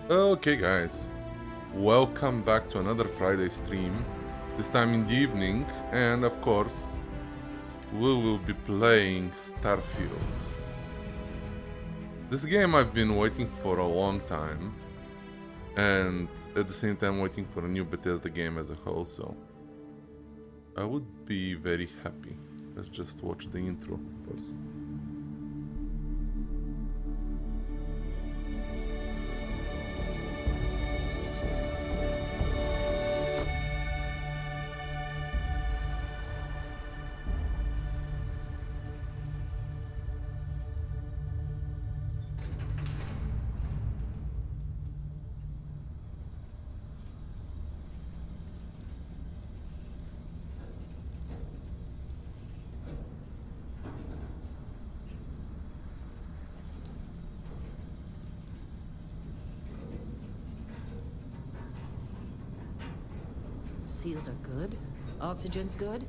Okay guys, welcome back to another Friday stream, this time in the evening, and of course, we will be playing Starfield. This game I've been waiting for a long time, and at the same time waiting for a new Bethesda game as a whole, so I would be very happy. Let's just watch the intro first. Seals are good. Oxygen's good.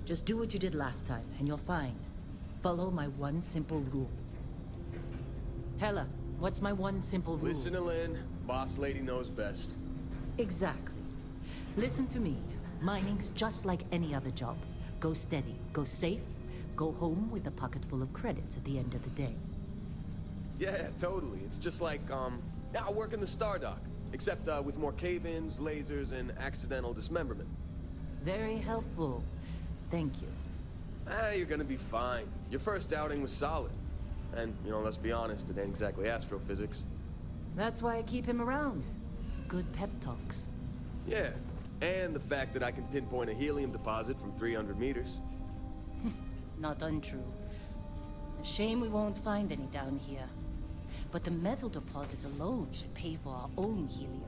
Just do what you did last time, and you're fine. Follow my one simple rule. Hella, what's my one simple rule? Listen to Lynn. Boss lady knows best. Exactly. Listen to me. Mining's just like any other job. Go steady, go safe, go home with a pocket full of credits at the end of the day. Yeah, totally. It's just like, I work in the Star Dock. Except with more cave-ins, lasers, and accidental dismemberment. Very helpful. Thank you. You're gonna be fine. Your first outing was solid. And, let's be honest, it ain't exactly astrophysics. That's why I keep him around. Good pep talks. Yeah, and the fact that I can pinpoint a helium deposit from 300 meters. Not untrue. A shame we won't find any down here. But the metal deposits alone should pay for our own helium.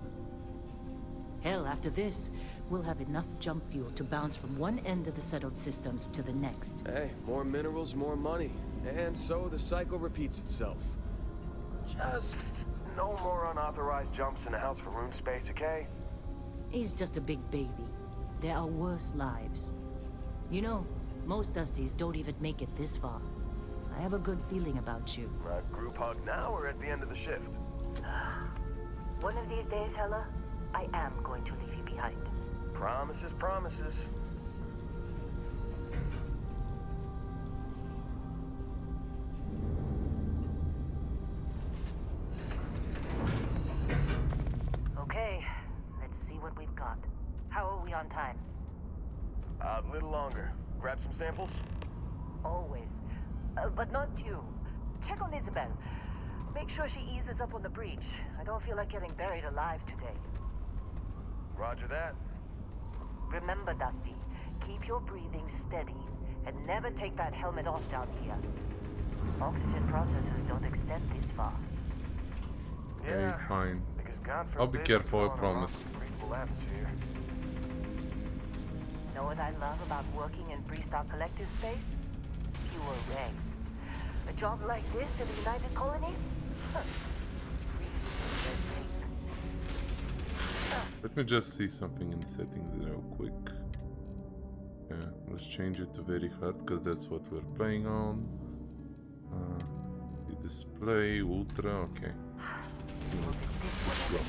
Hell, after this, we'll have enough jump fuel to bounce from one end of the settled systems to the next. Hey, more minerals, more money. And so the cycle repeats itself. Just no more unauthorized jumps in the house for room space, okay? He's just a big baby. There are worse lives. You know, most Dusties don't even make it this far. I have a good feeling about you. Group hug now or at the end of the shift? One of these days, Hella, I am going to leave you behind. Promises, promises. Okay, let's see what we've got. How are we on time? A little longer. Grab some samples? Always. But not you. Check on Isabel. Make sure she eases up on the breach. I don't feel like getting buried alive today. Roger that. Remember, Dusty, keep your breathing steady and never take that helmet off down here. Oxygen processors don't extend this far. Okay, fine. Because God I'll be forbid careful, I we fall in a promise. rocky, breathable atmosphere. Know what I love about working in Freestock Collective space? Fewer regs. A job like this in the United Colonies? Huh. Let me just see something in the settings real quick. Yeah, let's change it to very hard because that's what we're playing on. The display, ultra, okay. Let's go.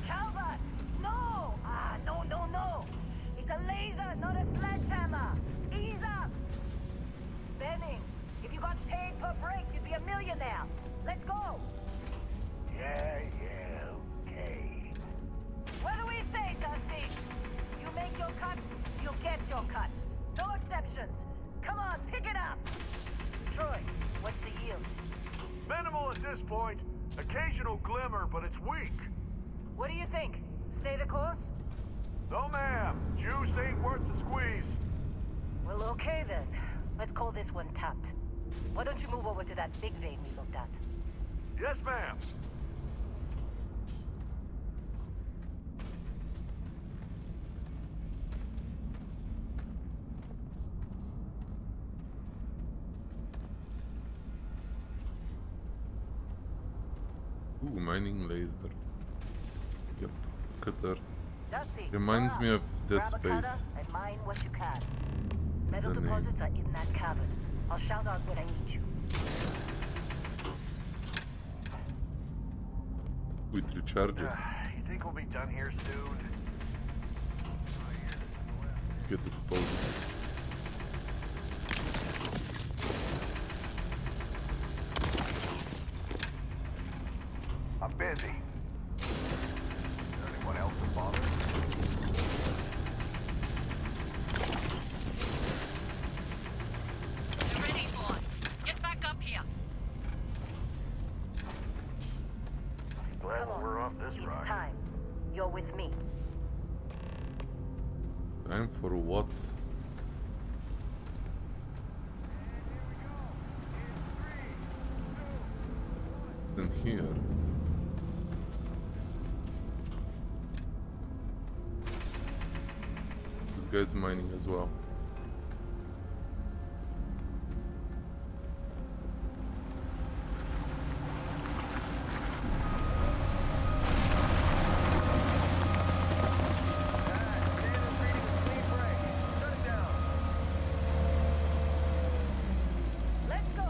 Calvert! No! No! It's a laser, not a sledgehammer! Ease up! Benning, if you got paid per break, you'd be a millionaire! Let's go! Yeah, okay. What do we say, Dusty? You make your cut, you get your cut. No exceptions. Come on, pick it up! Troy, what's the yield? Minimal at this point. Occasional glimmer, but it's weak. What do you think? Stay the course? No, ma'am. Juice ain't worth the squeeze. Well, okay then. Let's call this one tapped. Why don't you move over to that big vein we looked at? Yes, ma'am. Ooh, mining laser. Yep, cutter. Dusty, Reminds you're me up. of Dead Grab a cutter Space. and mine what you can. Metal The name. deposits are in that cavern. I'll shout out when I need you. with recharges. You think we'll be done here soon? Get it posted. I'm busy. Anyone else to bother? They're ready for us. Get back up here. Glad we're off this ride. It's time. You're with me. Time for what? And here. This guy's mining as well. Let's go.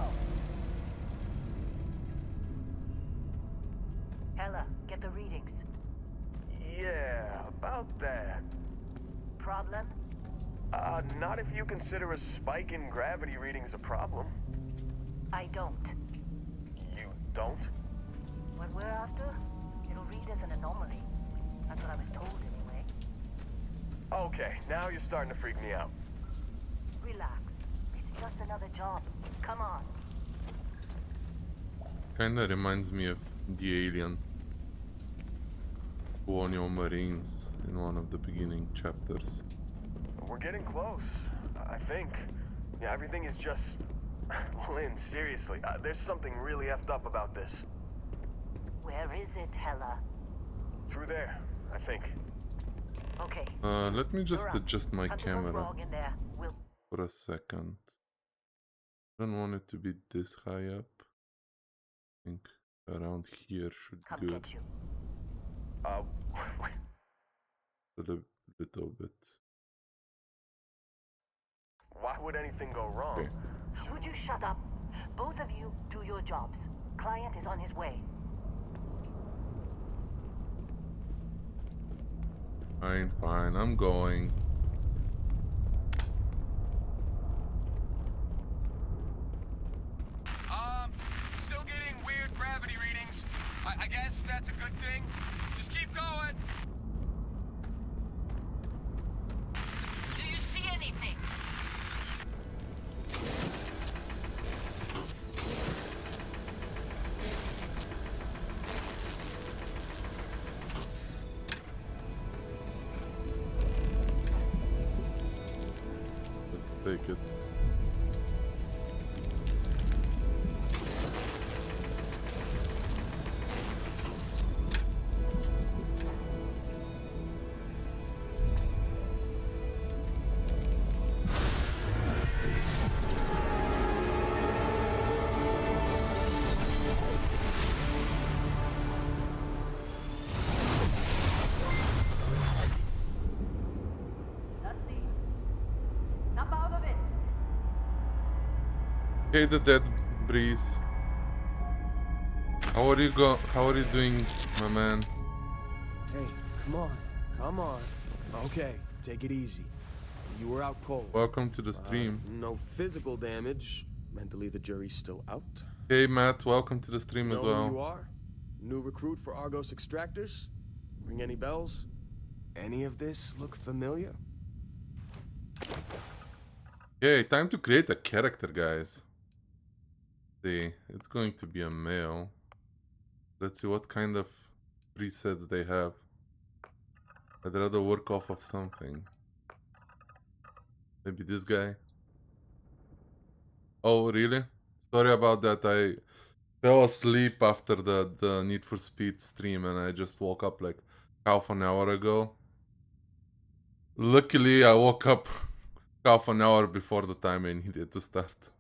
Hella, get the readings. Yeah, about that. Problem? Not if you consider a spike in gravity readings a problem. I don't. You don't? What we're after, it'll read as an anomaly. That's what I was told anyway. Okay, now you're starting to freak me out. Relax. It's just another job. Come on. Kinda reminds me of the alien colonial marines in one of the beginning chapters. We're getting close, I think. Yeah, everything is just... Lynn, seriously, there's something really effed up about this. Where is it, Hella? Through there, I think. Okay. Let me just you're up. adjust my Something goes camera wrong in there. We'll... for a second. Don't want it to be this high up. I think around here should come be good. get you. A little bit. Why would anything go wrong? Okay. Would you shut up? Both of you do your jobs. Client is on his way. Fine, fine, I'm going. Still getting weird gravity readings. I guess that's a good thing. Just keep going. Do you see anything? Let's take it. Dusty, snap out of it. Hey, the dead breeze. How are you doing, my man? Hey, come on. Okay, take it easy. You were out cold. Welcome to the stream. No physical damage. Mentally, the jury's still out. Hey, Matt, welcome to the stream as Know who you well. are? New recruit for Argos Extractors? Ring any bells? Any of this look familiar? Hey, time to create a character, guys. See, it's going to be a male. Let's see what kind of presets they have. I'd rather work off of something. Maybe this guy. Oh, really? Sorry about that. I fell asleep after the Need for Speed stream and I just woke up like half an hour ago. Luckily, I woke up half an hour before the time I needed to start.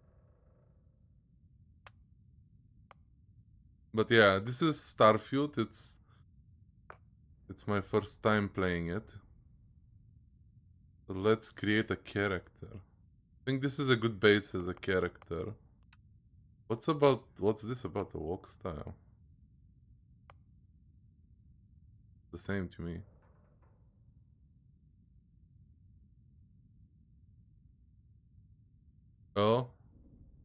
But yeah, this is Starfield. It's my first time playing it. So let's create a character. I think this is a good base as a character. What's this about the walk style? The same to me. Oh,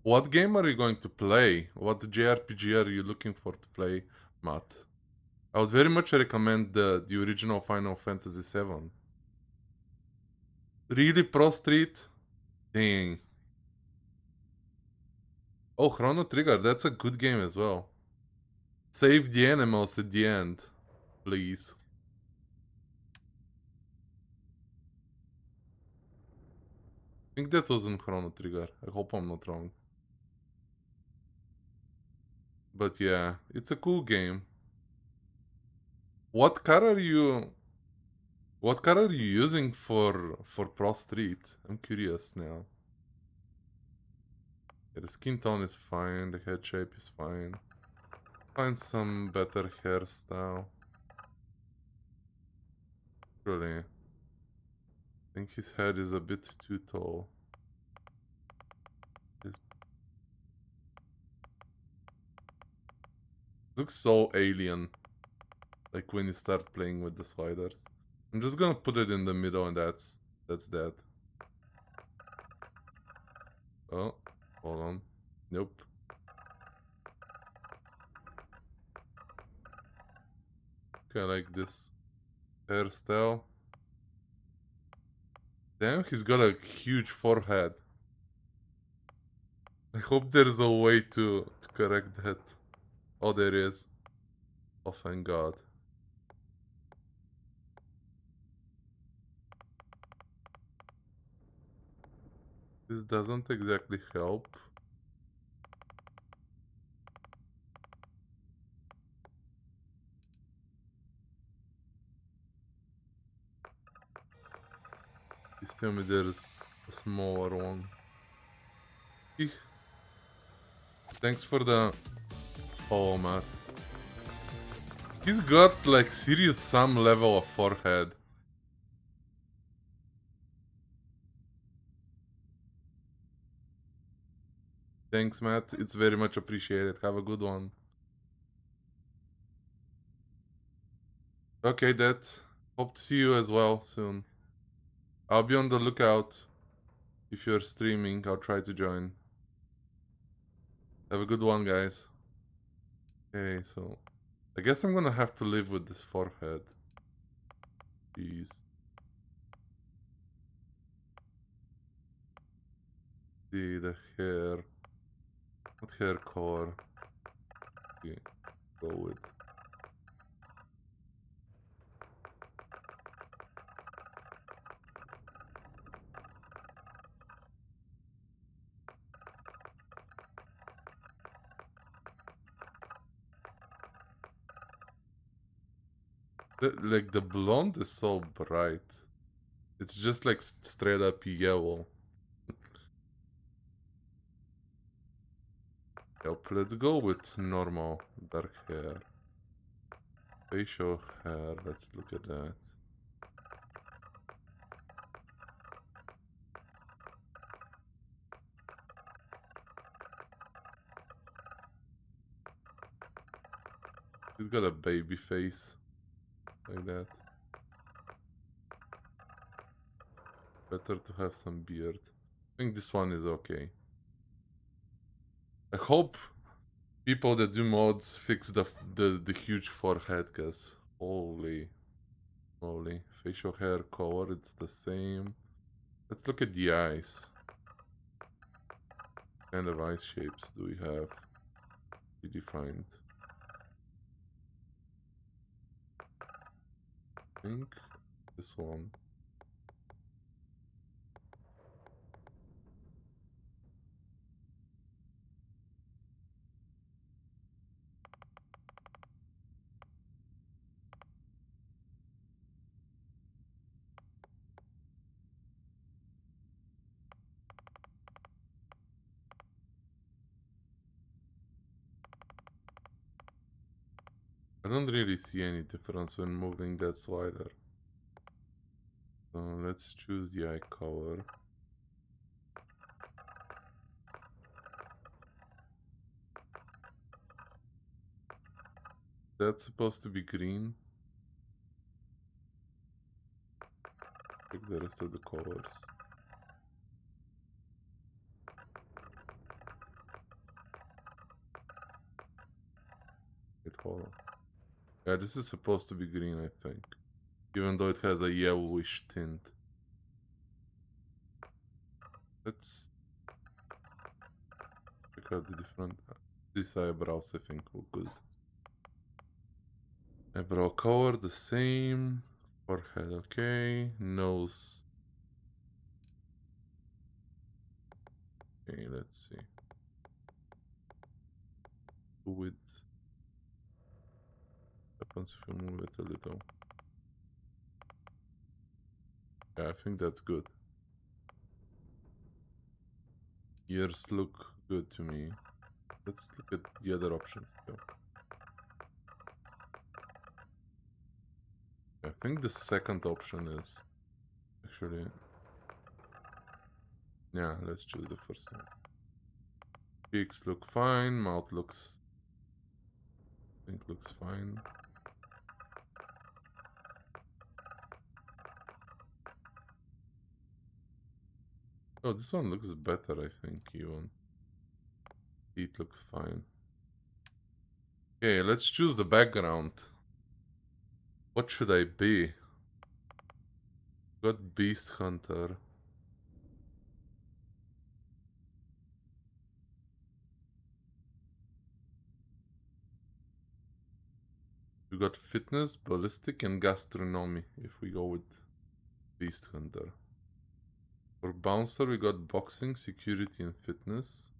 what game are you going to play? What JRPG are you looking for to play, Matt? I would very much recommend the original Final Fantasy VII. Really, Pro Street? Dang. Oh, Chrono Trigger, that's a good game as well. Save the animals at the end, please. I think that was in Chrono Trigger. I hope I'm not wrong. But yeah, it's a cool game. What car are you using for Pro Street? I'm curious now. Yeah, the skin tone is fine, the head shape is fine. Find some better hairstyle. Really. I think his head is a bit too tall. It looks so alien. Like when you start playing with the sliders. I'm just gonna put it in the middle and that's that. Oh, hold on. Nope. Okay, I like this hairstyle. Damn, he's got a huge forehead. I hope there's a way to correct that. Oh, there is. Oh, thank God. This doesn't exactly help. Please tell me there's a smaller one. Eek. Thanks for the follow, Matt. He's got like serious some level of forehead. Thanks, Matt. It's very much appreciated. Have a good one. Okay, Dad. Hope to see you as well soon. I'll be on the lookout. If you're streaming, I'll try to join. Have a good one, guys. Okay, so I guess I'm gonna have to live with this forehead. Jeez. See the hair. What hair color? Okay, go with. Like the blonde is so bright. It's just like straight up yellow. Yep, let's go with normal dark hair. Facial hair, let's look at that. He's got a baby face. Like that. Better to have some beard. I think this one is okay. I hope people that do mods fix the huge forehead, cause holy moly. Facial hair color, it's the same. Let's look at the eyes. What kind of eye shapes do we have defined? I think this one. I don't really see any difference when moving that slider. So let's choose the eye color. That's supposed to be green. the rest of the colors. Wait, hold on. Yeah, this is supposed to be green, I think. Even though it has a yellowish tint. Let's check out the different... These eyebrows, I think, look good. Eyebrow color, the same. Forehead, okay. Nose. Okay, let's see. Width. Happens if you move it a little. Yeah, I think that's good. Ears look good to me. Let's look at the other options too. I think the second option is actually... Yeah, let's choose the first one. Cheeks look fine, mouth looks... I think looks fine. Oh, this one looks better, I think, even. Teeth look fine. Okay, let's choose the background. What should I be? Got Beast Hunter. We got fitness, ballistic, and gastronomy if we go with Beast Hunter. For bouncer, we got boxing, security, and fitness.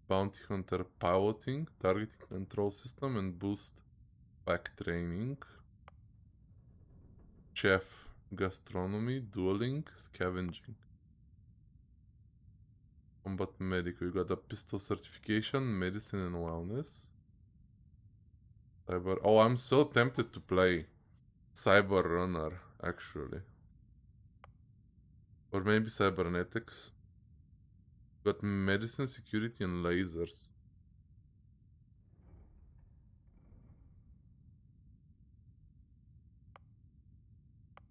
Bounty hunter, piloting, targeting control system, and boost back training. Chef, gastronomy, dueling, scavenging. Combat medic, we got a pistol certification, medicine, and wellness. Cyber. Oh, I'm so tempted to play Cyber Runner, actually. Or maybe cybernetics. Got medicine, security, and lasers.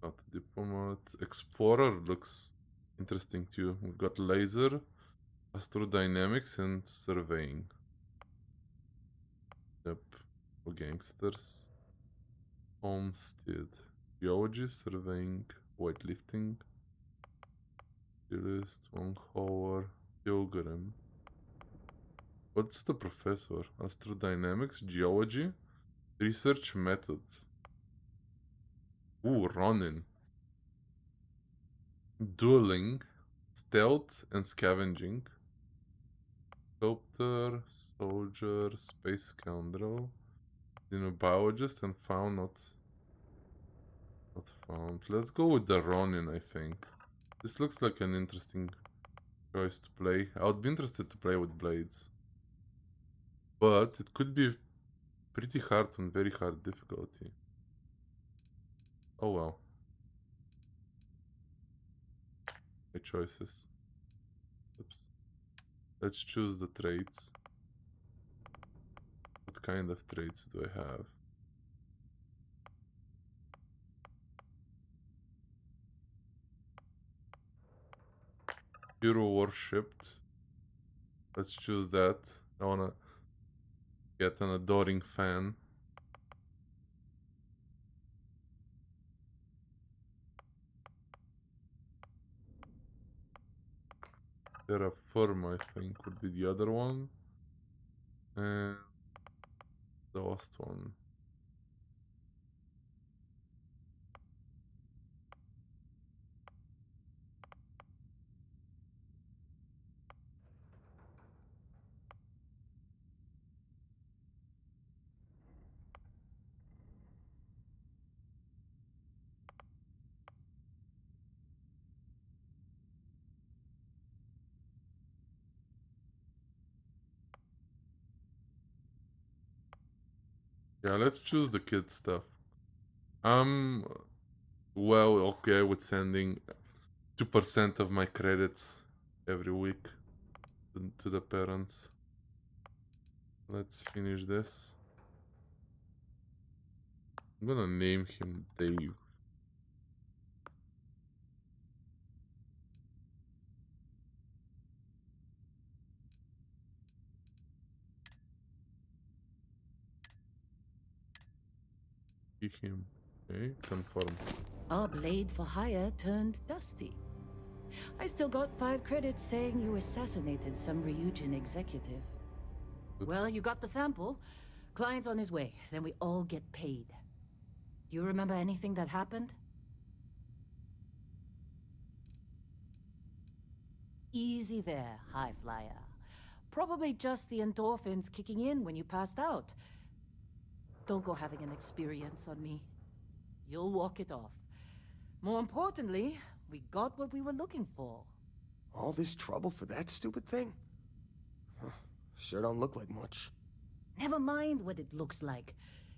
Not diplomat. Explorer looks interesting too. We've got laser, astrodynamics, and surveying. Yep. For gangsters. Homestead. Geology, surveying, weightlifting. Tourist, one hour, pilgrim. What's the professor? Astrodynamics, geology, research methods. Ooh, running. Dueling, stealth, and scavenging. Sculptor, soldier, space scoundrel. Xenobiologist, and found not found. Let's go with the Ronin, I think. This looks like an interesting choice to play. I would be interested to play with blades. But it could be pretty hard on very hard difficulty. Oh well. My choices. Oops. Let's choose the traits. What kind of traits do I have? Hero worshipped. Let's choose that. I wanna get an adoring fan. Terraform, I think, would be the other one. And the last one. Yeah, let's choose the kid stuff. I'm well okay with sending 2% of my credits every week to the parents. Let's finish this. I'm gonna name him Dave. See him. Okay, confirm. Our blade for hire turned dusty. I still got 5 credits saying you assassinated some Ryujin executive. Oops. Well, you got the sample. Client's on his way, then we all get paid. You remember anything that happened? Easy there, high flyer. Probably just the endorphins kicking in when you passed out. Don't go having an experience on me. You'll walk it off. More importantly, we got what we were looking for. All this trouble for that stupid thing? Huh, sure don't look like much. Never mind what it looks like.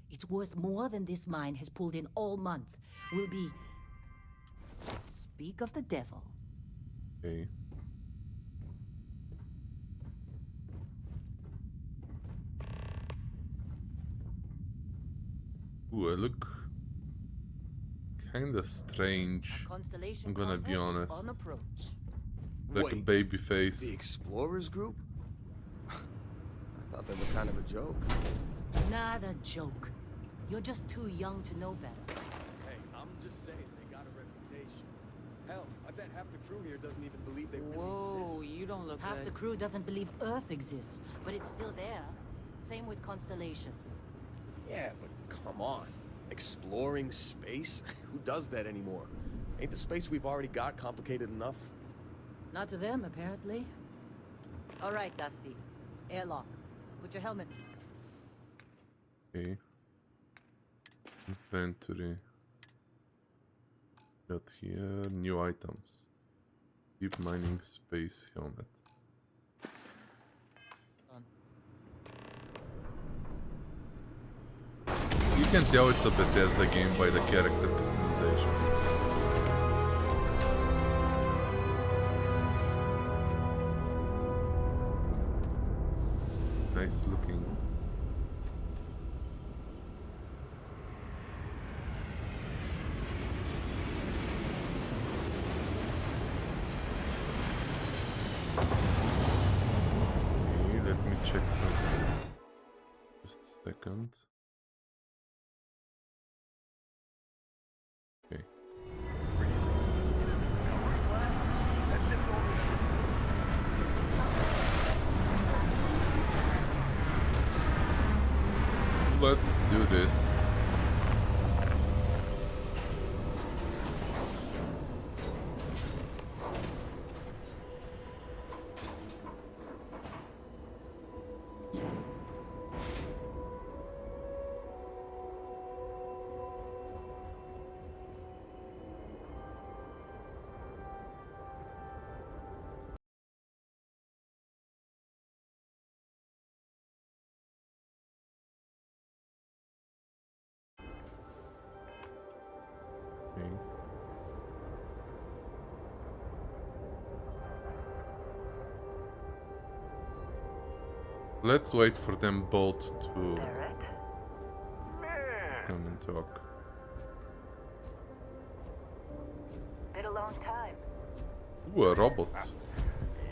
It's worth more than this mine has pulled in all month. We'll be... Speak of the devil. Okay. Ooh, I look kinda strange. Constellation I'm gonna be contact is honest. on approach. Like a Wait, baby face. the Explorers group? I thought they were kind of a joke. Not a joke. You're just too young to know better. Hey, I'm just saying they got a reputation. Hell, I bet half the crew here doesn't even believe they really Whoa, exist. you don't look Half good. the crew doesn't believe Earth exists, but it's still there. Same with Constellation. Yeah, but come on. Exploring space? Who does that anymore? Ain't the space we've already got complicated enough? Not to them, apparently. All right, Dusty. Airlock. Put your helmet. Okay. Inventory. Got here new items. Deep mining space helmet. On. You can tell it's a Bethesda game by the character customization. Nice looking. Okay, let me check something. Just a second. Okay. Let's do this. Okay. Let's wait for them both to Barrett? Man, come and talk. Been a long time. Ooh, a robot.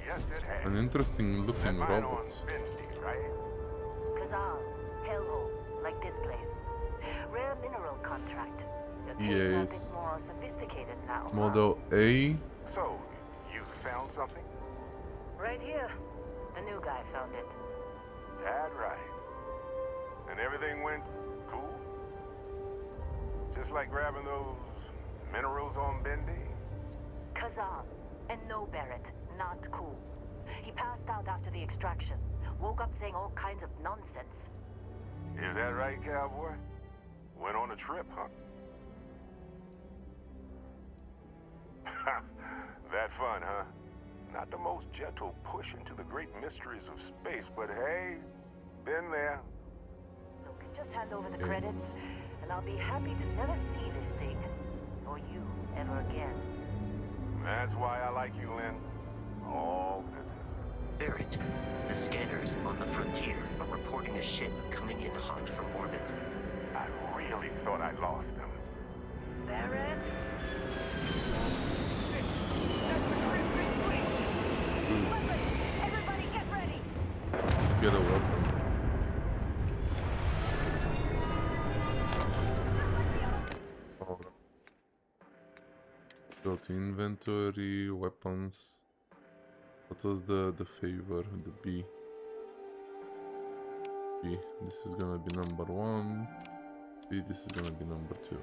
yes it has. An interesting That looking mine on robot. Bendy, right? Kazal. Hellhole. Like this place. Rare mineral contract. You're Yes. something more sophisticated now. huh? Model A. So, you found something? Right here. The new guy found it. That right. And everything went cool? Just like grabbing those minerals on Bendy? Kazal. And no Barrett. Not cool. He passed out after the extraction. Woke up saying all kinds of nonsense. Is that right, cowboy? Went on a trip, huh? That fun, huh? Not the most gentle push into the great mysteries of space, but hey, been there. Look, just hand over the credits, and I'll be happy to never see this thing, or you, ever again. That's why I like you, Lynn. All business. Barrett, the scanners on the frontier are reporting a ship coming in hot from orbit. I really thought I lost them. Barrett? Everybody get ready! Let's get a weapon. Go to inventory, weapons. What was the favor? The B. B. This is gonna be number 1. B. This is gonna be number 2.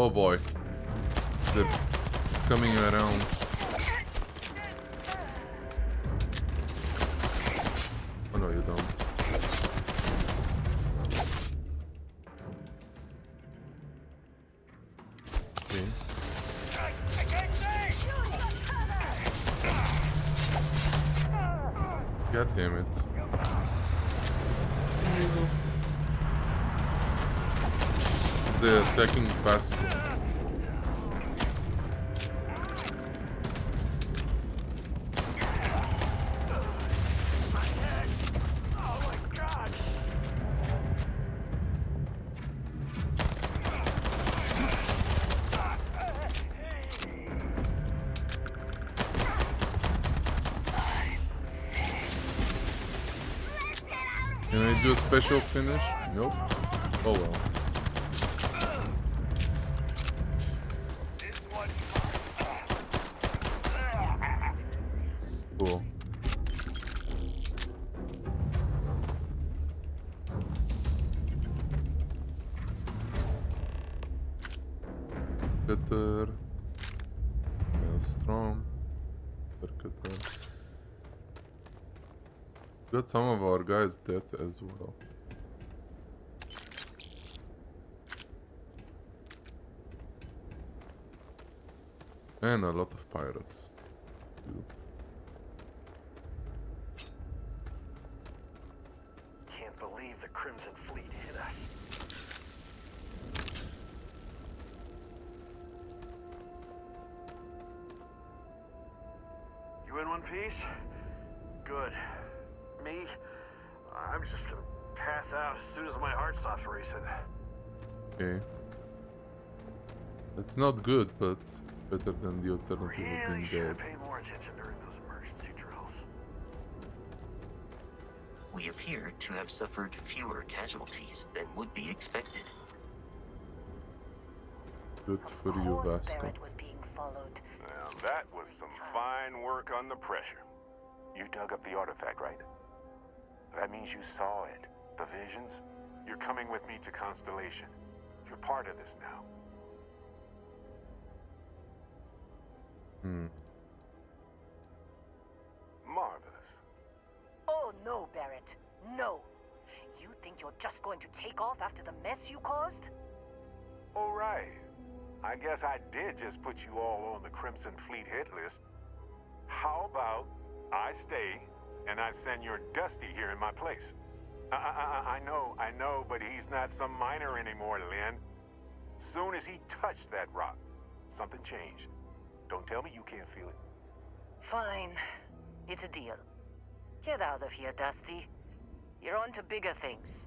Oh boy. They're coming around. Oh no, you don't. Okay. God damn it. They're attacking fast. Can I do a special finish? Nope. Oh well. Cool. Cutter. Maelstrom. Cutter. Got some of our guys dead as well. And a lot of pirates. Too. Can't believe the Crimson Fleet hit us. You in one piece? Good. Me? I'm just gonna pass out as soon as my heart stops racing. Okay. That's not good, but better than the alternative of Really being should dead. have paid more attention during those emergency drills. We appear to have suffered fewer casualties than would be expected. Good for you, Vasco. Barrett was being followed. Now, that was some fine work under pressure. You dug up the artifact, right? That means you saw it. The visions? You're coming with me to Constellation. You're part of this now. Marvelous. Oh no, Barrett. No. You think you're just going to take off after the mess you caused? All right. I guess I did just put you all on the Crimson Fleet hit list. How about I stay and I send your Dusty here in my place? I know, but he's not some miner anymore, Lynn. Soon as he touched that rock, something changed. Don't tell me you can't feel it. Fine. It's a deal. Get out of here, Dusty. You're on to bigger things.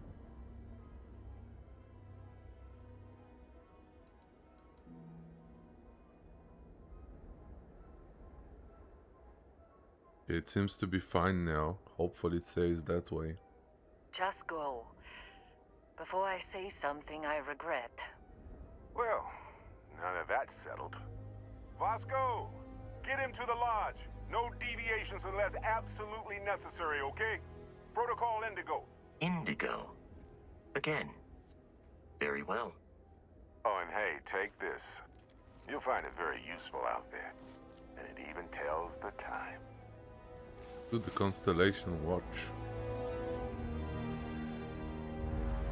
It seems to be fine now. Hopefully it stays that way. Just go. Before I say something I regret. Well, now that that's settled. Vasco, get him to the lodge. No deviations unless absolutely necessary, okay? Protocol Indigo. Indigo. Again. Very well. Oh, and hey, take this. You'll find it very useful out there. And it even tells the time. Do the Constellation Watch.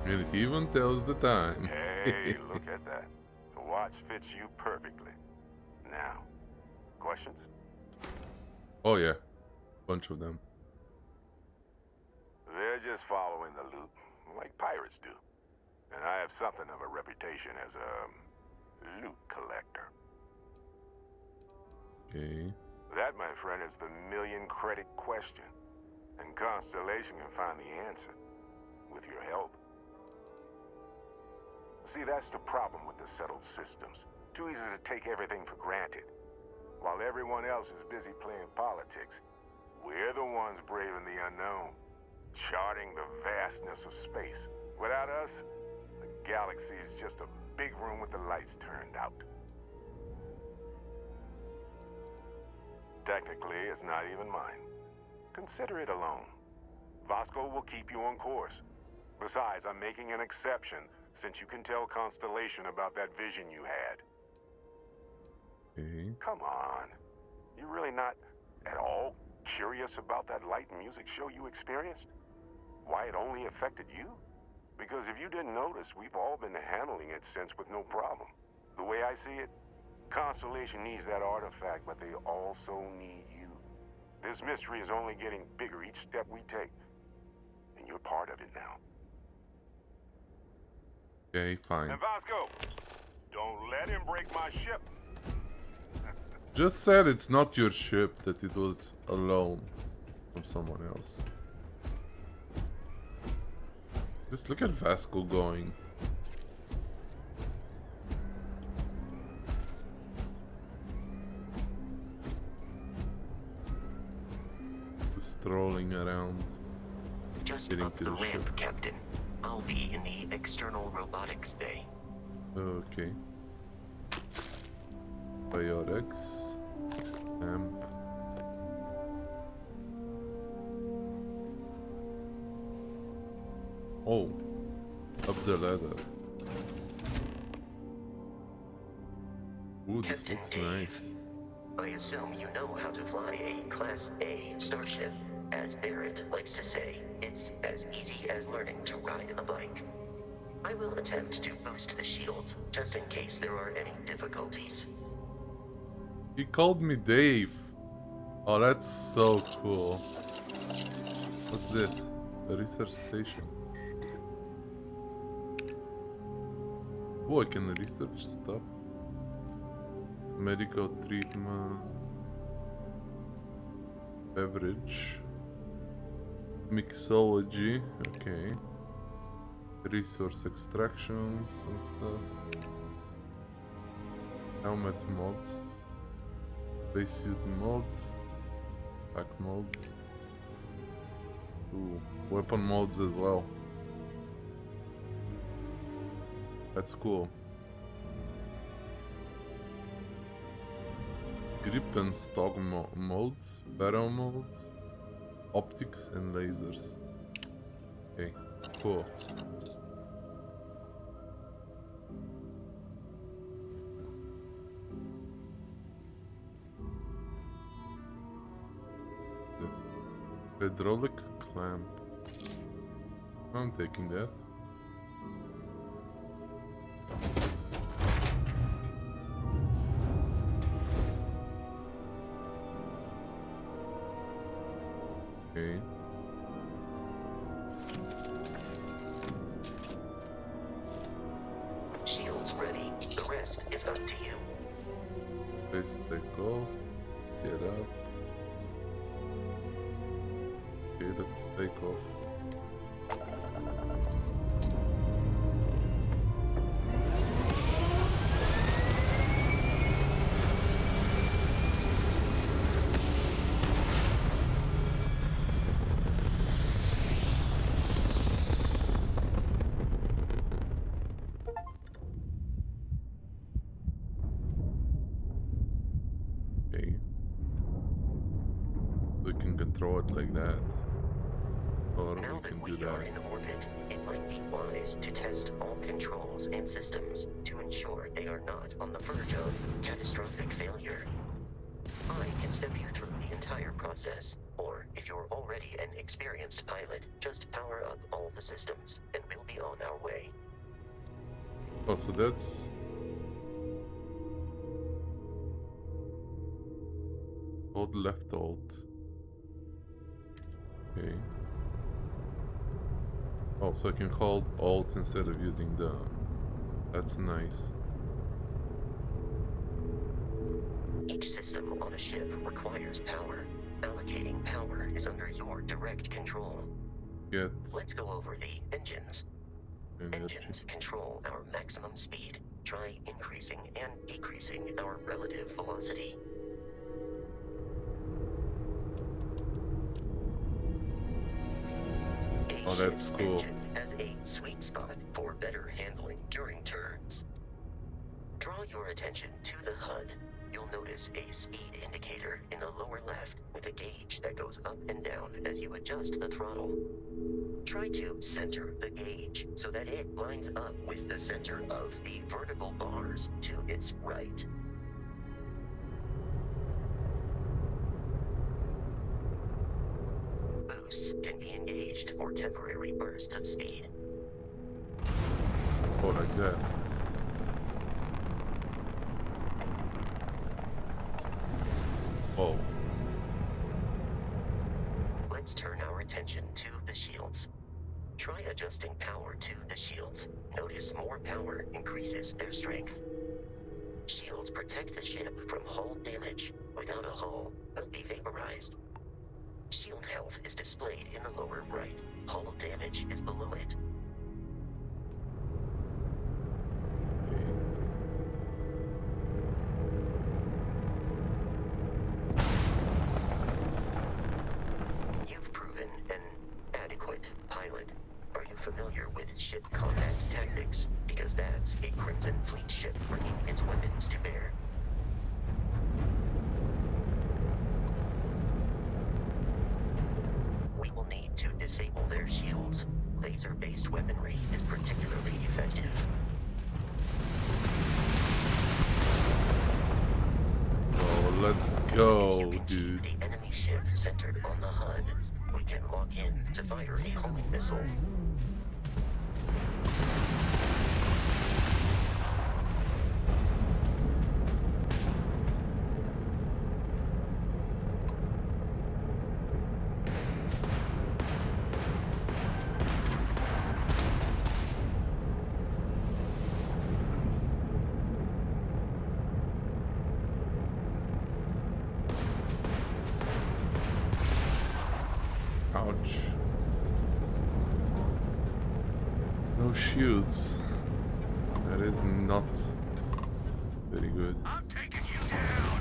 And it even tells the time. Hey, look at that. The watch fits you perfectly. Now, questions? Oh yeah, bunch of them. They're just following the loop. like pirates do. And I have something of a reputation as a loot collector. Okay. That, my friend, is the million-credit question. And Constellation can find the answer. With your help. See, that's the problem with the settled systems. Too easy to take everything for granted. While everyone else is busy playing politics, we're the ones braving the unknown, charting the vastness of space. Without us, the galaxy is just a big room with the lights turned out. Technically, it's not even mine. Consider it alone. Vasco will keep you on course. Besides, I'm making an exception since you can tell Constellation about that vision you had. Okay. Come on. You really not at all curious about that light and music show you experienced? Why it only affected you? Because if you didn't notice, we've all been handling it since with no problem. The way I see it, Constellation needs that artifact, but they also need you. This mystery is only getting bigger each step we take. And you're part of it now. Okay, fine. And Vasco, don't let him break my ship. Just said it's not your ship, that it was a loan from someone else. Just look at Vasco going. Just strolling around. Just Getting up to the the ramp, ship. Captain. I'll be in the external robotics bay. Okay. Biotics. Amp. Oh. Up the ladder. Ooh, this Captain looks Dave. nice. I assume you know how to fly a Class A starship. As Barrett likes to say, it's as easy as learning to ride a bike. I will attempt to boost the shields, just in case there are any difficulties. He called me Dave. Oh, that's so cool. What's this? A research station. Oh, I can research stuff. Medical treatment. Beverage. Mixology. Okay. Resource extractions and stuff. Helmet mods. Spacesuit mods. Pack mods. Ooh, weapon mods as well. That's cool. Grip and stock modes, barrel modes, optics and lasers. Okay, cool. This hydraulic clamp. I'm taking that. Okay. Shields ready. The rest is up to you. Let's take off. Get up. Okay, let's take off. Okay. We can control it like that. Or Now we that can we do are that. in orbit, it might be wise to test all controls and systems to ensure they are not on the verge of catastrophic failure. I can step you through the entire process, or if you're already an experienced pilot, just power up all the systems, and we'll be on our way. Oh, so that's... Hold left alt. Okay. Oh, so I can hold Alt instead of using the... That's nice. Each system on a ship requires power. Allocating power is under your direct control. Get Let's go over the engines. energy. Engines control our maximum speed. Try increasing and decreasing our relative velocity. Oh, that's ship's cool. engine has a sweet spot for better handling during turns. Draw your attention to the HUD. You'll notice a speed indicator in the lower left with a gauge that goes up and down as you adjust the throttle. Try to center the gauge so that it lines up with the center of the vertical bars to its right. Boosts can be engaged for temporary bursts of speed. Oh, like that. Oh. Let's turn our attention to the shields. Try adjusting power to the shields. Notice more power increases their strength. Shields protect the ship from hull damage. Without a hull, they'll be vaporized. Shield health is displayed in the lower right. Hull damage is below it. You've proven an adequate pilot. Are you familiar with ship combat tactics? Because that's a Crimson Fleet ship bringing its weapons to bear. We will need to disable their shields. Laser-based weaponry is particularly effective. Oh, let's go, You can see dude. the enemy ship centered on the HUD. We can lock in to fire a homing missile. Ouch. No shields. That is not very good. I'm taking you down.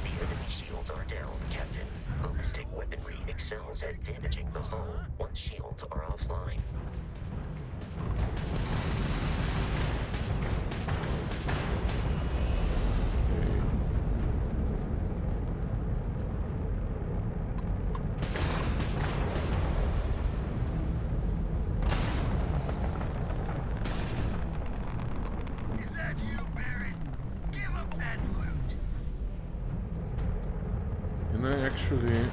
The enemy shields are down, Captain. Ballistic weaponry excels at damaging the hull once shields are offline. Is that you, Barrett? Give up that loot. Can I actually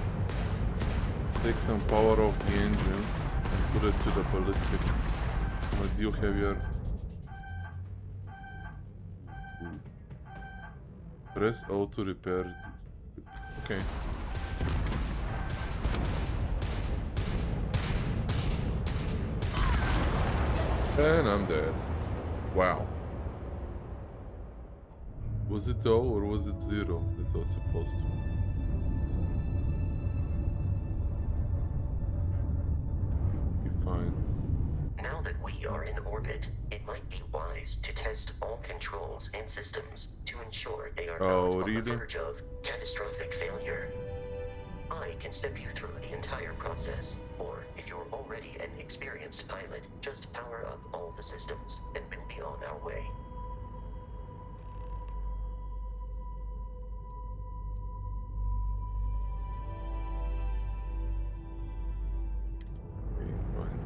take some power off the engines and put it to the ballistic? What do you have here? Press auto repair. Okay. And I'm dead. Wow. Was it O or was it 0 that I was supposed to? Be fine. Now that we are in orbit, it might be wise to test all controls and systems to ensure they are Oh, not on really? the verge of catastrophic failure. I can step you through the entire process, or if you're already an experienced pilot, just power up all the systems, and we'll be on our way. Okay, fine.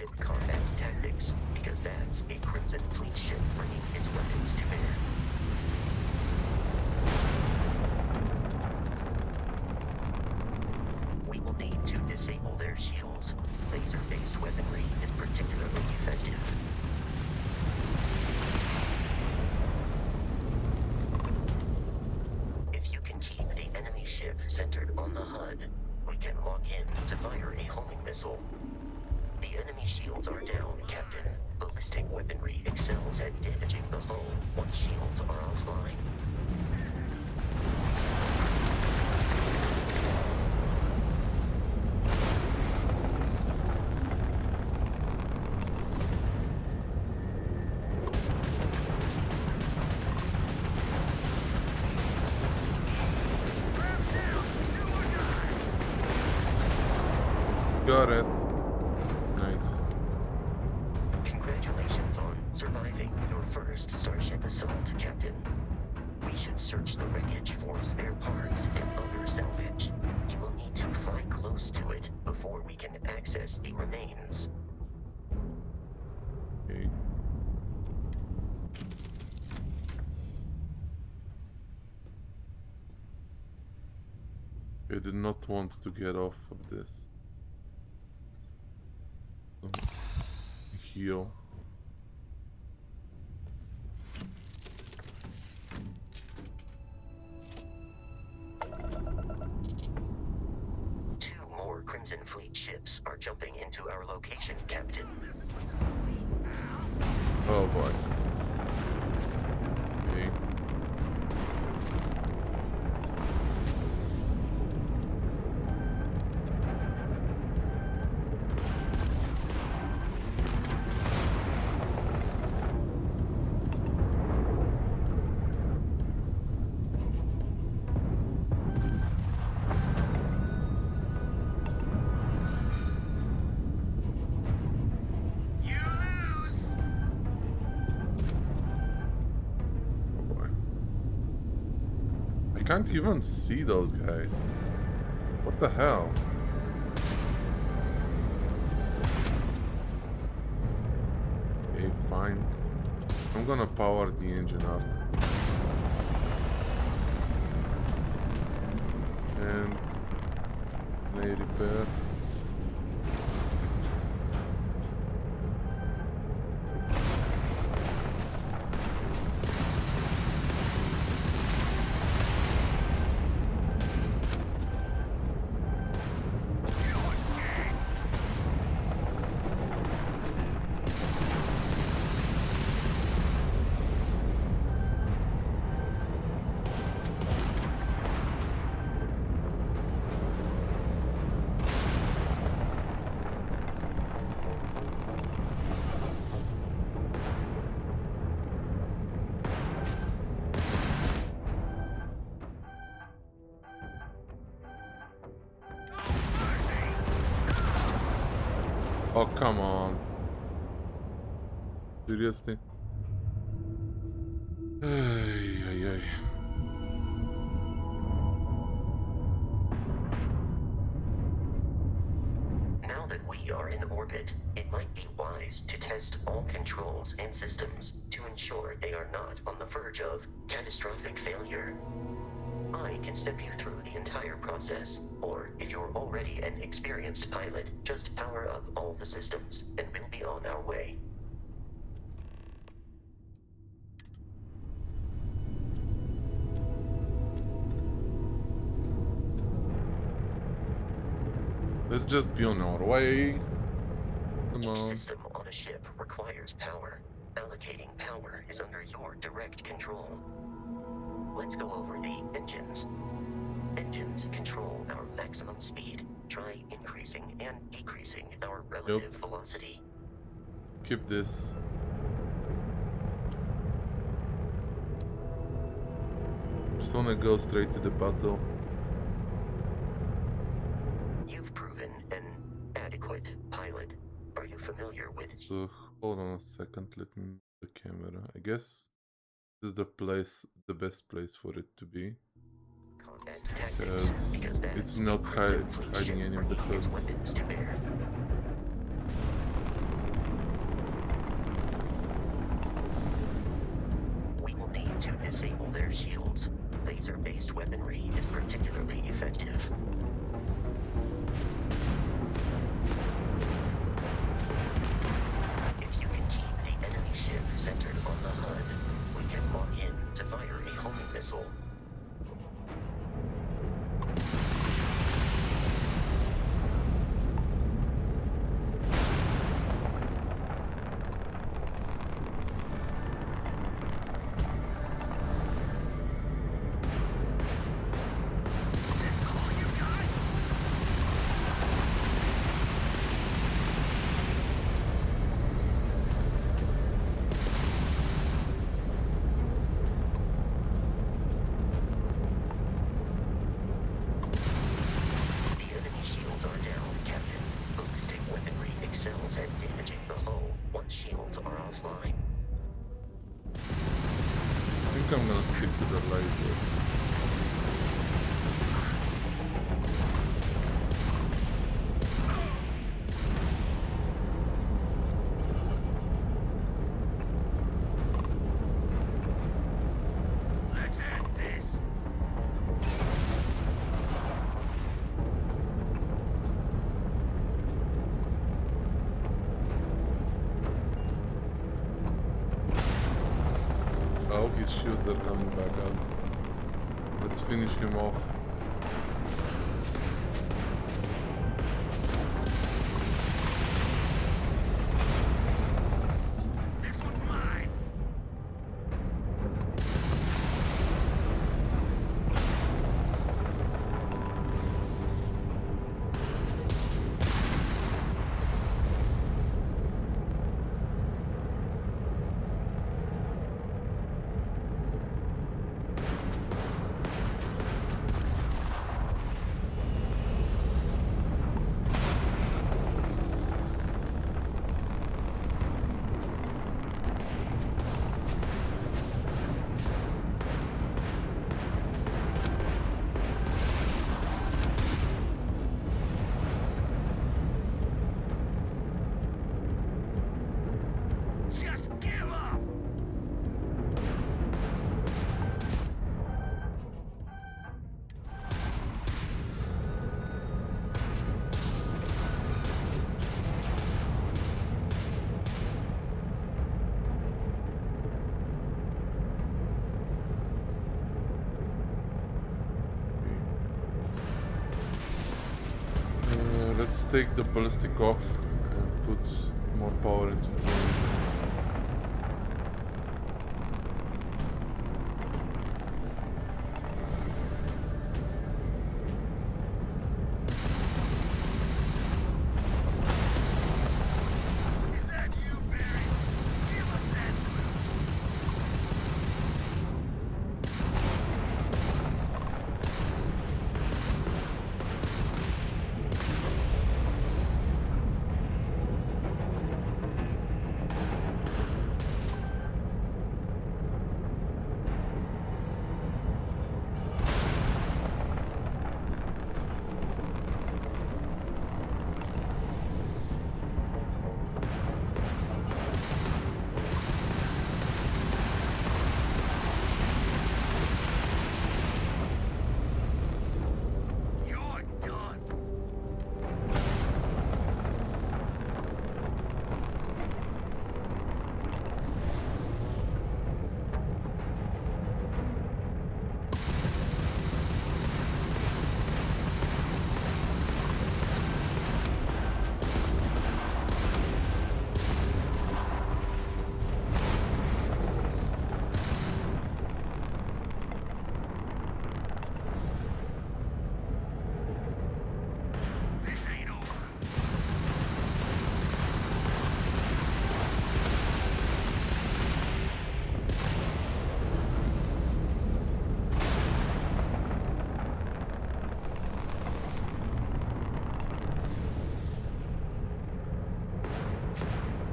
ship combat tactics, because that's a Crimson Fleet ship bringing its weapons to bear. We will need to disable their shields. Laser-based weaponry is particularly effective. If you can keep the enemy ship centered on the HUD, we can lock in to fire a homing missile. The enemy shields are down, Captain. Ballistic weaponry excels at damaging the hull once shields are offline. Got it. Nice. Congratulations on surviving your first Starship assault, Captain. We should search the wreckage for spare parts and other salvage. You will need to fly close to it before we can access the remains. Okay. I did not want to get off of this. Heal. Two more Crimson Fleet ships are jumping into our location, Captain. Oh boy. Okay. I can't even see those guys. What the hell? Okay, fine. I'm gonna power the engine up. And may repair. Oh, come on. Seriously? Ay, ay, ay. Now that we are in orbit, it might be wise to test all controls and systems to ensure they are not on the verge of catastrophic failure. I can step you through the entire process, or if you're already an experienced pilot, just power up all the systems, and we'll be on our way. Let's just be on our way. Come Each on. system on a ship requires power. Allocating power is under your direct control. Let's go over the engines. Engines control our maximum speed. Try increasing and decreasing our relative velocity. Keep this. Just wanna go straight to the battle. You've proven an adequate pilot. Are you familiar with... So hold on a second, let me move the camera. I guess this is the place, the best place for it to be. combat tactics? Because that's it's not Crimson Fleet hiding ship any of the bringing its hoods. weapons to bear. driver. Oh, his shields are coming back up. Let's finish him off. Let's take the ballistic off and put more power into the engines.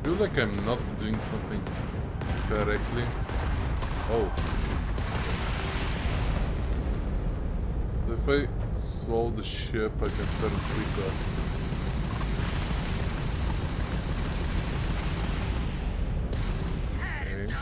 I feel like I'm not doing something correctly. Oh. So if I slow the ship, I can turn quicker. Okay.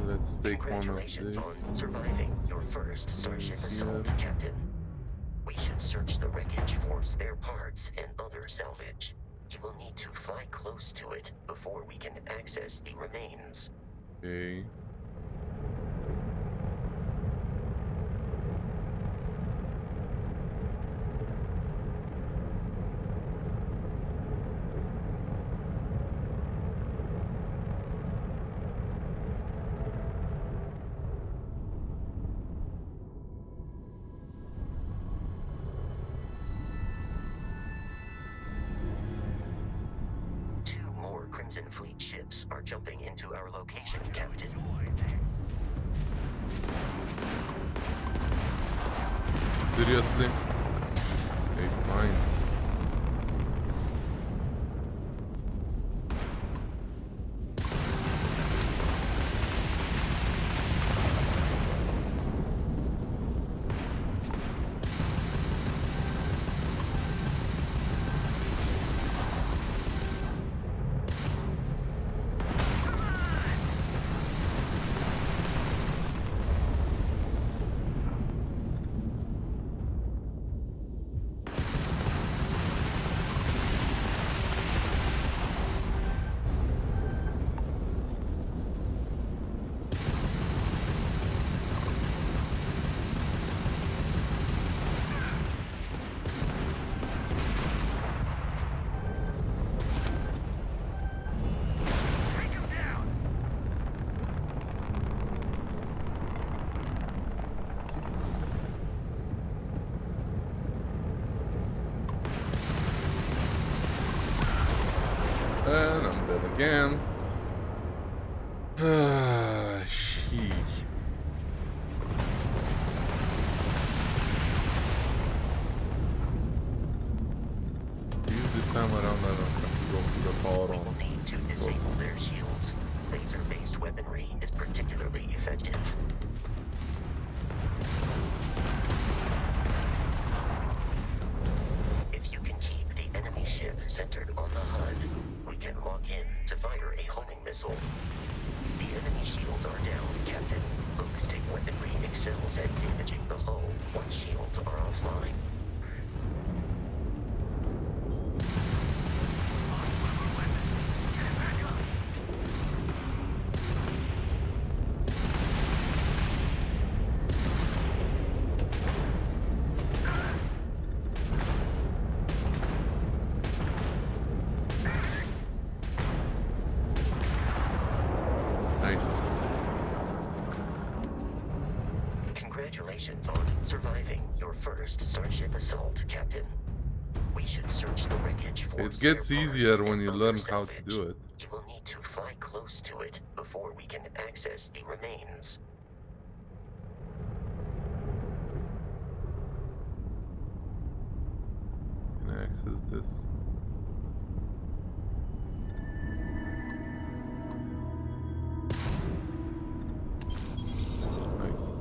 Let's take one of Congratulations this. on surviving your first Starship assault, Here. Captain. We should search the wreckage for spare parts and other salvage. You will need to fly close to it before we can access the remains. Okay. Two more Crimson Fleet ships are jumping into our location, Captain. Seriously? Okay, fine. And I'm dead again. Sheesh. This time around I don't have to go to the We bottom. will need to disable their shields. Laser-based weaponry is particularly effective. If you can keep the enemy ship centered on the HUD, we can lock in to fire a homing missile. The enemy shields are down, Captain. Ballistic weaponry excels at damaging the hull once shields are offline. Nice. Congratulations on surviving your first Starship assault, Captain. We should search the wreckage for It gets spare parts easier when and you other learn how to salvage. do it. You will need to fly close to it before we can access the remains. Can I access this? Nice.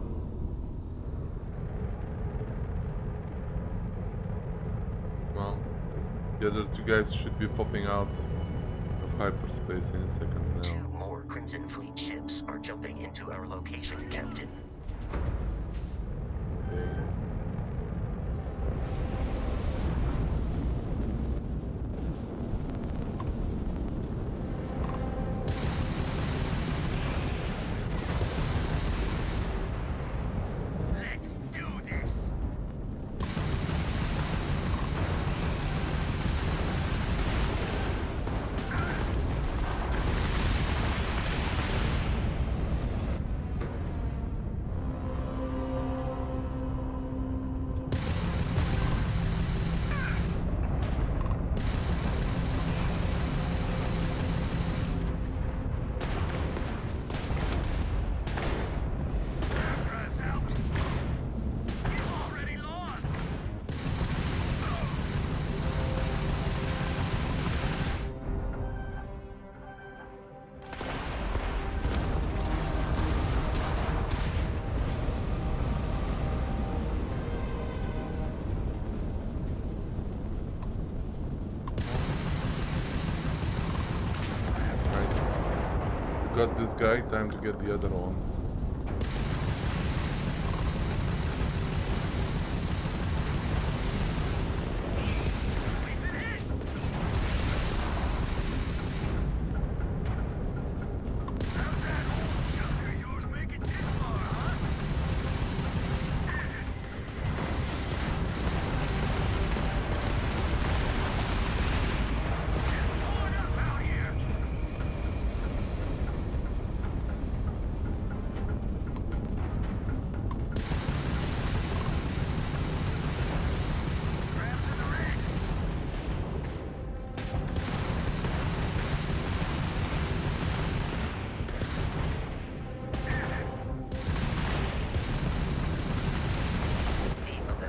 Well, the other two guys should be popping out of hyperspace any second Two now. more Crimson Fleet ships are jumping into our location, Captain. Okay. Got this guy, time to get the other one.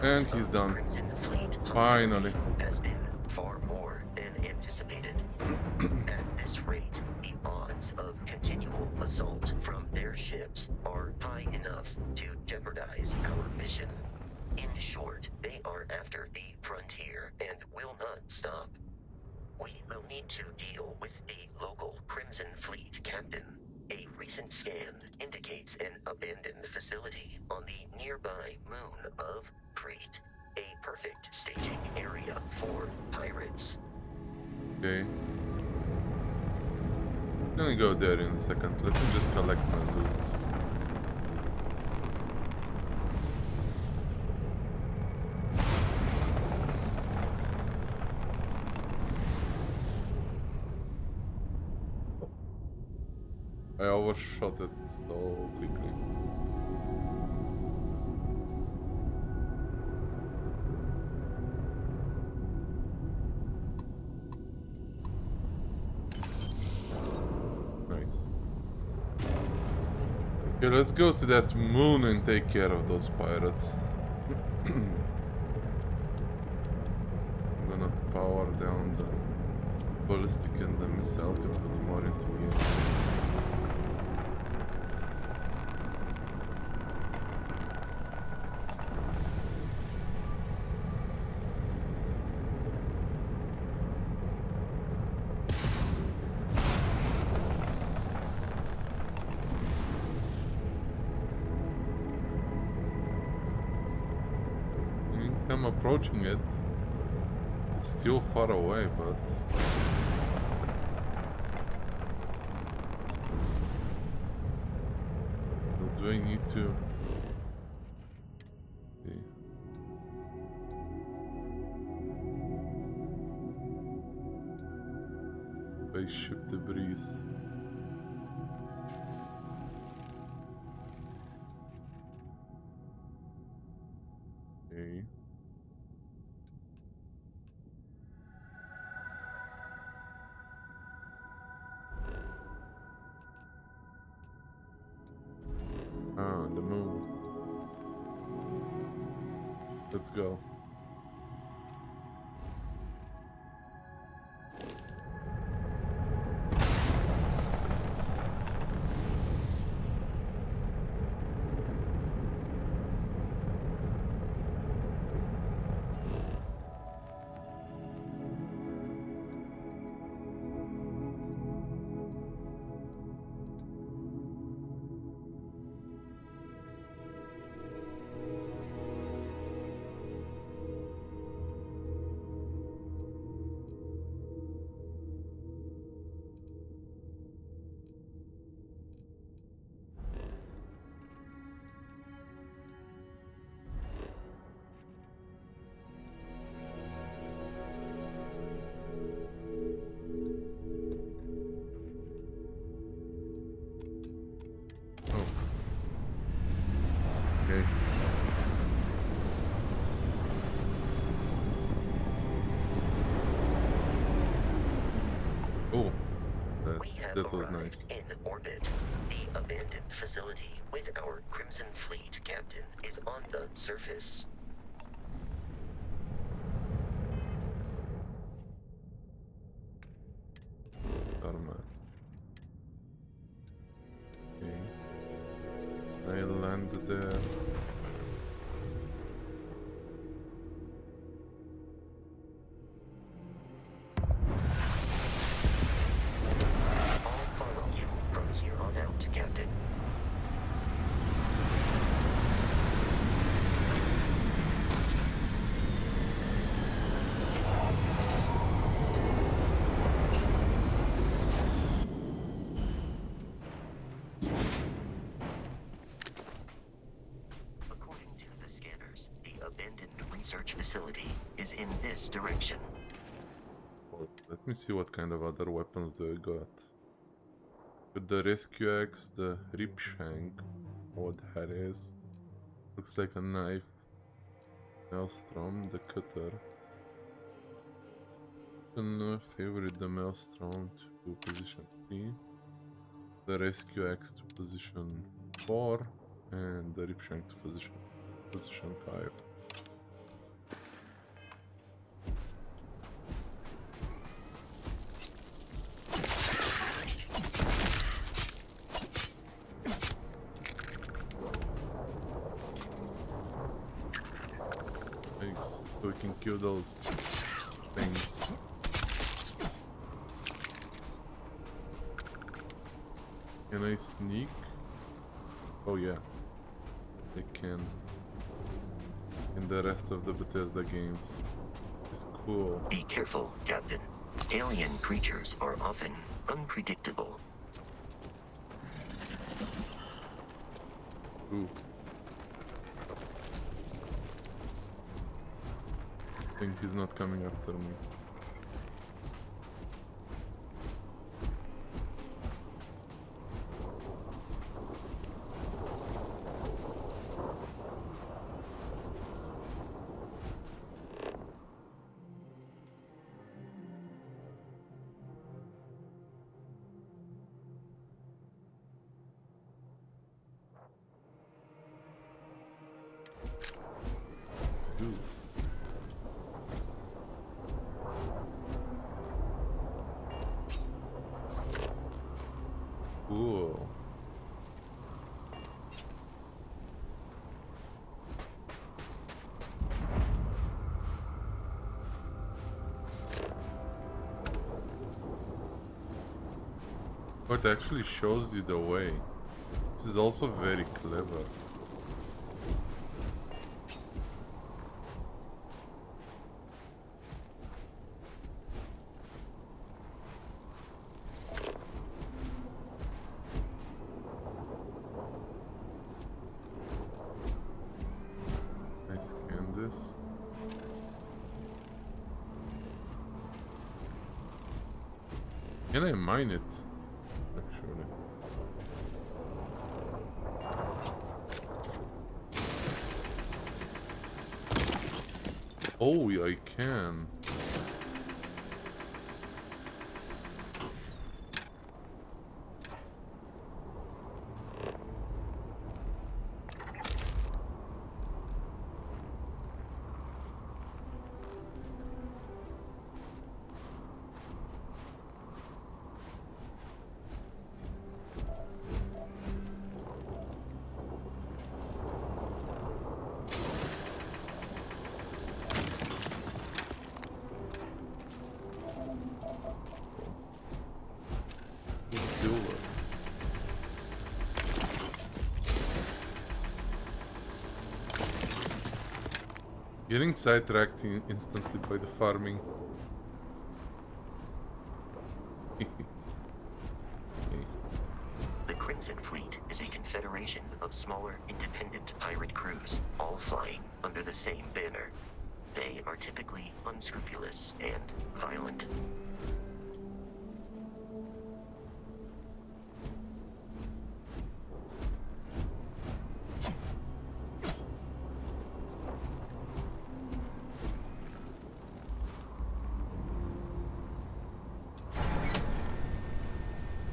And he's done. Crimson Fleet Finally. has been far more than anticipated. At this rate, the odds of continual assault from their ships are high enough to jeopardize our mission. In short, they are after the frontier and will not stop. We will need to deal with the local Crimson Fleet captain. A recent scan indicates an abandoned facility on the nearby moon of Crete, a perfect staging area for pirates. Okay. I'm gonna go there in a second. Let me just collect my loot. I overshot it so quickly. Nice. Okay, let's go to that moon and take care of those pirates. I'm gonna power down the ballistic and the missile to put more into gear. I'm approaching it. It's still far away, but do I need to? Okay. Spaceship debris. Okay. Ah, the moon. Let's go. Okay. Oh, that was nice. In orbit, the abandoned facility with our Crimson Fleet captain is on the surface. Dharma. Okay. I land there. I'll follow you from here on out, Captain. According to the scanners, the abandoned research facility is in this direction. Well, let me see what kind of other weapons do I got. With the rescue axe, the rip shank, what that is. Looks like a knife. Maelstrom, the cutter. Can favorite the Maelstrom to position 3. The rescue axe to position 4. And the rip shank to position 5. so we can kill those things. Can I sneak? Oh yeah, I can. In the rest of the Bethesda games. It's cool. Be careful, Captain. Alien creatures are often unpredictable. Ooh. I think he's not coming after me. Ooh. Cool. Oh, it actually shows you the way. This is also very clever. I scan this. Can I mine it? Actually. Oh, yeah, I can. Silver. Getting sidetracked instantly by the farming. The Crimson Fleet is a confederation of smaller, independent pirate crews, all flying under the same banner. They are typically unscrupulous and violent.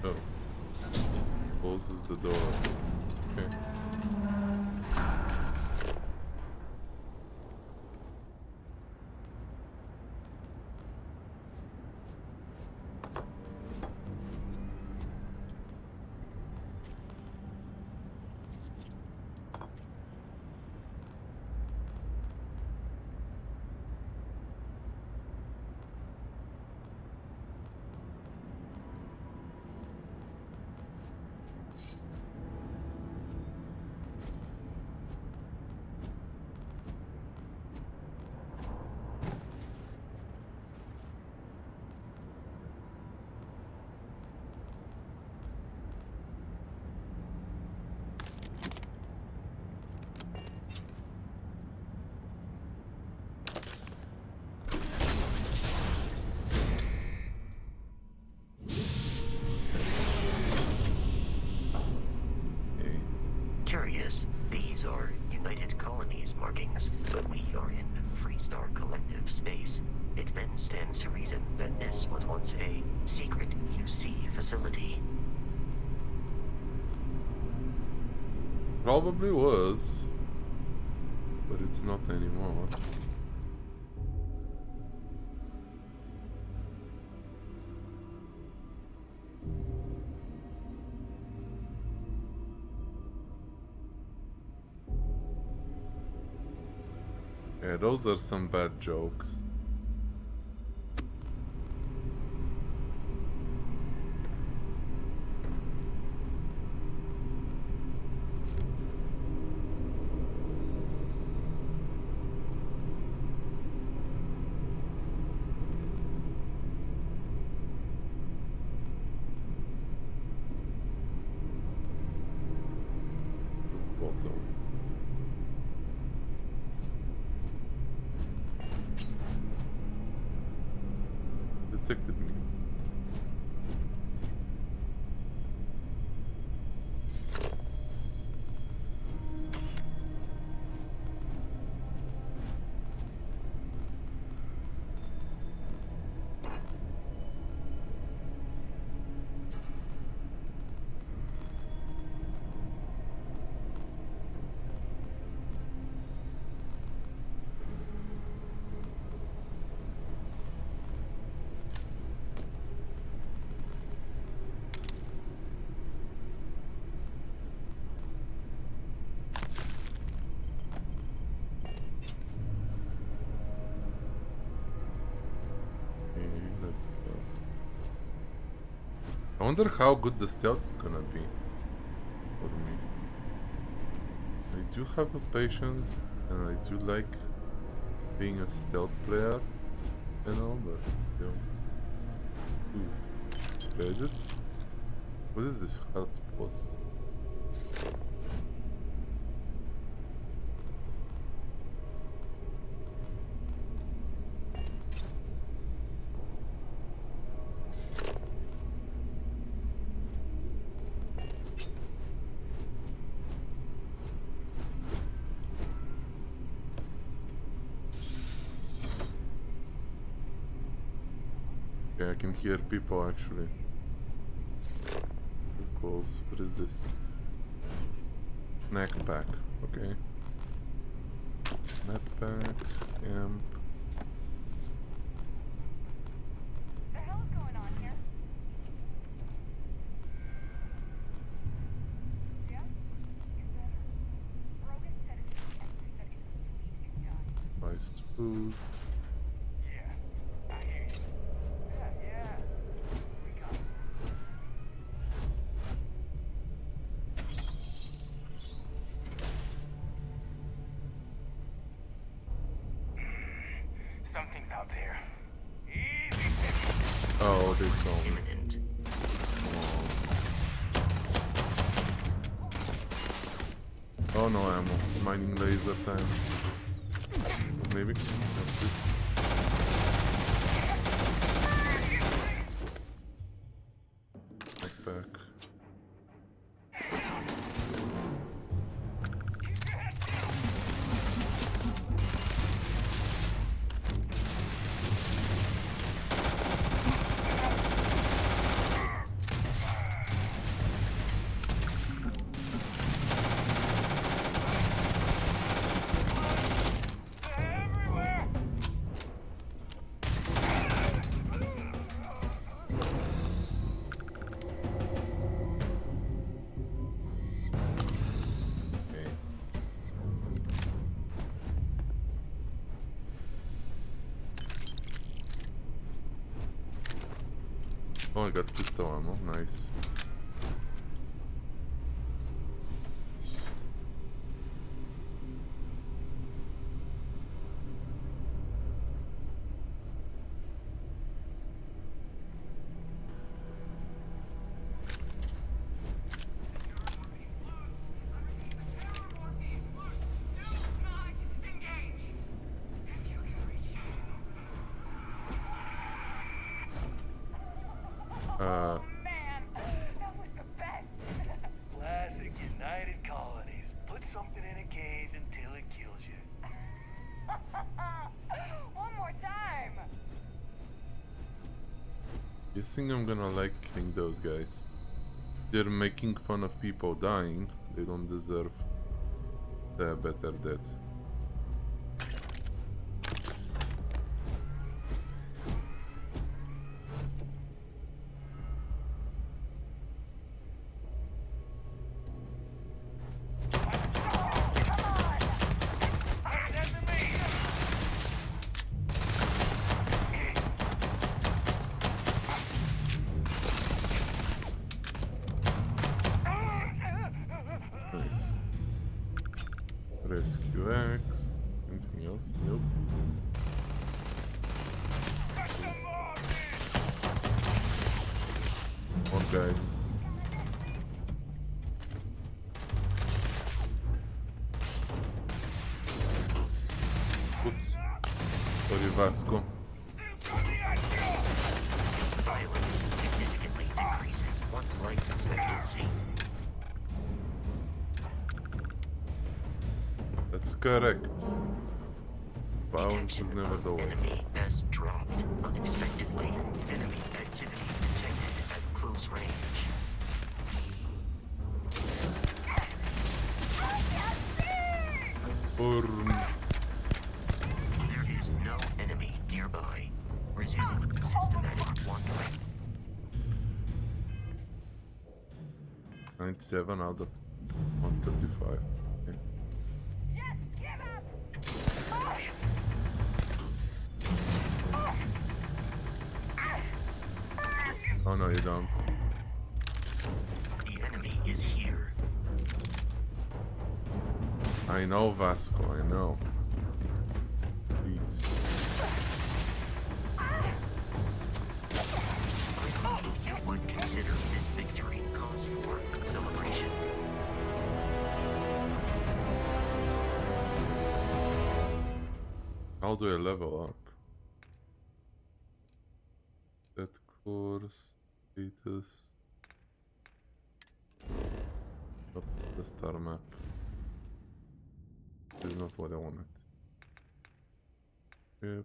Oh. Closes the door. Okay. Curious, these are United Colonies markings, but we are in Freestar Collective space. It then stands to reason that this was once a secret UC facility. Probably was, but it's not anymore. Yeah, those are some bad jokes. Bottom. Detected me. Let's go. I wonder how good the stealth is gonna be for me. I do have a patience and I do like being a stealth player, you know, but still. Ooh. Credits? What is this hard boss? Yeah, I can hear people actually. Calls. What is this? Snack pack. Okay. Snack pack. Amp. The hell is going on here? Yeah? You're better. Rogan said it's everything that isn't fleet is done. Spiced food. Yeah, I hear you. Yeah. We got it. Something's out there. Easy pickings. Oh, they saw me. Imminent. Oh no ammo. Mining laser time. Maybe? That's it. Backpack. Oh, I got pistol ammo. Nice. Man, that was the best. Classic United Colonies. Put something in a cage until it kills you. One more time. Guessing I'm gonna like killing those guys. They're making fun of people dying. They don't deserve a better death. Rescue X. Anything else? Nope. Come on, guys. Oops. Sorry, Vasco. Violence significantly decreases one's life expectancy. That's correct. Violence is never the way. Enemy has dropped unexpectedly. Enemy activity detected at close range. There is no enemy nearby. Resume systematic wandering. 97 out of 135. Okay. Just give up! Oh no, you don't. The enemy is here. I know, Vasco, I know. Please. I thought you would consider this victory cause for celebration. How do I level up? Set course, status. Not the star map. This is not what I wanted. Yep.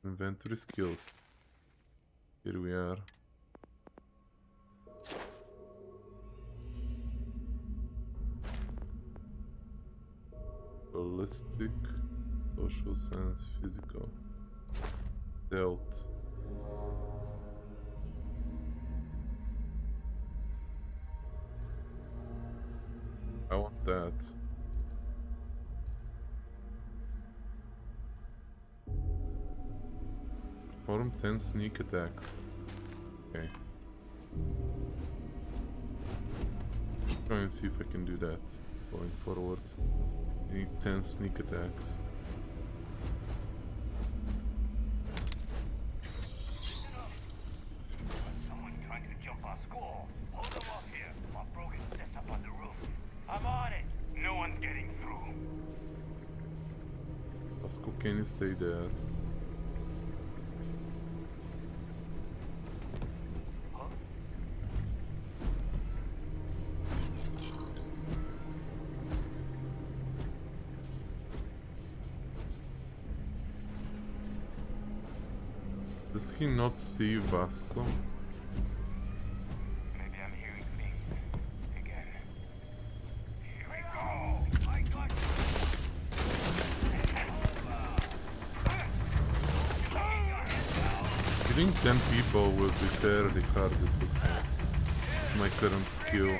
Inventory skills. Here we are. Ballistic, social science, physical. Dealt. I want that. Perform 10 sneak attacks. Okay. Try and see if I can do that going forward. I need 10 sneak attacks. Someone trying to jump our school. Hold them off here while Brogan sets up on the roof. I'm on it. No one's getting through. Vasco, can you stay there? Huh? Does he not see Vasco? Maybe I'm hearing things again. Here we go. I got Killing 10 people will be fairly hard, it looks like. My current skill.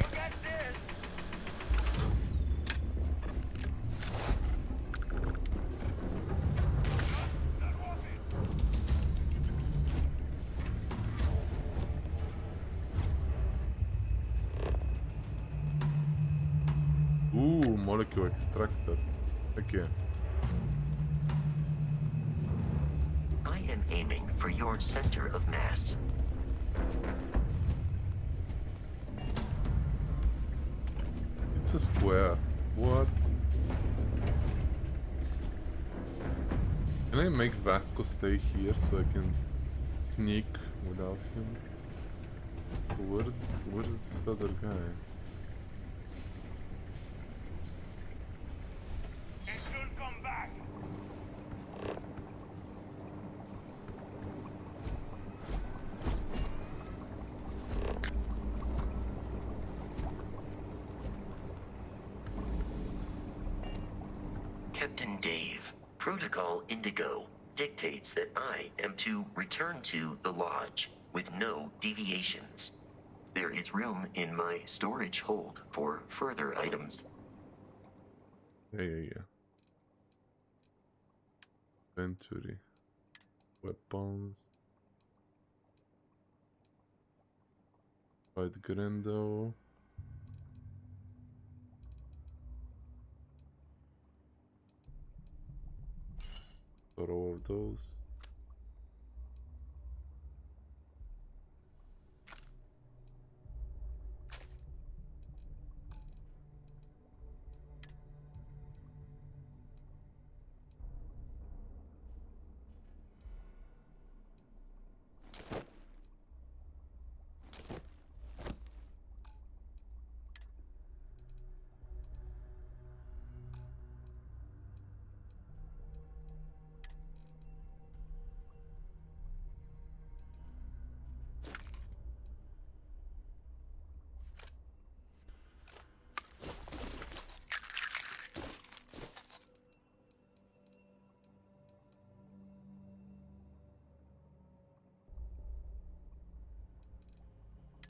Ooh, molecule extractor. Okay. I am aiming for your center of mass. It's a square. What? Can I make Vasco stay here so I can sneak without him? Where's this other guy? It should come back. Captain Dave, Protocol Indigo dictates that I am to return to the lodge with no deviations. There is room in my storage hold for further items. Yeah. Inventory. Weapons. Fight Grendo. Store all of those.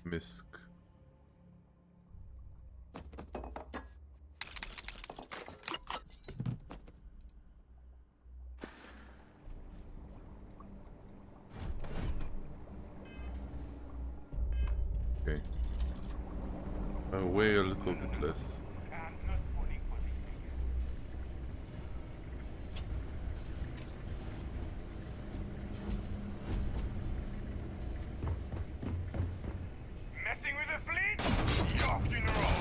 Misk. Okay. Weigh a little bit less. Messing with the fleet? You're funeral!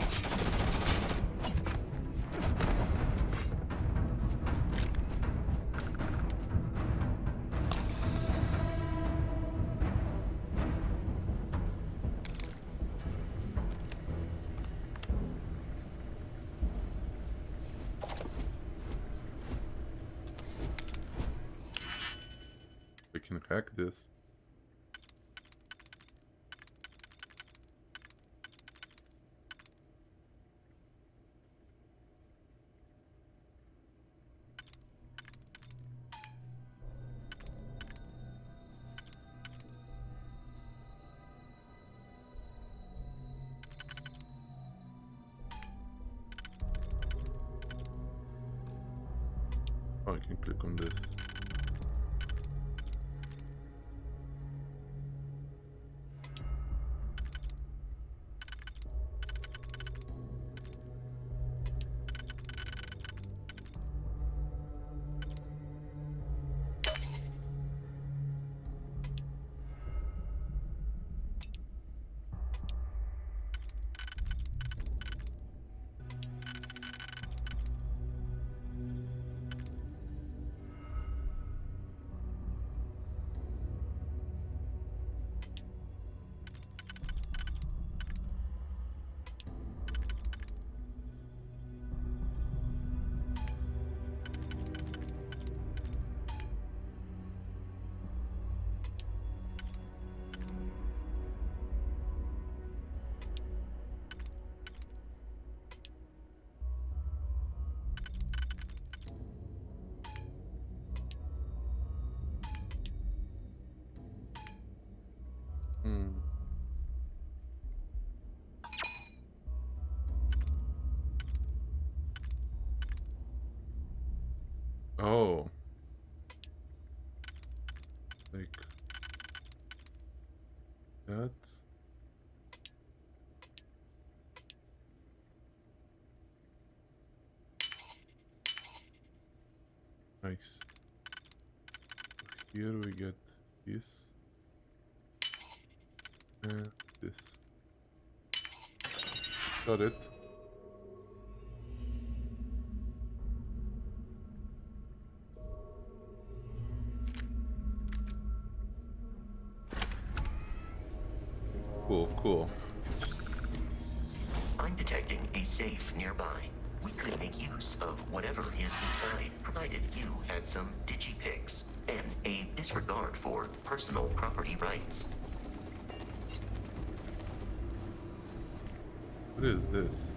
I can hack this. Oh, I can click on this. Oh. Like that. Nice. Here we get this and this. Got it. Cool, cool. I'm detecting a safe nearby. We could make use of whatever is inside, provided you had some digipics and a disregard for personal property rights. What is this?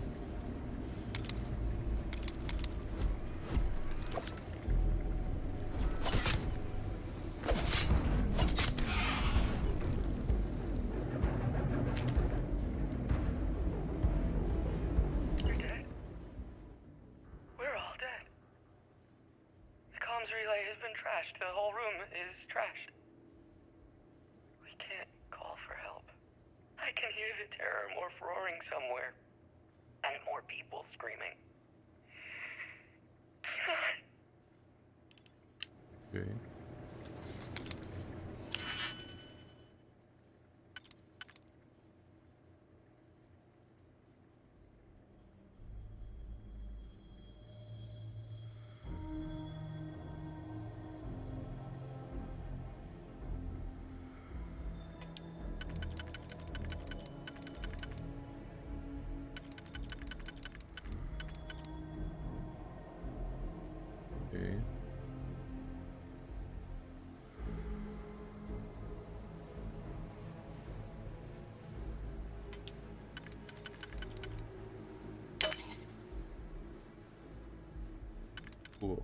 We're dead. We're all dead. The comms relay has been trashed. The whole room is trashed. We can't call for help. I can hear the terror morph roaring somewhere. And more people screaming. God. Okay. Okay. Cool.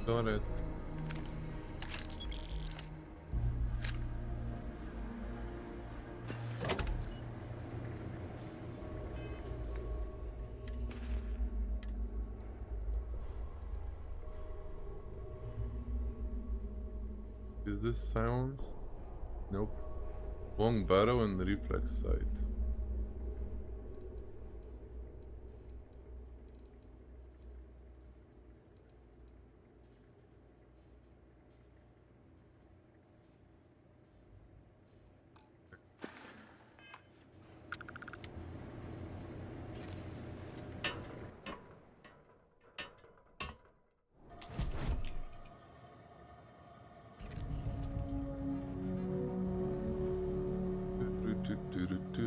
Got it. Is this silenced? Nope. Long barrow and reflex sight. Do.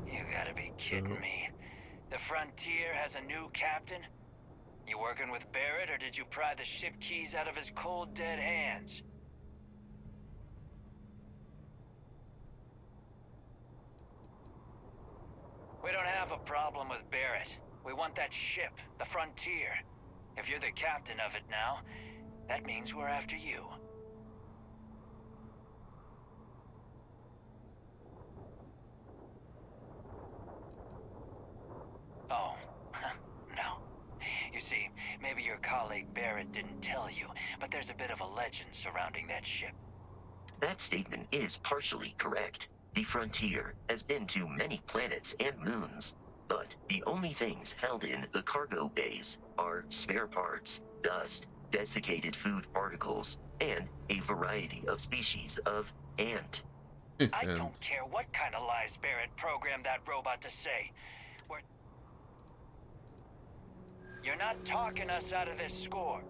You gotta be kidding me. The Frontier has a new captain? You working with Barrett, or did you pry the ship keys out of his cold, dead hands? We don't have a problem with Barrett. We want that ship, the Frontier. If you're the captain of it now, that means we're after you. Oh, no. You see, maybe your colleague Barrett didn't tell you, but there's a bit of a legend surrounding that ship. That statement is partially correct. The Frontier has been to many planets and moons, but the only things held in the cargo bays are spare parts, dust, desiccated food particles, and a variety of species of ant. I don't care what kind of lies Barrett programmed that robot to say. You're not talking us out of this score.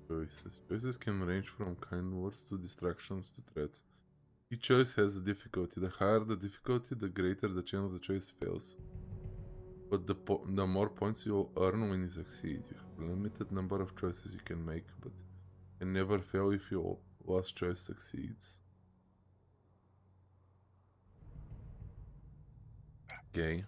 Choices. Choices can range from kind words to distractions to threats. Each choice has a difficulty. The higher the difficulty, the greater the chance the choice fails. But the more points you earn when you succeed. You have a limited number of choices you can make, but can never fail if your last choice succeeds. Okay.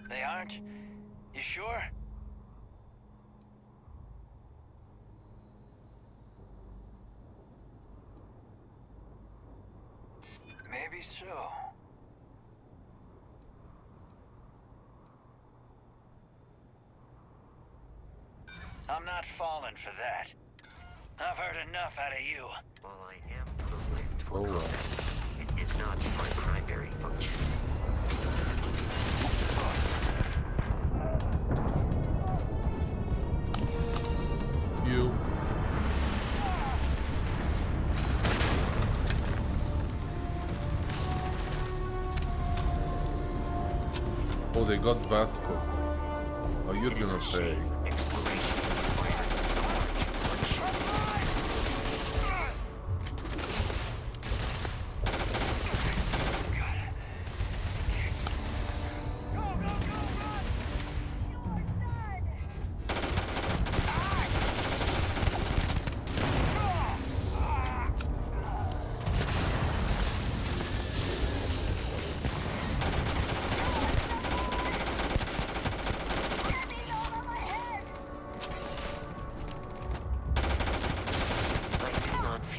They aren't? You sure? Maybe so. I'm not falling for that. I've heard enough out of you. While I am programmed for combat, it is not my primary function. You. Oh, they got Vasco. Oh, you're gonna pay.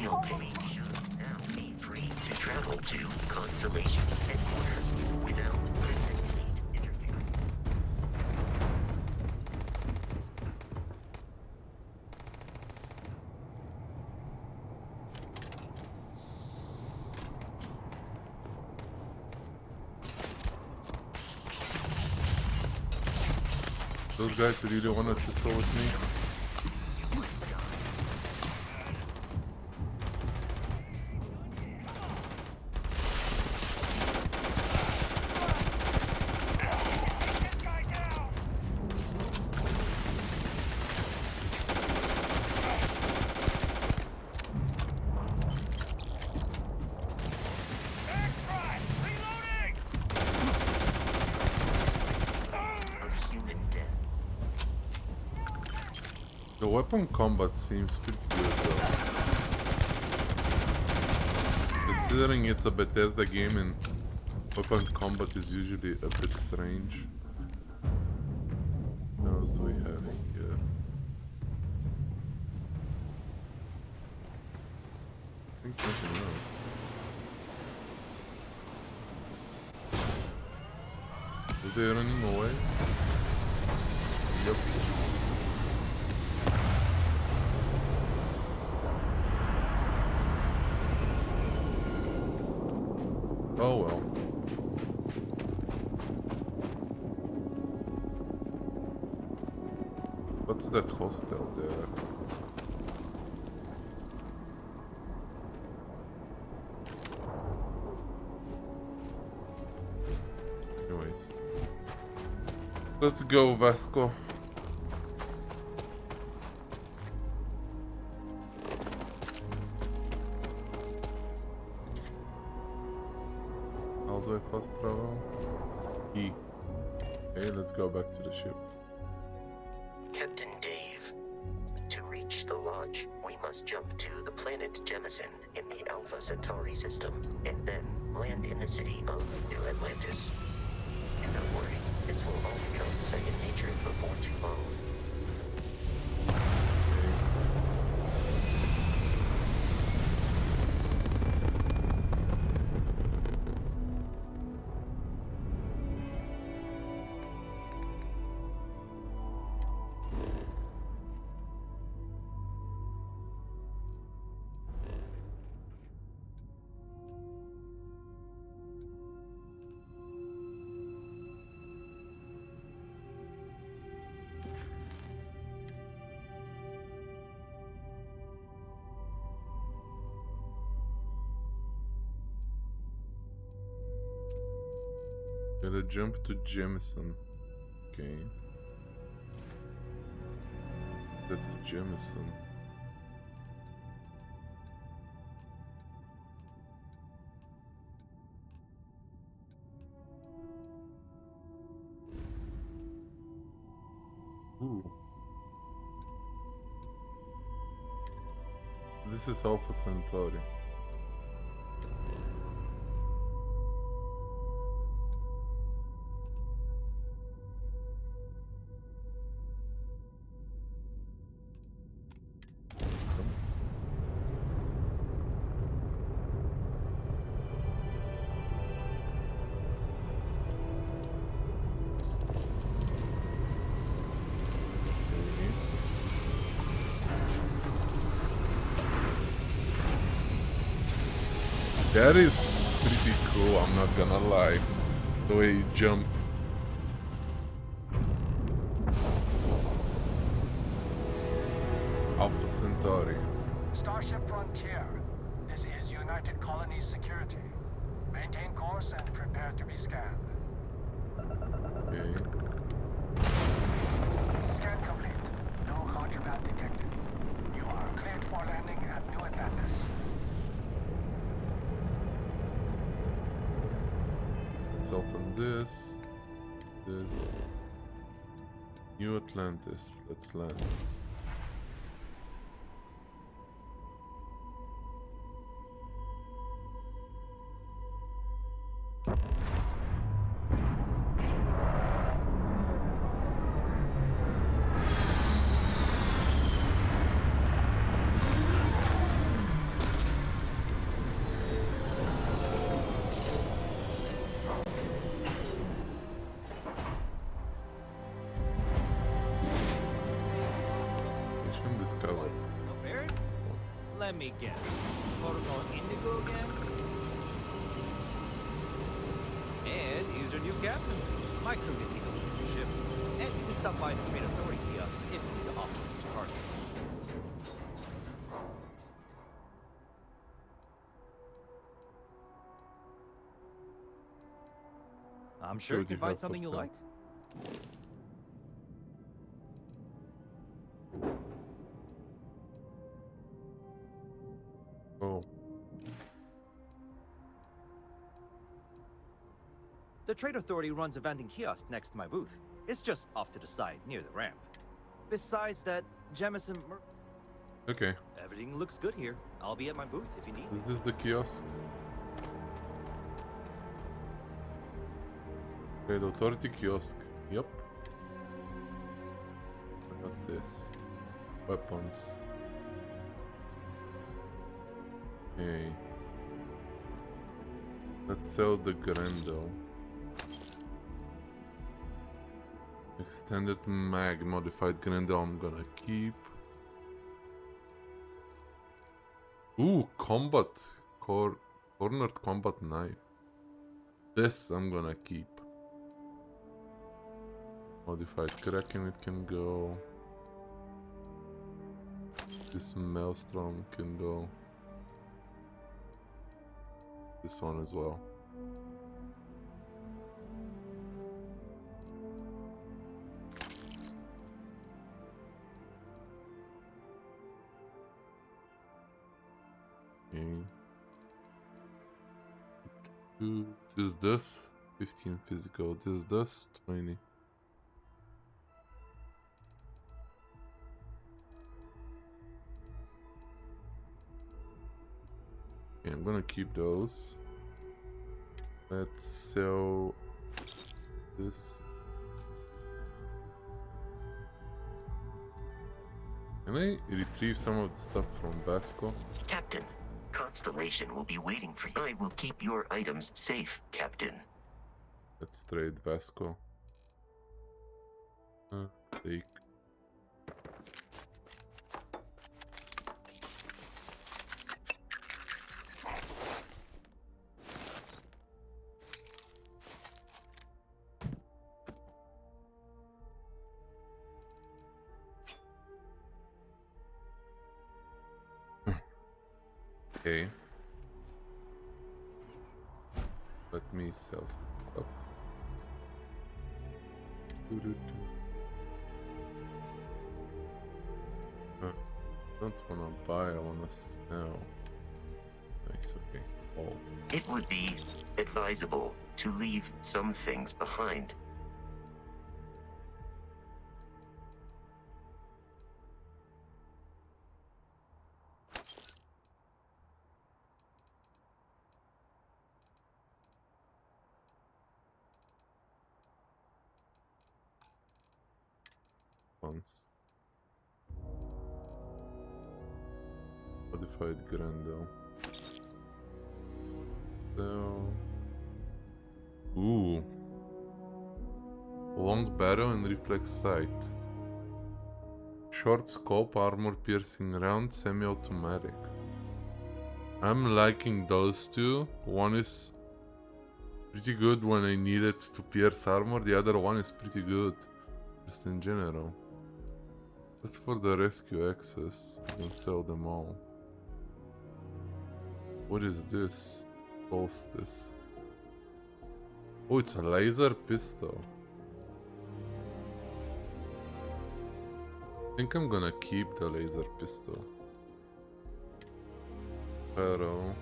Additional pay should now be free to travel to Constellation headquarters without Crimson Fleet interference. Those guys really wanted to sell with me. The weapon combat seems pretty good though. Considering it's a Bethesda game and weapon combat is usually a bit strange. What else do we have here? I think nothing else. Are they running away? Yep. Oh well. What's that hostel there? Anyways. Let's go, Vasco. How do I fast travel? E. Okay, let's go back to the ship. Captain Dave, to reach the lodge, we must jump to the planet Jemison in the Alpha Centauri system, and then land in the city of New Atlantis. And don't worry, this will all become second nature before too long. Gotta jump to Jemison. Okay. That's Jemison. Ooh. This is Alpha Centauri. That is pretty cool, I'm not gonna lie. The way you jump. Alpha Centauri. Starship Frontier, this is United Colonies Security. Maintain course and prepare to be scanned. Okay. Scan complete. No contraband detected. You are cleared for landing at New Atlantis. Let's open this. New Atlantis. Let's land. discovered. No Barrett? Let me guess. Protocol Indigo again? And he's your new captain. My crew can take a look at your ship. And you can stop by the Trade Authority kiosk if you need to offer us to cargo. I'm sure you What do can you find have for something you sale? like. Oh, The Trade Authority runs a vending kiosk next to my booth. It's just off to the side, near the ramp. Besides that, Jemison... okay. Everything looks good here. I'll be at my booth if you need. Is this the kiosk? Trade Authority kiosk. Yep. I got this. Weapons. Okay. Let's sell the Grendel. Extended mag modified Grendel I'm gonna keep. Ooh, combat. Cornered combat knife. This I'm gonna keep. Modified Kraken it can go. This Maelstrom can go. This one as well. Okay. Is this 15 physical? This 20. Okay, I'm gonna keep those. Let's sell this. Can I retrieve some of the stuff from Vasco? Captain, Constellation will be waiting for you. I will keep your items safe, Captain. Let's trade Vasco. Take. Okay. Let me sell some stuff. Don't wanna buy, I wanna sell. Nice, okay. Oh. It would be advisable to leave some things behind. Once. Modified Grendel. So. Ooh. Long barrel and reflex sight. Short scope, armor piercing round, semi-automatic. I'm liking those two. One is pretty good when I need it to pierce armor. The other one is pretty good just in general. As for the rescue access, I can sell them all. What is this? Solstice. Oh, it's a laser pistol. I think I'm gonna keep the laser pistol. Pero...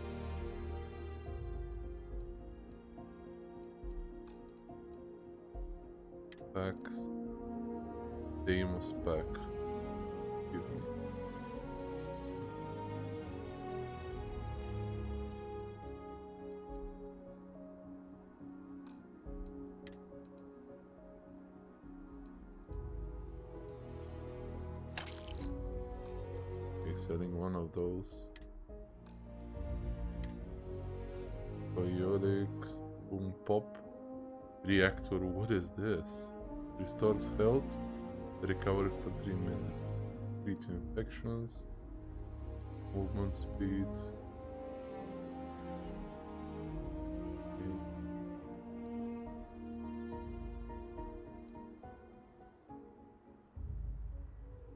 Packs. Deimos pack. Give me. Okay, selling one of those. Biotics, boom pop, reactor. What is this? Restores health, recovery for 3 minutes. Immunity to infections. Movement speed. Okay.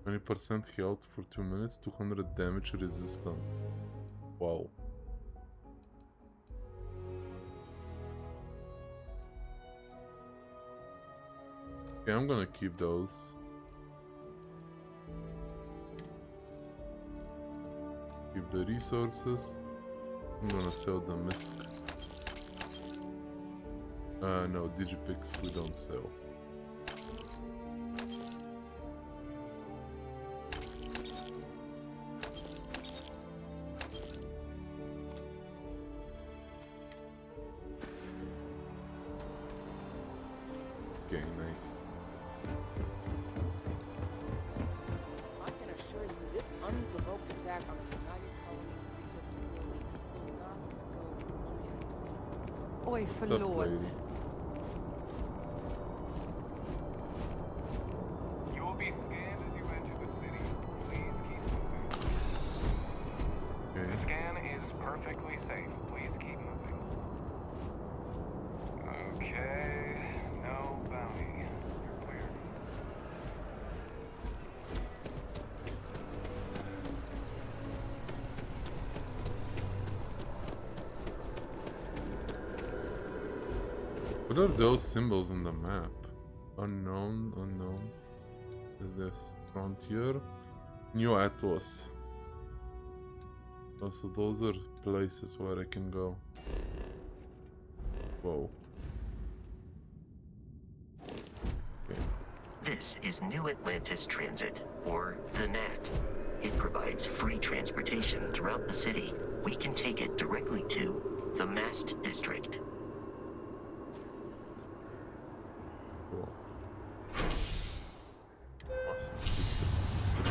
20% health for 2 minutes, 200 damage resistant. Wow. Okay, I'm gonna keep those. Keep the resources. I'm gonna sell the misc. No, Digipix we don't sell. Okay, nice. I can assure you this unprovoked attack on the United Colonies Research Facility will not go unanswered. Oi, What's up, verlord. lady? You will be scanned as you enter the city. Please keep moving. Okay. The scan is perfectly safe. Please keep moving. Okay. No bounty. You're clear. What are those symbols on the map? Unknown, unknown. What is this? Frontier? New Atlas. Oh, so those are places where I can go. Whoa. Okay. This is New Atlantis Transit, or the NAT. It provides free transportation throughout the city. We can take it directly to the Mast District. Cool. Let's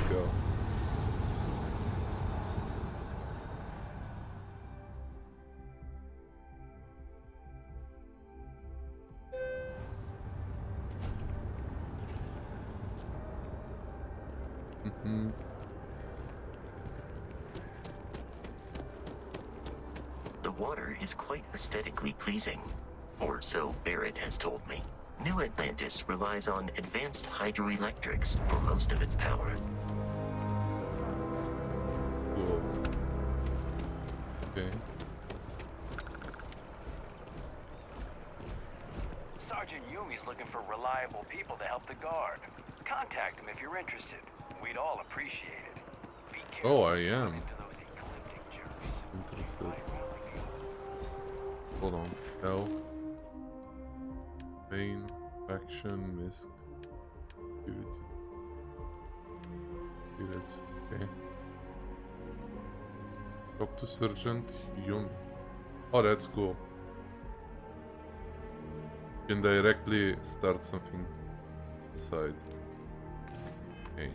go. The water is quite aesthetically pleasing, or so Barrett has told me. New Atlantis relies on advanced hydroelectrics for most of its power. Cool. Okay. Sergeant Yumi's looking for reliable people to help the guard. Contact him if you're interested. We'd all appreciate it. Be careful Oh, I am into those ecliptic jerks. interested. Hold on. L. Pain. Action. Misc. Activity. Spirit. Okay. Talk to Sergeant Yumi. Oh, that's cool. You can directly start something aside. Okay.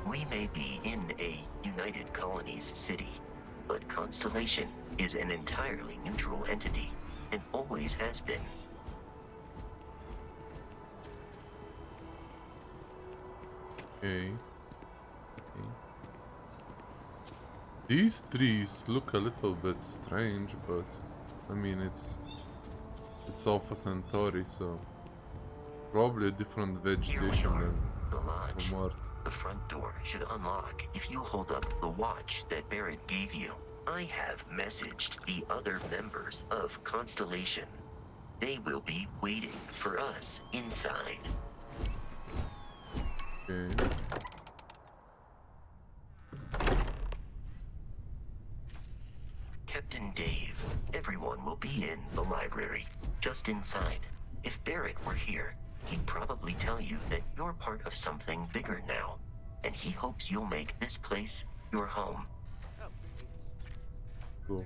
We may be in a United Colonies city, but Constellation is an entirely neutral entity and always has been. Okay. Okay. These trees look a little bit strange, but I mean it's Alpha Centauri, so probably a different vegetation than The lodge. Mart. The front door should unlock if you hold up the watch that Barrett gave you. I have messaged the other members of Constellation. They will be waiting for us inside. Okay. Captain Dave, everyone will be in the library, just inside. If Barrett were here, he'd probably tell you that you're part of something bigger now, and he hopes you'll make this place your home. Cool.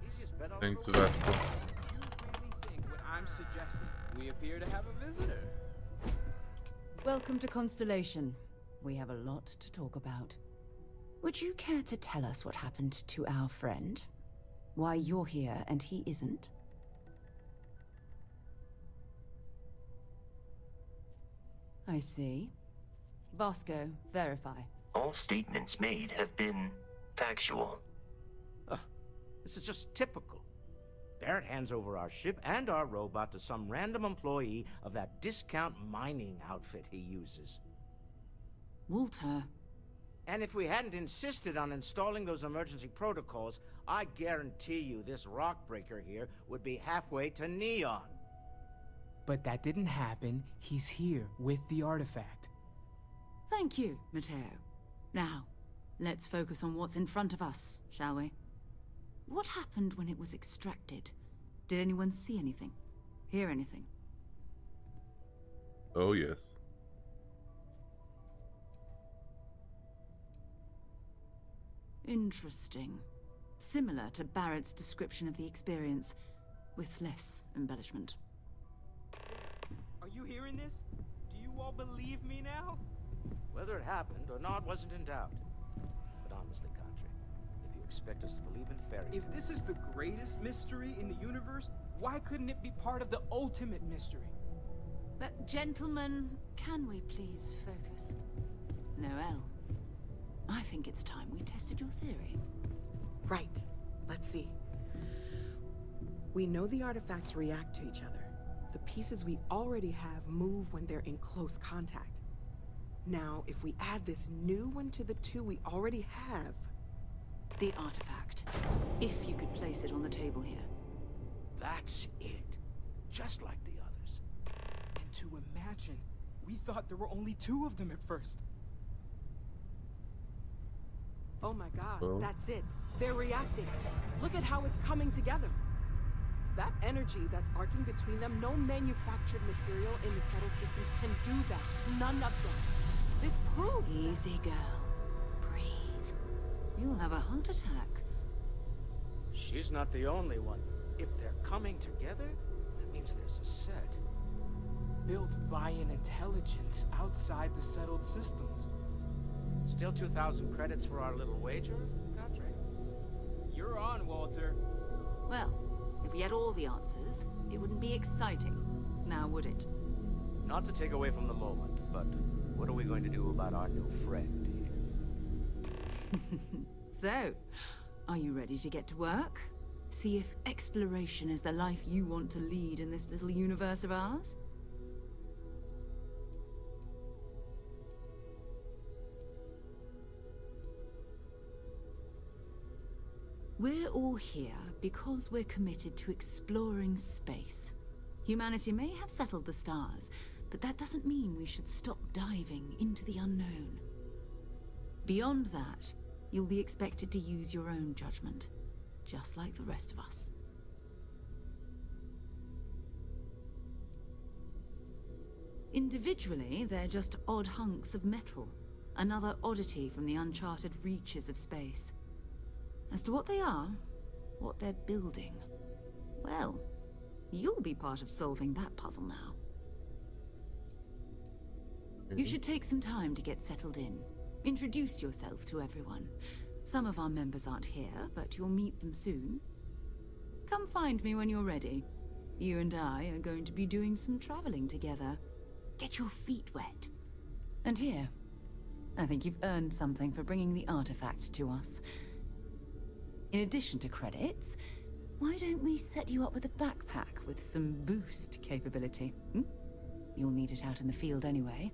He's just been on Thanks, the road. Vasco. You really think what I'm suggesting? We appear to have a visitor. Welcome to Constellation. We have a lot to talk about. Would you care to tell us what happened to our friend? Why you're here and he isn't? I see. Vasco, verify. All statements made have been factual. This is just typical. Barrett hands over our ship and our robot to some random employee of that discount mining outfit he uses. Walter. And if we hadn't insisted on installing those emergency protocols, I guarantee you this rock breaker here would be halfway to Neon. But that didn't happen. He's here with the artifact. Thank you, Matteo. Now, let's focus on what's in front of us, shall we? What happened when it was extracted? Did anyone see anything? Hear anything? Oh, yes. Interesting. Similar to Barrett's description of the experience, with less embellishment. Are you hearing this? Do you all believe me now? Whether it happened or not wasn't in doubt. But honestly, Country, if you expect us to believe in fairy tales... If this is the greatest mystery in the universe, why couldn't it be part of the ultimate mystery? But gentlemen, can we please focus? Noel, I think it's time we tested your theory. Right. Let's see. We know the artifacts react to each other. The pieces we already have move when they're in close contact. Now, if we add this new one to the two we already have... The artifact. If you could place it on the table here. That's it. Just like the others. And to imagine, we thought there were only 2 of them at first. Oh my god, Oh. That's it. They're reacting. Look at how it's coming together. That energy that's arcing between them, no manufactured material in the settled systems can do that. None of them. This proves Easy, girl. Breathe. You'll have a heart attack. She's not the only one. If they're coming together, that means there's a set. Built by an intelligence outside the settled systems. Still 2,000 credits for our little wager, Country? You're on, Walter. Well, if we had all the answers, it wouldn't be exciting, now would it? Not to take away from the moment, but what are we going to do about our new friend here? So, are you ready to get to work? See if exploration is the life you want to lead in this little universe of ours? We're all here because we're committed to exploring space. Humanity may have settled the stars, but that doesn't mean we should stop diving into the unknown. Beyond that, you'll be expected to use your own judgment, just like the rest of us. Individually, they're just odd hunks of metal, another oddity from the uncharted reaches of space. As to what they are, what they're building, well, you'll be part of solving that puzzle now. You should take some time to get settled in. Introduce yourself to everyone. Some of our members aren't here, but you'll meet them soon. Come find me when you're ready. You and I are going to be doing some traveling together. Get your feet wet. And here, I think you've earned something for bringing the artifact to us. In addition to credits, why don't we set you up with a backpack with some boost capability? You'll need it out in the field anyway.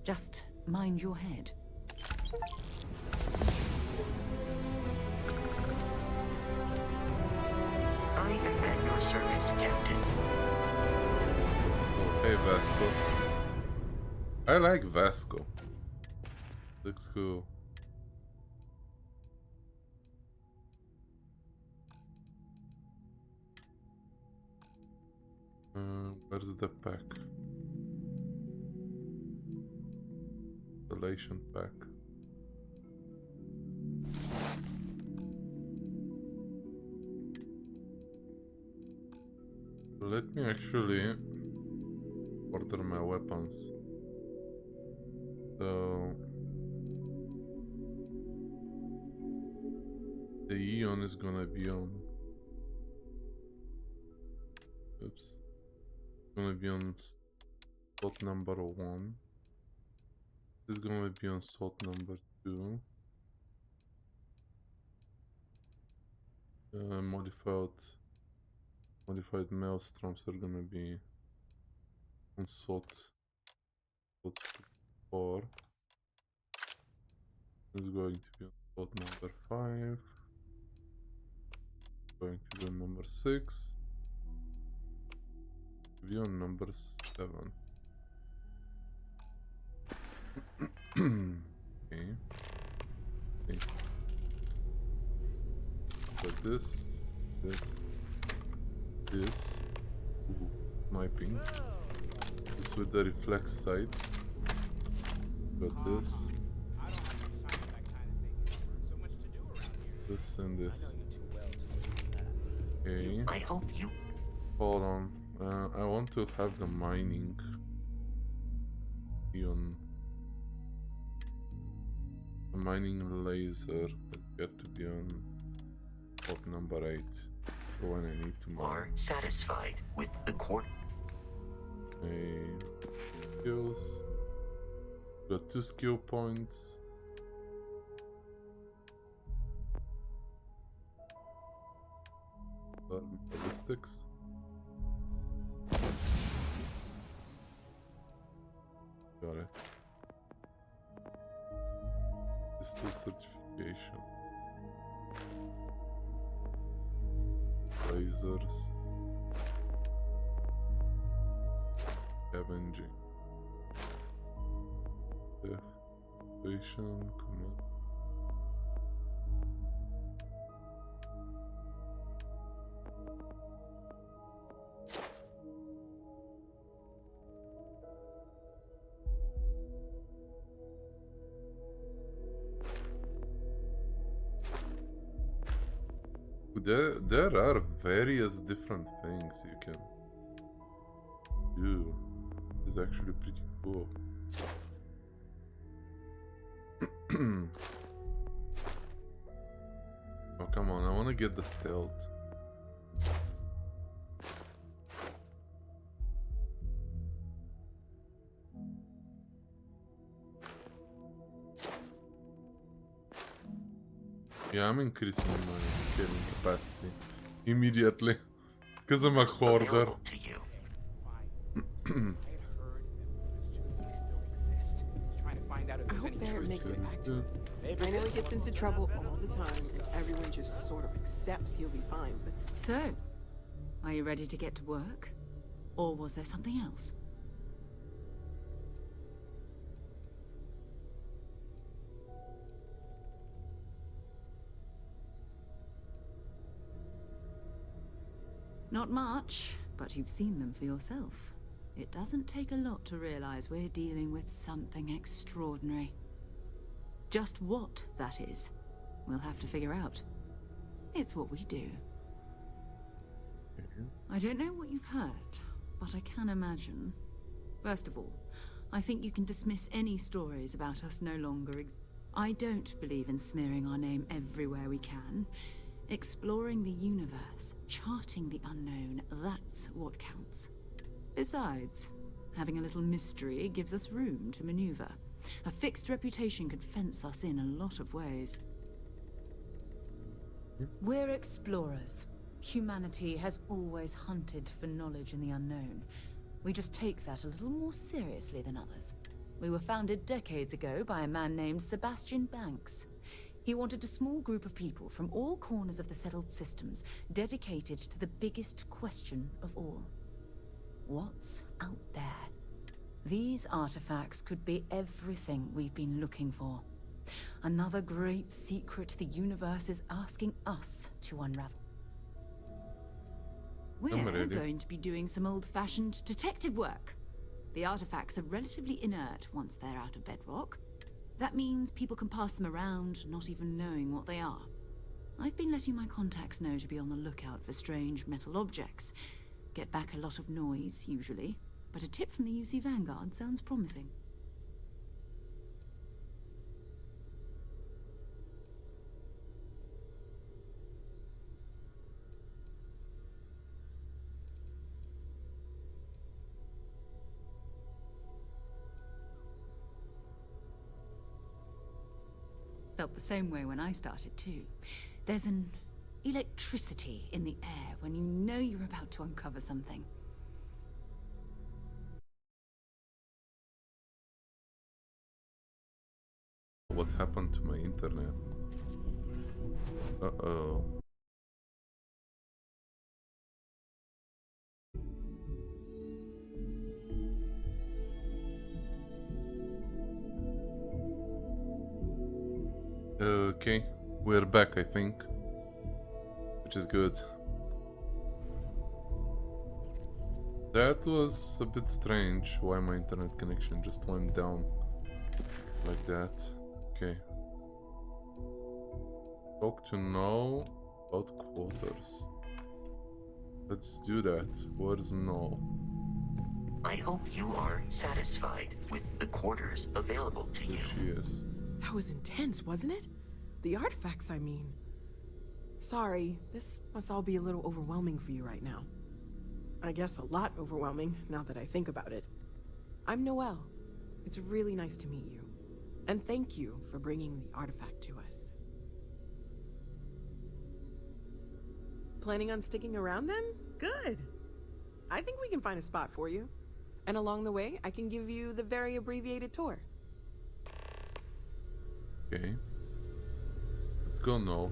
Just mind your head. I am at your service, Captain. Hey, Vasco. I like Vasco. Looks cool. Where's the pack? Installation pack. Let me actually order my weapons. So the Eon is gonna be on. Oops. Gonna be on spot number 1. This is gonna be on salt number 2. Modified maelstroms are gonna be on salt 4. This is going to be on salt number 5. Going to be on number 6. Be on number 7. Okay. So this. Ooh, sniping. This with the reflex sight. Got this. This and this. Okay. I hope you. Hold on. I want to have the mining be on the mining laser. Got to be on port number 8. So when I need to mine. Are satisfied with the court. Skills. Got 2 skill points. Ballistics. Got it. Pistol certification. Lasers. Scavenging. Death. Command. There are various different things you can do. It's actually pretty cool. Oh, come on, I want to get the stealth. Yeah, I'm increasing my carrying capacity immediately because I'm a hoarder. I hope Barrett makes it back to us. I know he gets into trouble all the time, and everyone just sort of accepts he'll be fine, but still. So, are you ready to get to work? Or was there something else? Not much, but you've seen them for yourself. It doesn't take a lot to realize we're dealing with something extraordinary. Just what that is, we'll have to figure out. It's what we do. I don't know what you've heard, but I can imagine. First of all, I think you can dismiss any stories about us no longer I don't believe in smearing our name everywhere we can. Exploring the universe, charting the unknown, that's what counts. Besides, having a little mystery gives us room to maneuver. A fixed reputation could fence us in a lot of ways. We're explorers. Humanity has always hunted for knowledge in the unknown. We just take that a little more seriously than others. We were founded decades ago by a man named Sebastian Banks. He wanted a small group of people from all corners of the settled systems, dedicated to the biggest question of all. What's out there? These artifacts could be everything we've been looking for. Another great secret the universe is asking us to unravel. We're going to be doing some old-fashioned detective work. The artifacts are relatively inert once they're out of bedrock. That means people can pass them around, not even knowing what they are. I've been letting my contacts know to be on the lookout for strange metal objects. Get back a lot of noise, usually, but a tip from the UC Vanguard sounds promising. Felt the same way when I started too. There's an electricity in the air when you know you're about to uncover something. What happened to my internet? Uh-oh. Okay, we're back, I think, which is good. That was a bit strange, why my internet connection just went down like that. Okay. Talk to Null about quarters. Let's do that. Where's Null? I hope you are satisfied with the quarters available to you. There she is. That was intense, wasn't it? The artifacts, I mean. Sorry, this must all be a little overwhelming for you right now. I guess a lot overwhelming, now that I think about it. I'm Noelle. It's really nice to meet you. And thank you for bringing the artifact to us. Planning on sticking around then? Good. I think we can find a spot for you. And along the way, I can give you the very abbreviated tour. Okay. Let's go now.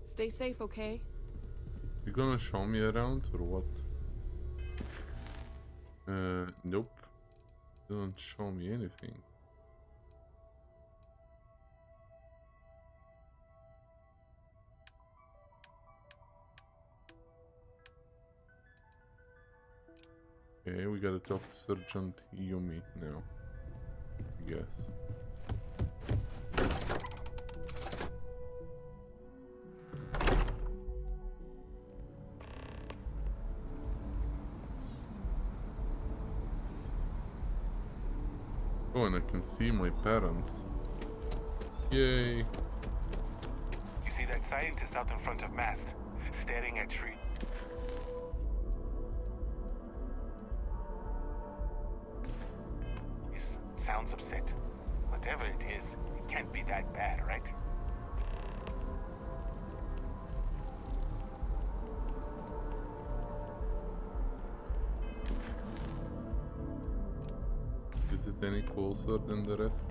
Stay safe, okay? You gonna show me around or what? Nope. Don't show me anything. Okay, we gotta talk to Sergeant Yumi now, I guess. Oh, and I can see my parents. Yay! You see that scientist out in front of mast, staring at tree. He sounds upset. Whatever it is, it can't be that bad, right? Is it any closer than the rest?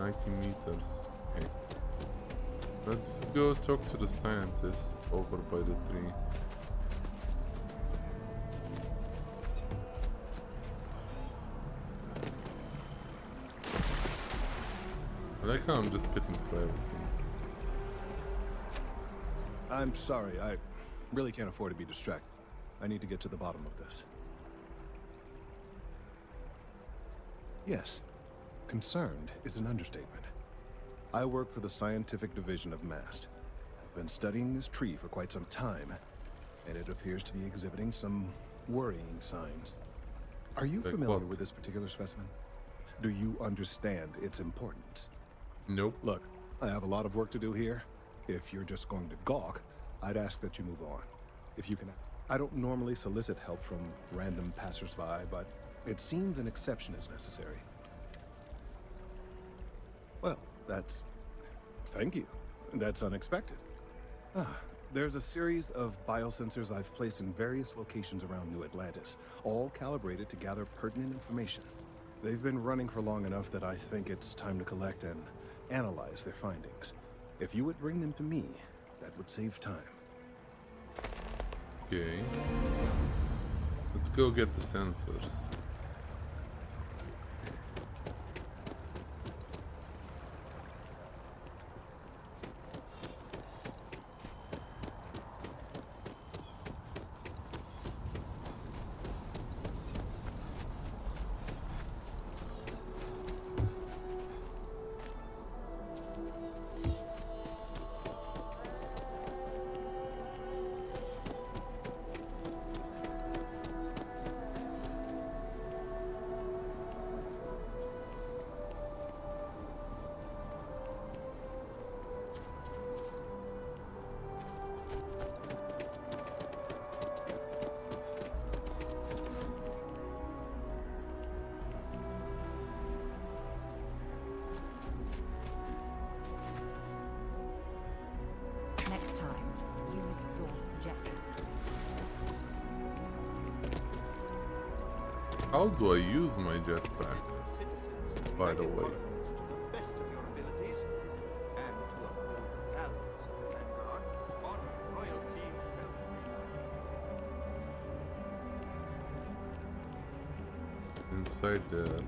90 meters. Okay. Let's go talk to the scientist over by the tree. I like how I'm just getting for everything. I'm sorry, I really can't afford to be distracted. I need to get to the bottom of this. Yes, concerned is an understatement. I work for the scientific division of MAST. I've been studying this tree for quite some time, and it appears to be exhibiting some worrying signs. Are you familiar with this particular specimen? Do you understand its importance? Nope. Look, I have a lot of work to do here. If you're just going to gawk, I'd ask that you move on. If you can... I don't normally solicit help from random passersby, but it seems an exception is necessary. Well, that's... Thank you. That's unexpected. There's a series of biosensors I've placed in various locations around New Atlantis, all calibrated to gather pertinent information. They've been running for long enough that I think it's time to collect and analyze their findings. If you would bring them to me, that would save time. Okay. Let's go get the sensors. use your jetpack. How do I use my jetpack? By the way. Inside there.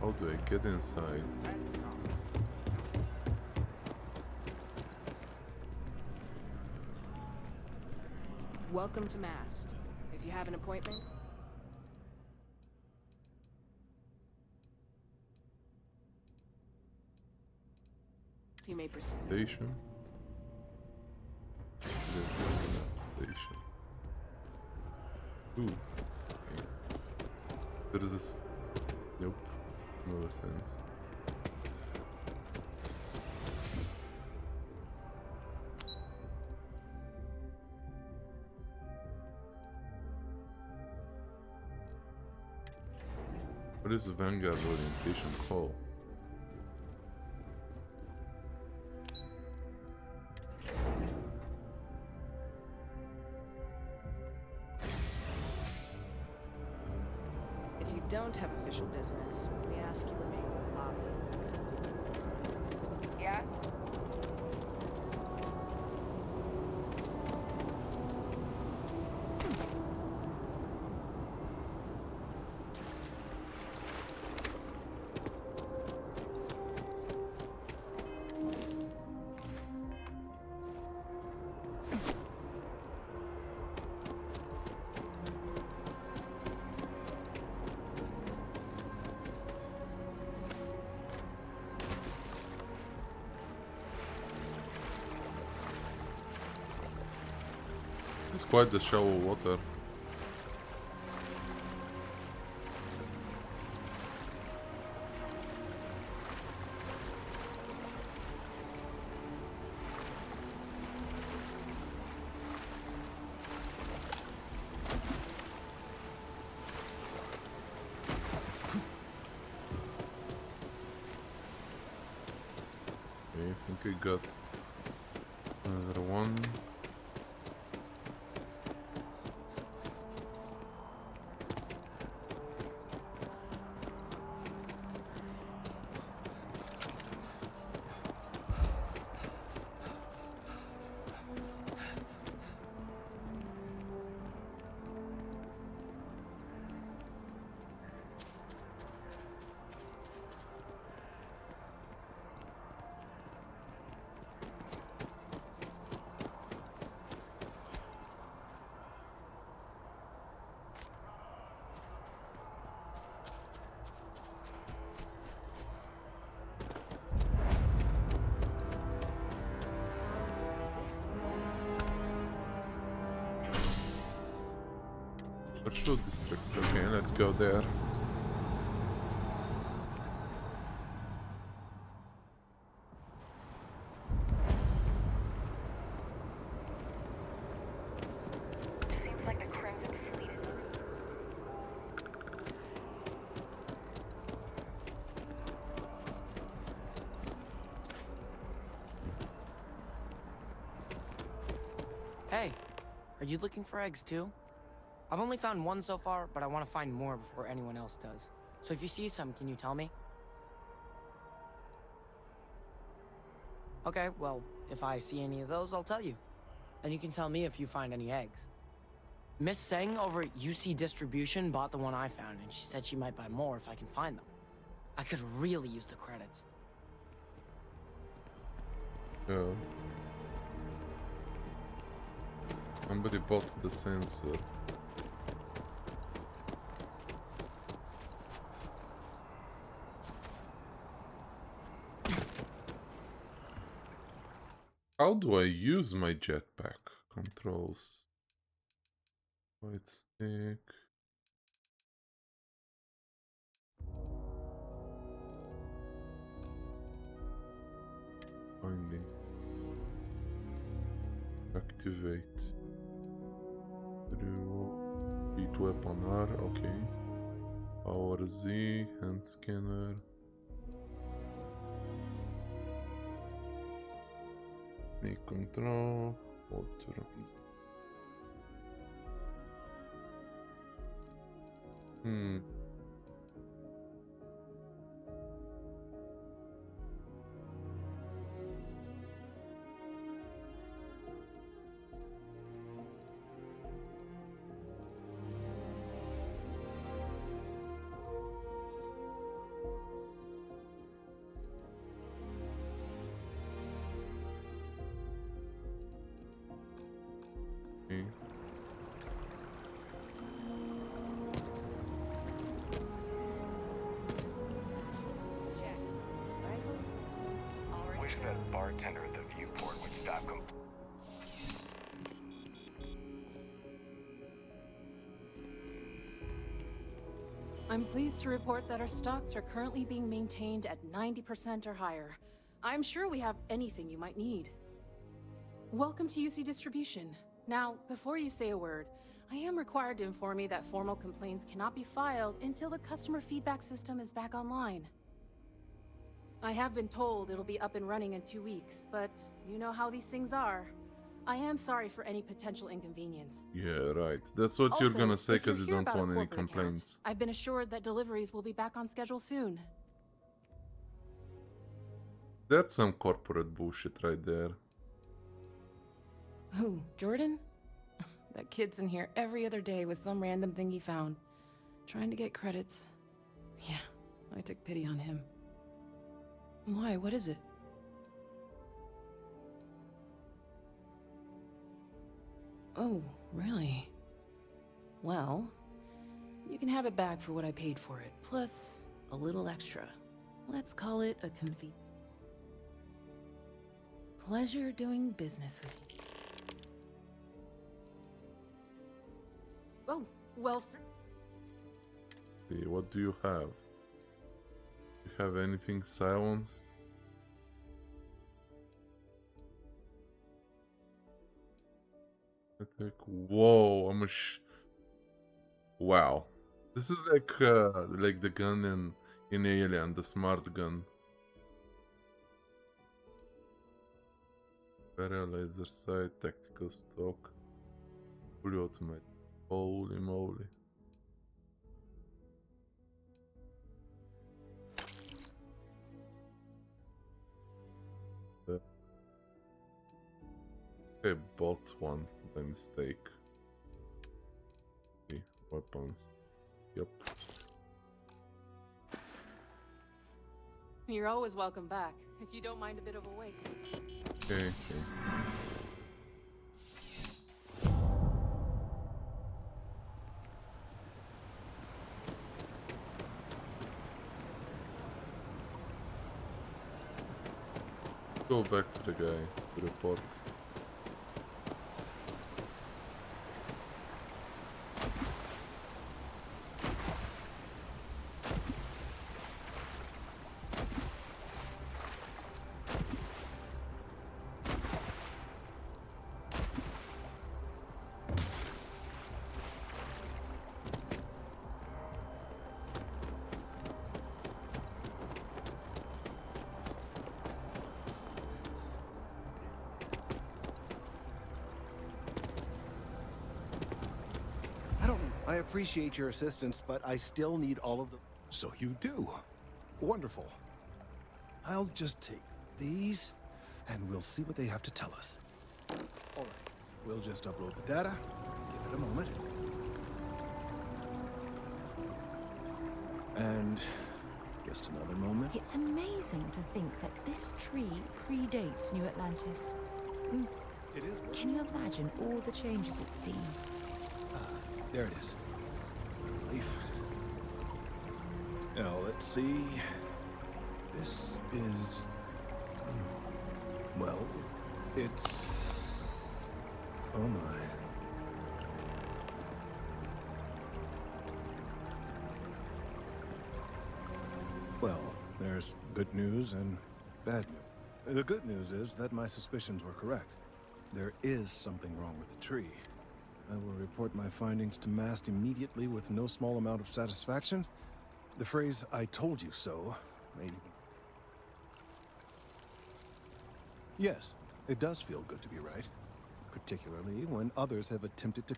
How do I get inside? Welcome to Mast. If you have an appointment, you may proceed. Station. There's that station. Ooh. Okay. There is this. Nope. No sense. What is the Vanguard orientation call? If you don't have official business, we ask you remain in the lobby. Yeah? It's quite the shallow water. Okay, I think I got another one. Virtual district. Okay, let's go there. Seems like the Crimson Fleet is. Hey, are you looking for eggs too? I've only found one so far, but I want to find more before anyone else does. So if you see some, can you tell me? Okay, well, if I see any of those, I'll tell you. And you can tell me if you find any eggs. Miss Seng over at UC Distribution bought the one I found, and she said she might buy more if I can find them. I could really use the credits. Yeah. Somebody bought the sensor. How do I use my jetpack? Controls. Right stick. Finding. Activate. Beat weapon R, okay. Power Z, hand scanner. Make control. Water. Okay. Wish that bartender at the viewport would stop I'm pleased to report that our stocks are currently being maintained at 90% or higher. I'm sure we have anything you might need. Welcome to UC Distribution. Now, before you say a word, I am required to inform you that formal complaints cannot be filed until the customer feedback system is back online. I have been told it'll be up and running in 2 weeks, but you know how these things are. I am sorry for any potential inconvenience. Yeah, right. That's what you're Also, gonna say if you're because you here don't about a want any corporate account, complaints. I've been assured that deliveries will be back on schedule soon. That's some corporate bullshit right there. Who, Jordan? That kid's in here every other day with some random thing he found, trying to get credits. Yeah, I took pity on him. Why, what is it? Oh, really? Well, you can have it back for what I paid for it, plus a little extra. Let's call it a pleasure doing business with you. Oh, well, sir. See, what do you have? You have anything silenced? Attack. Whoa, wow. This is like the gun in Alien, the smart gun. Barrel, laser sight, tactical stock, fully automatic. Holy moly. I bought one by mistake. Okay, weapons. Yep. You're always welcome back, if you don't mind a bit of a wait. Okay. Go back to the guy to report. I appreciate your assistance, but I still need all of the... So you do. Wonderful. I'll just take these, and we'll see what they have to tell us. All right. We'll just upload the data. Give it a moment. And just another moment. It's amazing to think that this tree predates New Atlantis. It is. Can you imagine all the changes it's seen? There it is. Relief. Now, let's see. This is... Well, it's... Oh my. Well, there's good news and bad news. The good news is that my suspicions were correct. There is something wrong with the tree. I will report my findings to MAST immediately with no small amount of satisfaction. The phrase, "I told you so," may even... Yes, it does feel good to be right. particularly when others have attempted to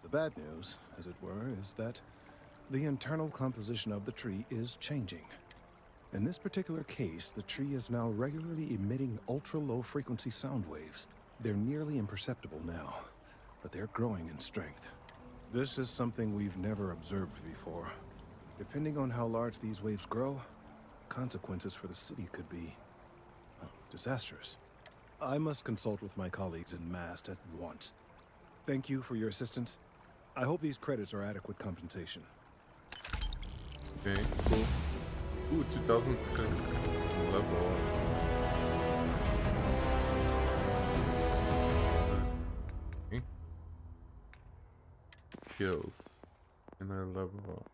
The bad news, as it were, is that the internal composition of the tree is changing. In this particular case, the tree is now regularly emitting ultra-low frequency sound waves. They're nearly imperceptible now, but they're growing in strength. This is something we've never observed before. Depending on how large these waves grow, consequences for the city could be disastrous. I must consult with my colleagues in Mast at once. Thank you for your assistance. I hope these credits are adequate compensation. Okay, cool. Ooh, 2,000 credits. Level up. Okay. Kills. And I level up.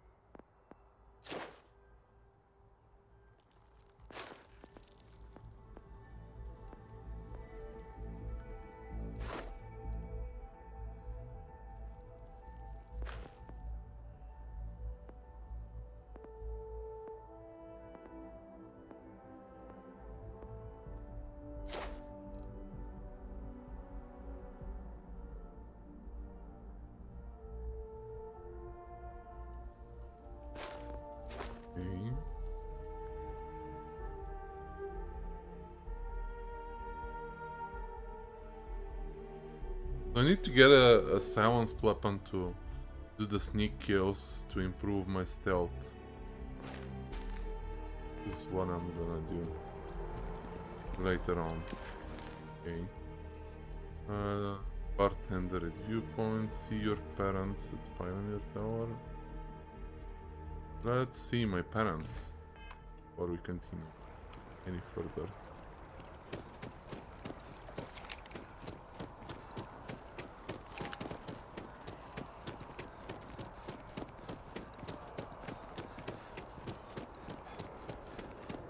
I need to get a silenced weapon to do the sneak kills to improve my stealth. This is what I'm gonna do later on. Okay. Bartender at Viewpoint. See your parents at Pioneer Tower. Let's see my parents before we continue any further.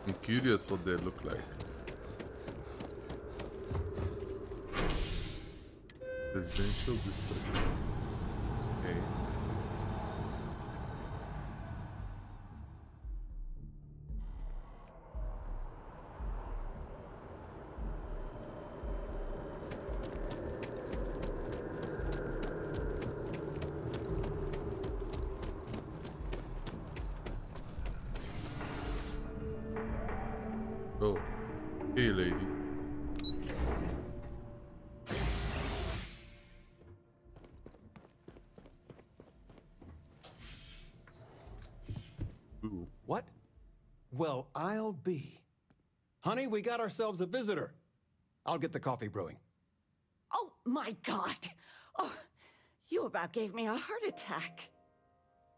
I'm curious what they look like. Residential district. Okay. Oh, hey lady. Ooh. What? Well, I'll be. Honey, we got ourselves a visitor. I'll get the coffee brewing. Oh, my God. Oh, you about gave me a heart attack.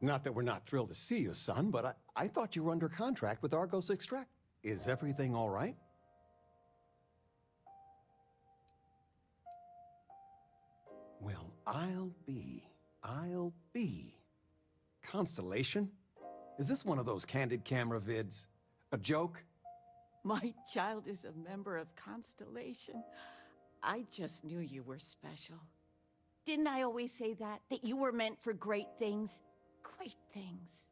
Not that we're not thrilled to see you, son, but I thought you were under contract with Argos Extract. Is everything all right? Well, I'll be. Constellation? Is this one of those candid camera vids? A joke? My child is a member of Constellation. I just knew you were special. Didn't I always say that? That you were meant for great things? Great things.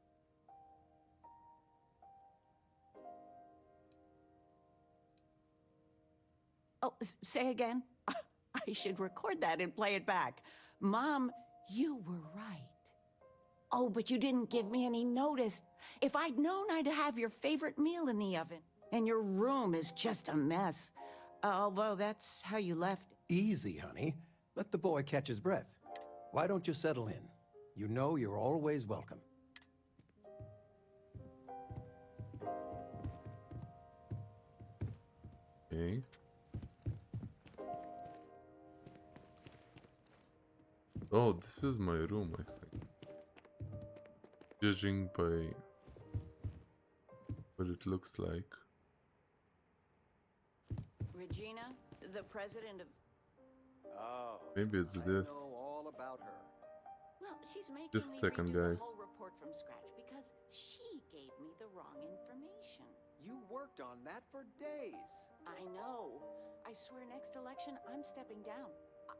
Oh, say again? I should record that and play it back. Mom, you were right. Oh, but you didn't give me any notice. If I'd known, I'd have your favorite meal in the oven. And your room is just a mess. Although that's how you left. Easy, honey. Let the boy catch his breath. Why don't you settle in? You know you're always welcome. Okay. Oh, this is my room, I think. Judging by what it looks like. Regina, the president of... Oh, maybe it's this. I know all about her. Well, she's making Just me a second, redo guys. the whole report from scratch because she gave me the wrong information. You worked on that for days. I know. I swear next election, I'm stepping down.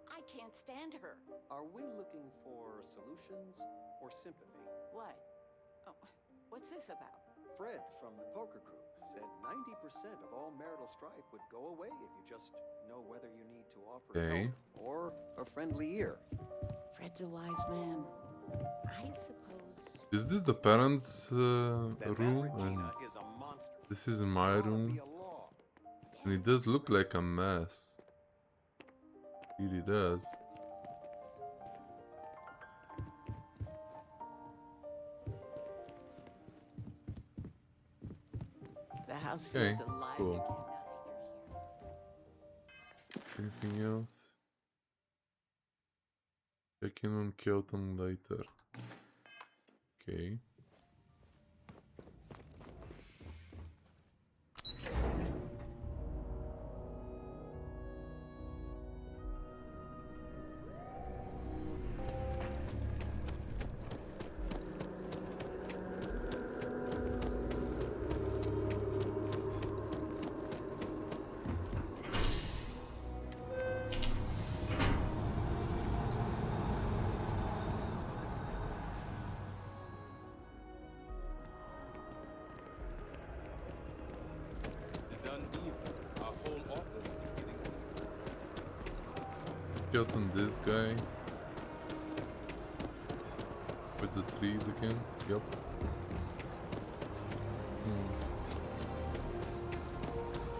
I can't stand her. Are we looking for solutions or sympathy? What? Oh, what's this about? Fred from the poker group said 90% of all marital strife would go away if you just know whether you need to offer help or a friendly ear. Fred's a wise man. I suppose. Is this the parents' room? And this is my room. And it does look like a mess. It really does. The house Okay, feels alive cool. again. Anything else? Check in on Kelton later. Okay. Kelton, this guy with the trees again. Yep.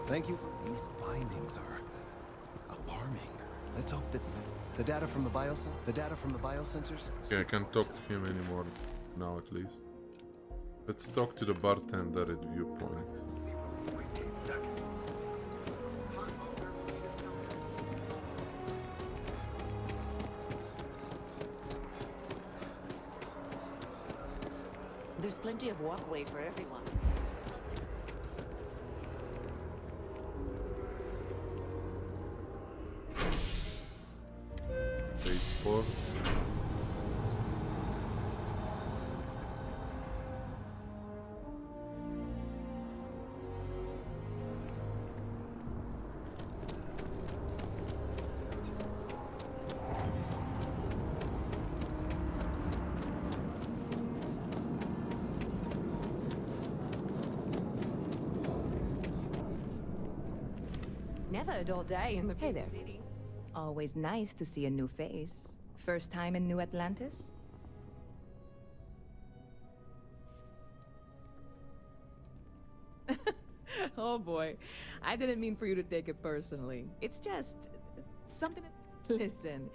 Thank you. These findings are alarming. Let's hope that the data from the biosensors. Yeah, I can't talk to him anymore now, at least. Let's talk to the bartender at Viewpoint. There's plenty of walkway for everyone. Spaceport. Never a dull day in the big city. Always nice to see a new face. First time in New Atlantis? Oh boy, I didn't mean for you to take it personally. It's just something. Listen,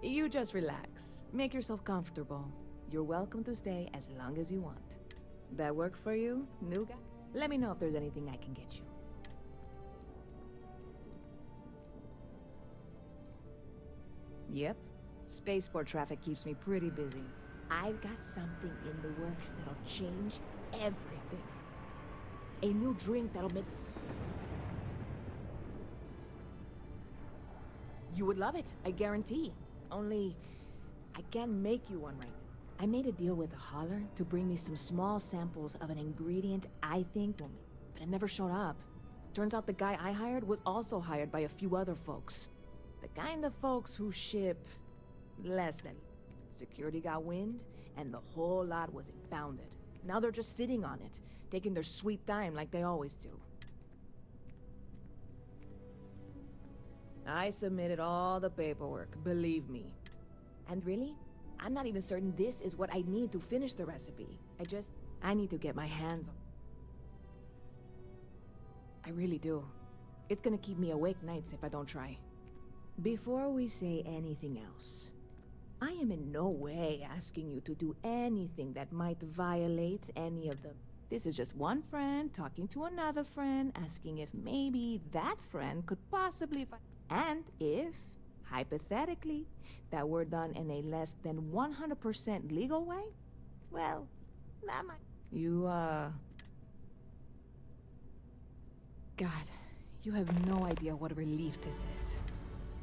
you just relax. Make yourself comfortable. You're welcome to stay as long as you want. That work for you, new guy? Let me know if there's anything I can get you. Yep. Spaceport traffic keeps me pretty busy. I've got something in the works that'll change everything. A new drink that'll make... You would love it, I guarantee. Only, I can't make you one right now. I made a deal with a hauler to bring me some small samples of an ingredient I think will make... But it never showed up. Turns out the guy I hired was also hired by a few other folks. The kind of folks who ship less than. Security got wind, and the whole lot was impounded. Now they're just sitting on it, taking their sweet time like they always do. I submitted all the paperwork, believe me. And really, I'm not even certain this is what I need to finish the recipe. I need to get my hands on. I really do. It's gonna keep me awake nights if I don't try. Before we say anything else, I am in no way asking you to do anything that might violate any of them. This is just one friend talking to another friend, asking if maybe that friend could possibly and if, hypothetically, that were done in a less than 100% legal way, well, that might... God, you have no idea what a relief this is.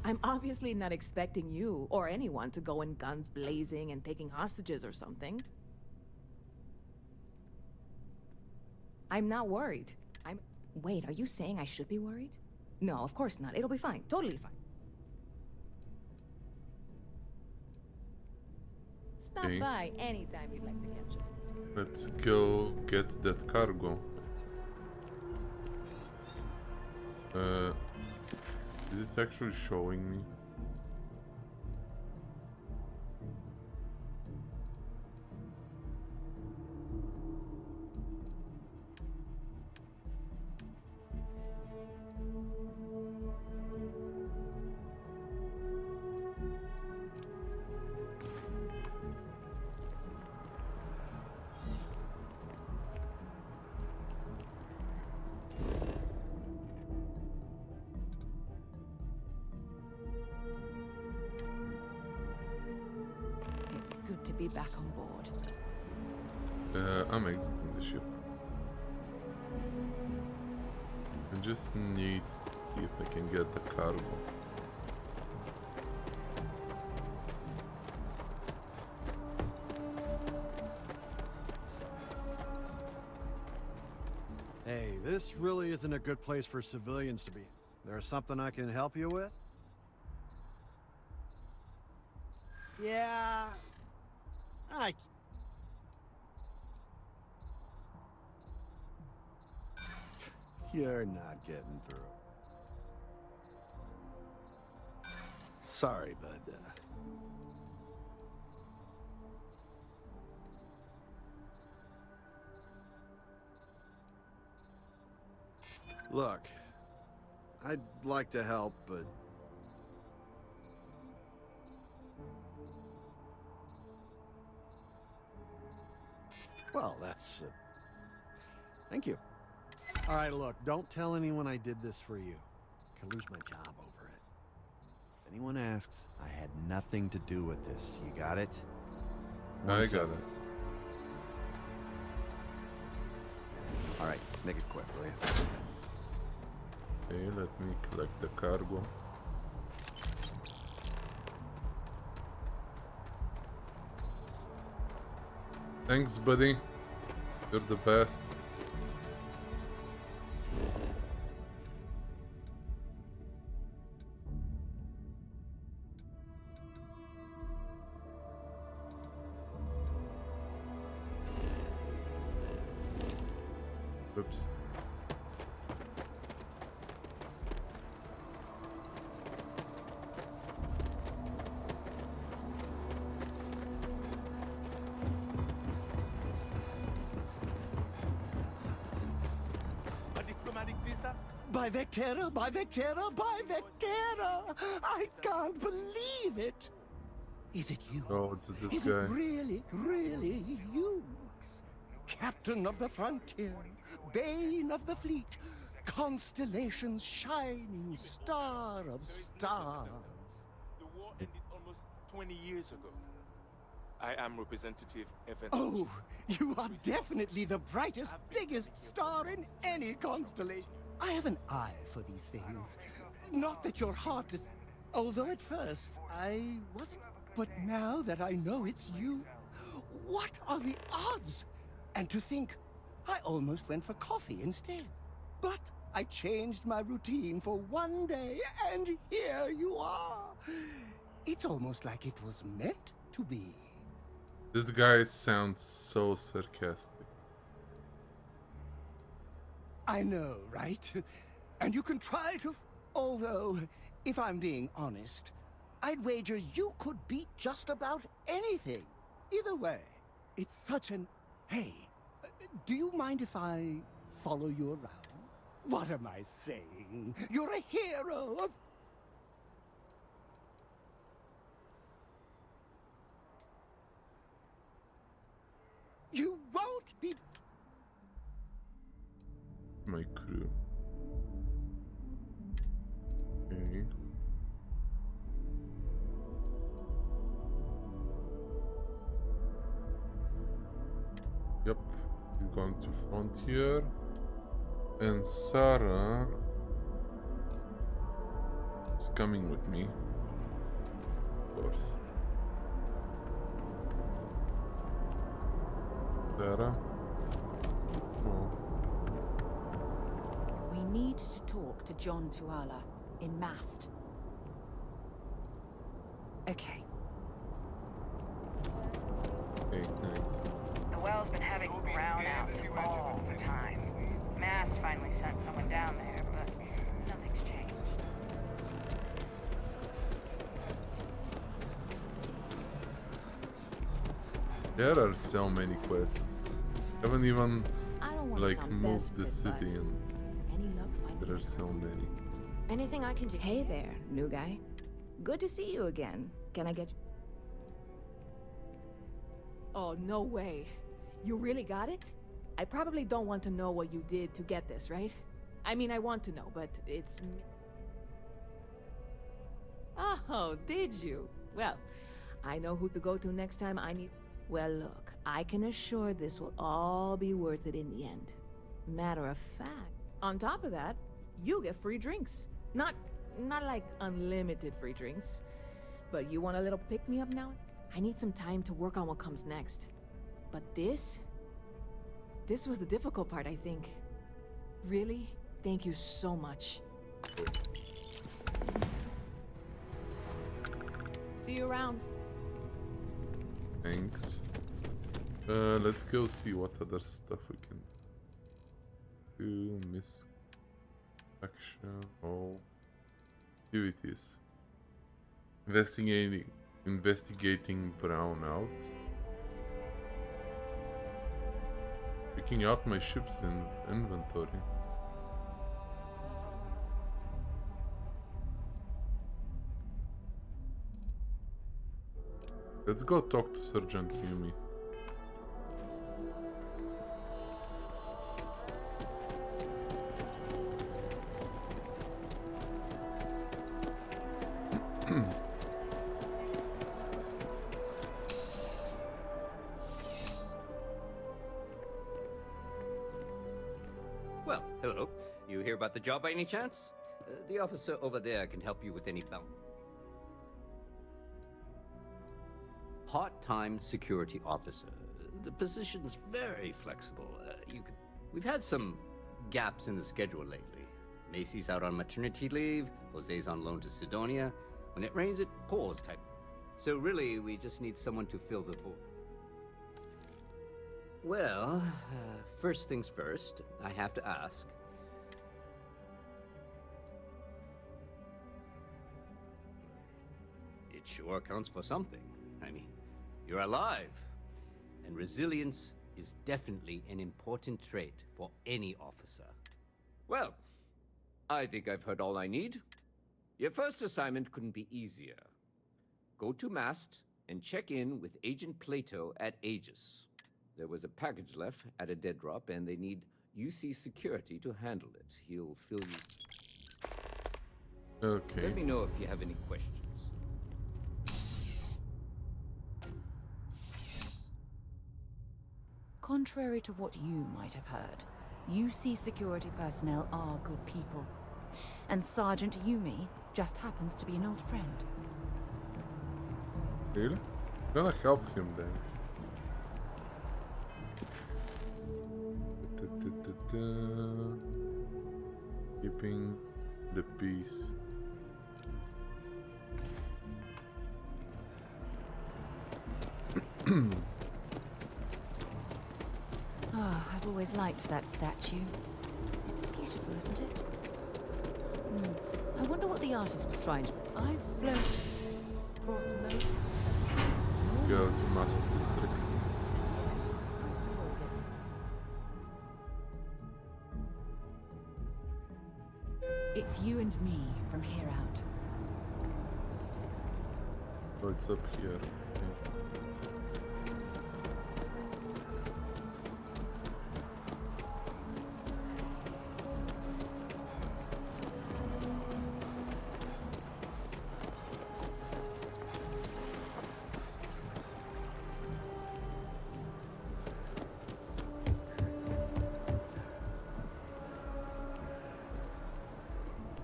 I'm obviously not expecting you or anyone to go in guns blazing and taking hostages or something. I'm not worried. Wait, are you saying I should be worried? No, of course not. It'll be fine. Totally fine. Stop by anytime you'd like to catch up. Let's go get that cargo. Is it actually showing me? It's good to be back on board. I'm exiting the ship. I just need to see if I can get the cargo. Hey, this really isn't a good place for civilians to be. There's something I can help you with? Yeah, You're not getting through. Sorry, bud. Look, I'd like to help, but... Well, that's... Thank you. All right, look, don't tell anyone I did this for you. Could lose my job over it. If anyone asks, I had nothing to do with this. You got it? I got it. All right, make it quick, will you? Okay, let me collect the cargo. Thanks, buddy. You're the best. Oops. By Vectera, by Vectera, by Vectera! I can't believe it! Is it you? Oh, it's this Is guy. it really, really you? Captain of the frontier, bane of the fleet, constellation's shining star of stars. The war ended almost 20 years ago. I am Representative Evan. Oh, you are definitely the brightest, biggest star in any constellation. I have an eye for these things. Not that your heart is... Although at first I wasn't. But now that I know it's you, what are the odds? And to think, I almost went for coffee instead. But I changed my routine for one day, and here you are. It's almost like it was meant to be. This guy sounds so sarcastic. I know, right? And you can try to... Although, if I'm being honest, I'd wager you could beat just about anything. Either way, it's such an... Hey, do you mind if I follow you around? What am I saying? You're a hero of... You won't be... My crew. Okay. Yep, he's going to Frontier. And Sarah is coming with me. Of course. Sarah? Oh. We need to talk to John Tuala in Mast. Okay. Okay, nice. The well's been having brownouts all the time. Mast finally sent someone down there, but nothing's changed. There are so many quests. Haven't even like moved the desperate, city and Any luck finding there are so many. anything I can do? Hey there, new guy. Good to see you again. Can I get you? Oh, no way. You really got it? I probably don't want to know what you did to get this, right? I mean, I want to know, but it's... Oh, did you? Well, I know who to go to next time I need... Well, look, I can assure this will all be worth it in the end. Matter of fact, on top of that, you get free drinks. Not like unlimited free drinks, but you want a little pick-me-up now? I need some time to work on what comes next. But this was the difficult part, I think. Really? Thank you so much. See you around. Thanks. Let's go see what other stuff we can do. Miss action. Oh, activities. Investigating brownouts. Picking out my ships in inventory. Let's go talk to Sergeant Yumi. Well, hello. You hear about the job by any chance? The officer over there can help you with any bound. Part-time security officer. The position's very flexible. We've had some gaps in the schedule lately. Macy's out on maternity leave. Jose's on loan to Sidonia. When it rains, it pours type. So really, we just need someone to fill the void. Well, first things first, I have to ask. It sure counts for something. I mean, you're alive. And resilience is definitely an important trait for any officer. Well, I think I've heard all I need. Your first assignment couldn't be easier. Go to Mast and check in with Agent Plato at Aegis. There was a package left at a dead drop, and they need UC security to handle it. He'll fill you. Okay. Let me know if you have any questions. Contrary to what you might have heard, UC security personnel are good people. And Sergeant Yumi just happens to be an old friend. Really? I'm gonna help him then. Keeping the peace. Oh, I've always liked that statue. It's beautiful, isn't it? I wonder what the artist was trying to... I've flown across most of the seven systems. Go to Mast District. And yet, I'm still this. It's you and me from here out. Oh, it's up here. Okay.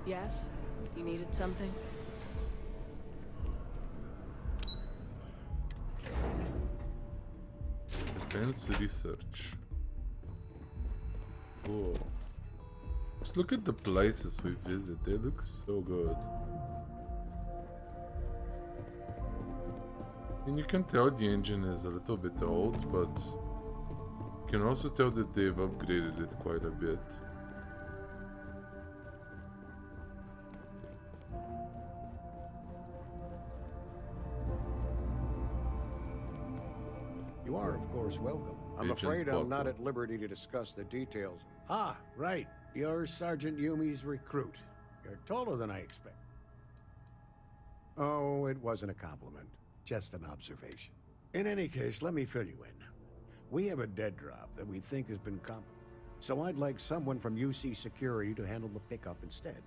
Yes? You needed something? Advanced research. Cool. Just look at the places we visit. They look so good. And you can tell the engine is a little bit old, but can also tell that they've upgraded it quite a bit. You are, of course, welcome. I'm Agent afraid I'm not Potter. at liberty to discuss the details. Ah, right. You're Sergeant Yumi's recruit. You're taller than I expect. Oh, it wasn't a compliment. Just an observation. In any case, let me fill you in. We have a dead drop that we think has been so I'd like someone from UC Security to handle the pickup instead.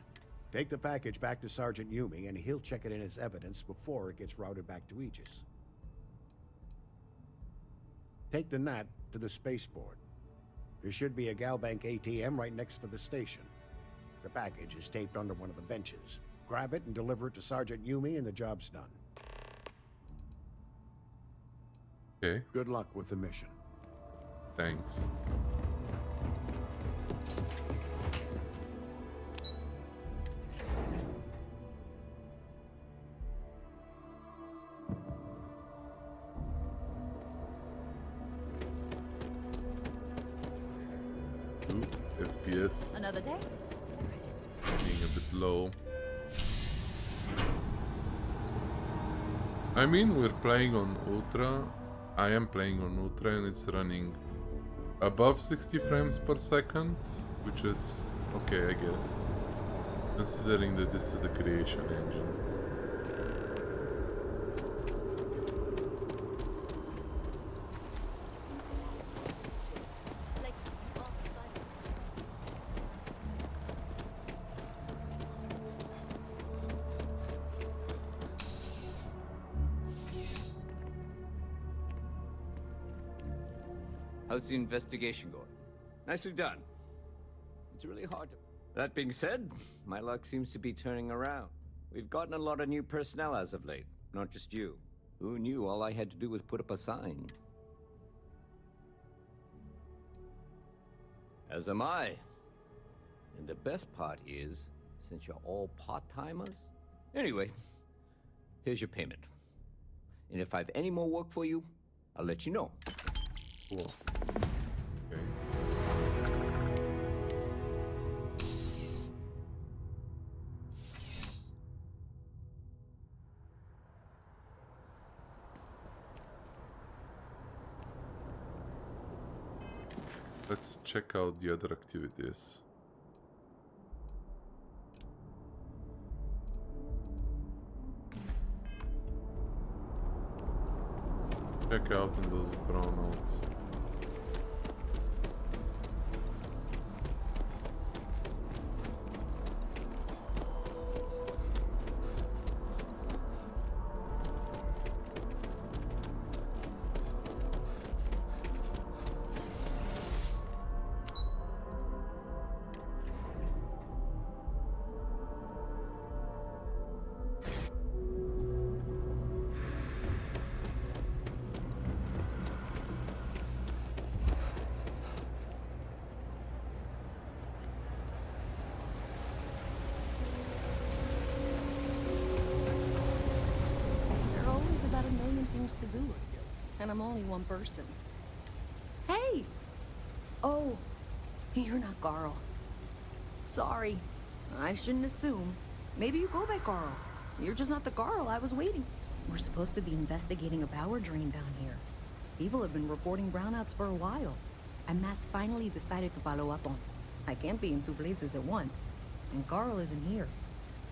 Take the package back to Sergeant Yumi, and he'll check it in as evidence before it gets routed back to Aegis. Take the NAT to the spaceport. There should be a Galbank ATM right next to the station. The package is taped under one of the benches. Grab it and deliver it to Sergeant Yumi, and the job's done. Okay. Good luck with the mission. Thanks. FPS Another day? being a bit low. I mean, we're playing on Ultra. I am playing on Ultra and it's running above 60 frames per second, which is okay, I guess, considering that this is the creation engine. How's the investigation going? Nicely done. It's really hard to... That being said, my luck seems to be turning around. We've gotten a lot of new personnel as of late, not just you. Who knew all I had to do was put up a sign? As am I. And the best part is, since you're all part-timers... Anyway, here's your payment. And if I have any more work for you, I'll let you know. Cool. Okay. Let's check out the other activities. Check out in those brownouts. About a million things to do, and I'm only one person. Hey! Oh, you're not Carl. Sorry, I shouldn't assume. Maybe you go by Carl. You're just not the Carl I was waiting. We're supposed to be investigating a power drain down here. People have been reporting brownouts for a while, and Mass finally decided to follow up on it. I can't be in two places at once, and Carl isn't here,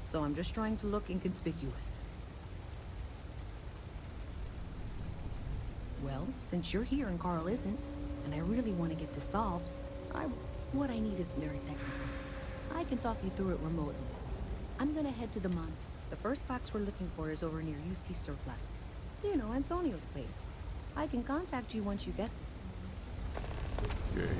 so I'm just trying to look inconspicuous. Well, since you're here and Carl isn't, and I really want to get this solved, what I need is very technical. I can talk you through it remotely. I'm gonna head to the Mon. The first box we're looking for is over near UC Surplus. You know, Antonio's place. I can contact you once you get there. Okay.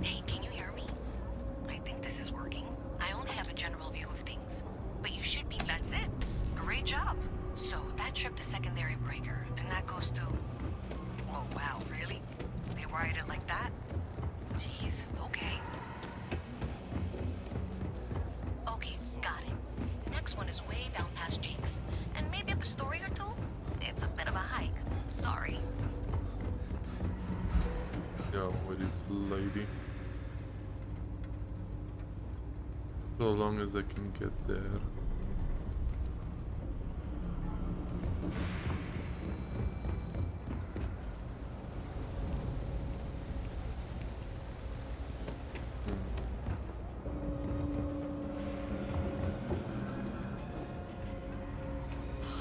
Hey, can you hear me? I think Good job. So that tripped the secondary breaker, and that goes to... Oh, wow, really? They wired it like that? Jeez, okay. Okay, got it. Next one is way down past Jake's. And maybe up a story or two? It's a bit of a hike. Sorry. Yeah, where is the lady? So long as I can get there.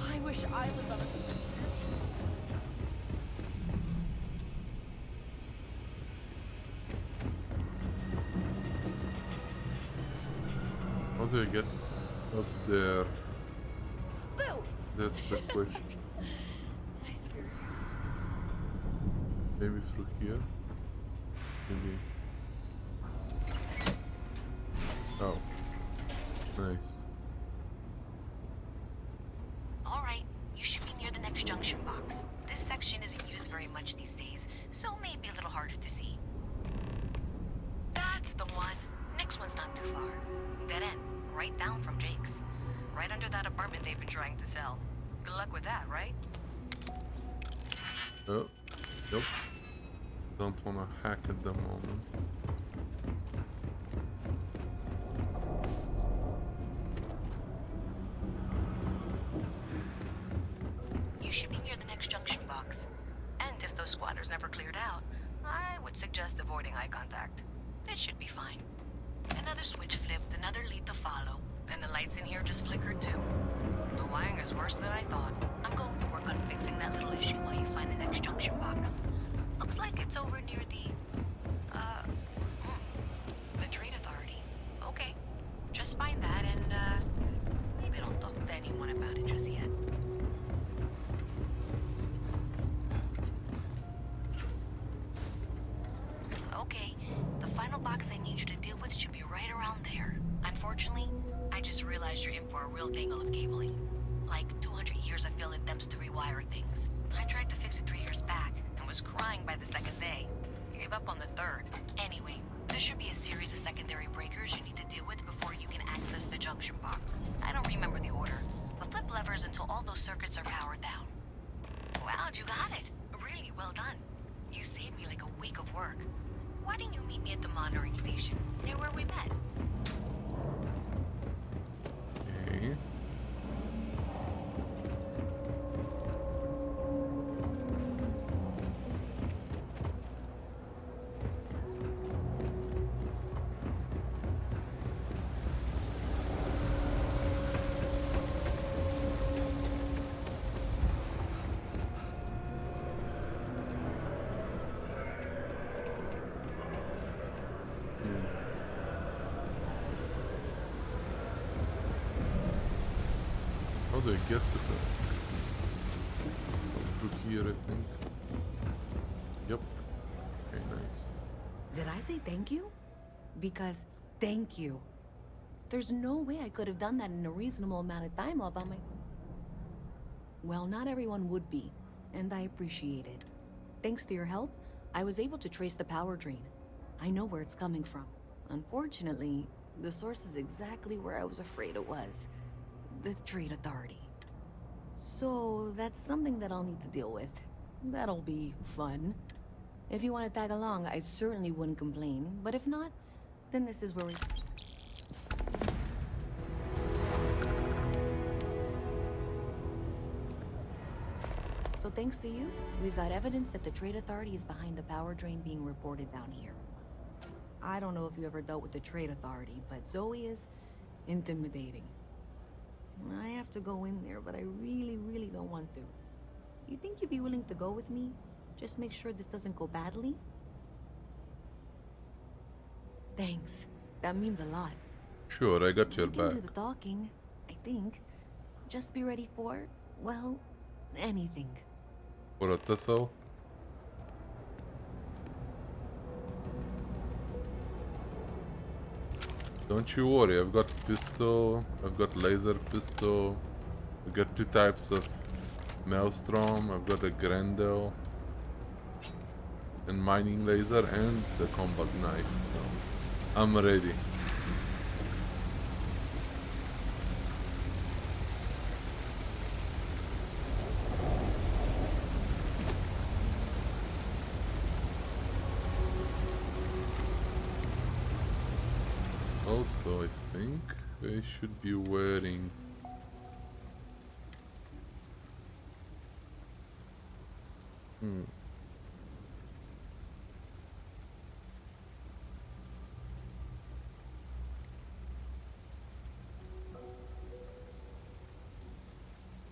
I wish I lived on a switch. How do I get up there? That's the question. Did I scare you? Maybe through here? Maybe. Oh. Nice. All right, you should be near the next junction box. This section isn't used very much these days, so maybe a little harder to see. That's the one. Next one's not too far. Dead end, right down from Jake's. Right under that apartment they've been trying to sell. Good luck with that, right? Oh. Nope. Don't wanna hack at the moment. You should be near the next junction box. And if those squatters never cleared out, I would suggest avoiding eye contact. It should be fine. Another switch flipped, another lead to follow. And the lights in here just flickered too. The wiring is worse than I thought. I'm going to work on fixing that little issue while you find the next junction box. Looks like it's over near the Trade Authority. Okay. Just find that and, maybe don't talk to anyone about it just yet. Okay, the final box I need you to deal with should be right around there. Unfortunately, I just realized you're in for a real tangle of cabling. Like 200 years of fill attempts to rewire things. I tried to fix it 3 years back and was crying by the second day. Gave up on the third. Anyway, there should be a series of secondary breakers you need to deal with before you can access the junction box. I don't remember the order, but flip levers until all those circuits are powered down. Wow, you got it. Really well done. You saved me like a week of work. Why didn't you meet me at the monitoring station, near where we met? Okay. How do I get to that? Through here, I think. Yep. Okay, nice. Did I say thank you? Because thank you. There's no way I could have done that in a reasonable amount of time all by myself. Well, not everyone would be, and I appreciate it. Thanks to your help, I was able to trace the power drain. I know where it's coming from. Unfortunately, the source is exactly where I was afraid it was. The Trade Authority. So that's something that I'll need to deal with. That'll be fun. If you want to tag along, I certainly wouldn't complain. But if not, then this is where we... So thanks to you, we've got evidence that the Trade Authority is behind the power drain being reported down here. I don't know if you ever dealt with the Trade Authority, but Zoe is intimidating. I have to go in there, but I really don't want to. You think you'd be willing to go with me? Just make sure this doesn't go badly? Thanks. That means a lot. Sure, I got your You can back. do the talking, I think. Just be ready for, well, anything. For a tussle? Don't you worry, I've got pistol, I've got laser pistol, We got 2 types of Maelstrom. I've got a Grendel and mining laser and a combat knife, so I'm ready. Also, I think they should be wearing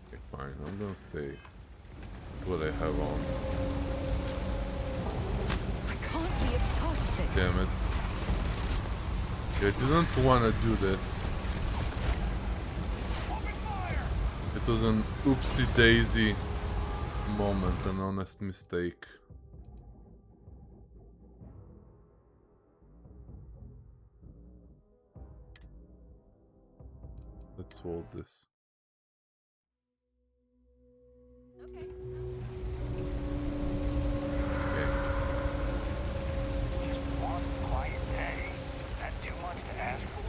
Okay, fine, I'm gonna stay with what I have on. I can't be a part of this. Damn it. I didn't want to do this. It was an oopsie daisy moment, an honest mistake. Let's hold this. Okay. Just one quiet day. Is that too much to ask for?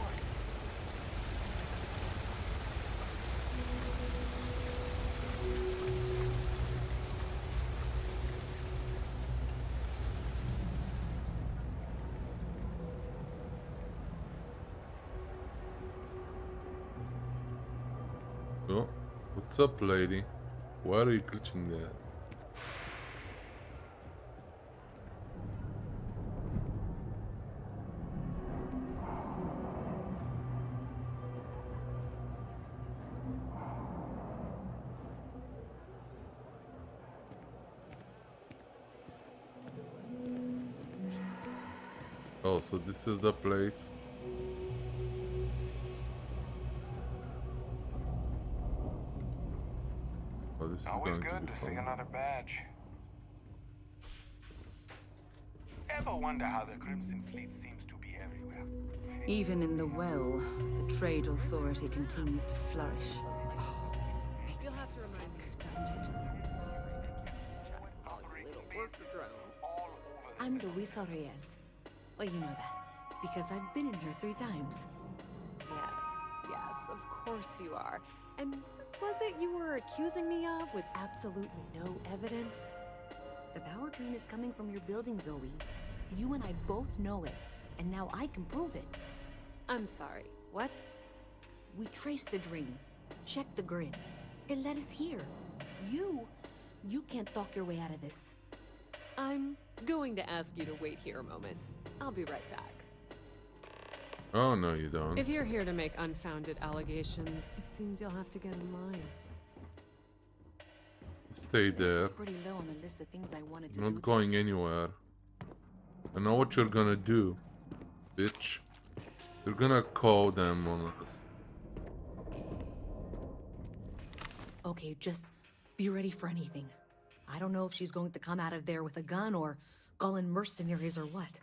Oh, what's up, lady? Why are you glitching there? Oh, so this is the place. Oh, this is Always going to good be to see fun. another badge. Ever wonder how the Crimson Fleet seems to be everywhere? Even in the well, the trade authority continues to flourish. Oh, makes you sick, doesn't it? I'm Luisa Reyes. Well, you know that, because I've been in here 3 times. Yes, of course you are. And what was it you were accusing me of with absolutely no evidence? The power drain is coming from your building, Zoe. You and I both know it, and now I can prove it. I'm sorry, what? We traced the drain, checked the grid. It led us here. You can't talk your way out of this. I'm going to ask you to wait here a moment. I'll be right back. Oh, no, you don't. If you're here to make unfounded allegations, it seems you'll have to get in line. Stay This there. was pretty low on the list of things I wanted to I'm do. not going anywhere. I know what you're gonna do, bitch. You're gonna call them on us. Okay, just be ready for anything. I don't know if she's going to come out of there with a gun or call in mercenaries or what.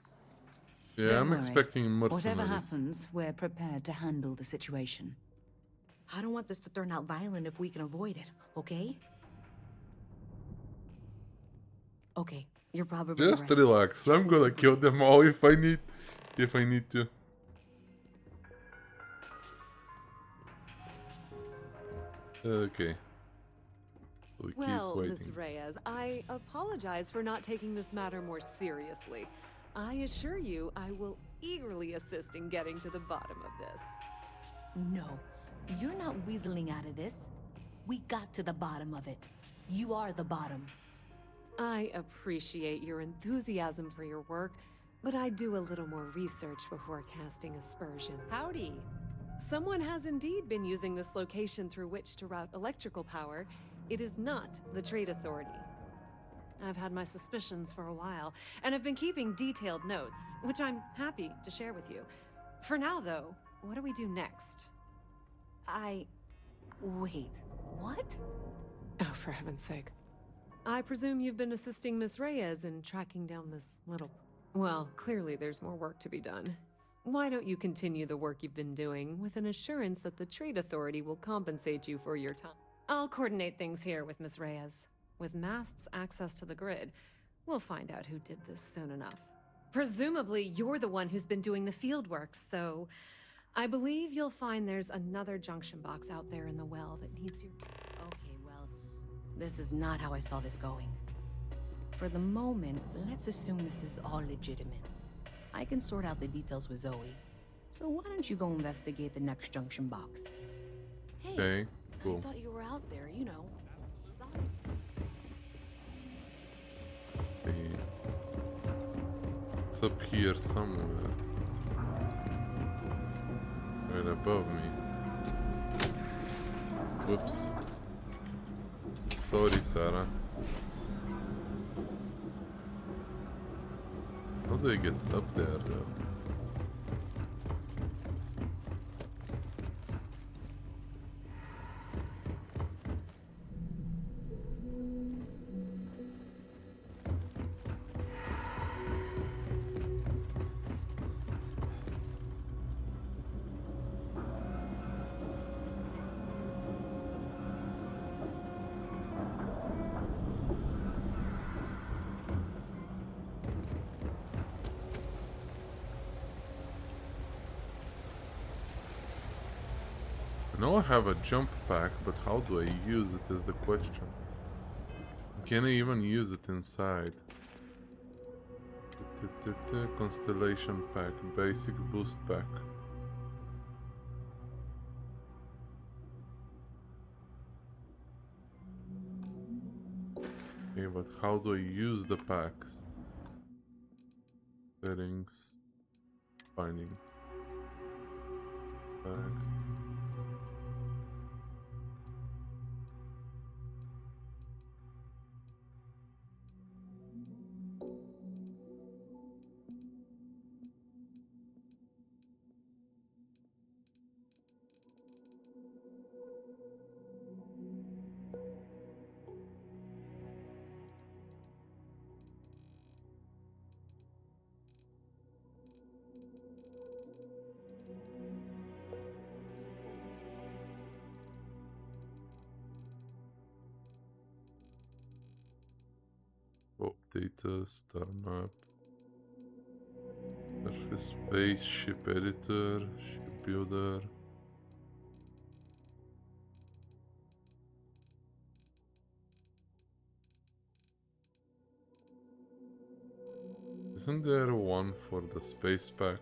Yeah, Don't I'm worry. expecting mercenaries. Whatever happens, we're prepared to handle the situation. I don't want this to turn out violent if we can avoid it, okay? Okay, you're probably Just right. relax. I'm gonna kill them all if I need to. Okay. We Well, keep Miss waiting. Reyes, I apologize for not taking this matter more seriously. I assure you, I will eagerly assist in getting to the bottom of this. No, you're not weaseling out of this. We got to the bottom of it. You are the bottom. I appreciate your enthusiasm for your work, but I do a little more research before casting aspersions. Howdy. Someone has indeed been using this location through which to route electrical power. It is not the Trade Authority. I've had my suspicions for a while, and have been keeping detailed notes, which I'm happy to share with you. For now, though, what do we do next? Wait, what? Oh, for heaven's sake. I presume you've been assisting Miss Reyes in tracking down this little... Well, clearly there's more work to be done. Why don't you continue the work you've been doing with an assurance that the Trade Authority will compensate you for your time? I'll coordinate things here with Miss Reyes. With Mast's access to the grid, we'll find out who did this soon enough. Presumably, you're the one who's been doing the field work, so I believe you'll find there's another junction box out there in the well that needs your... Okay, well, this is not how I saw this going. For the moment, let's assume this is all legitimate. I can sort out the details with Zoe. So why don't you go investigate the next junction box? Hey, Okay, cool. I thought you were out there, you know. Okay. It's up here somewhere. Right above me. Whoops. Sorry, Sarah. How do I get up there, though? I know I have a jump pack, but how do I use it is the question. Can I even use it inside? Constellation pack, basic boost pack. Okay, but how do I use the packs? Settings, finding packs. Oh, data, star map, surface space, ship editor, ship builder. Isn't there one for the space pack?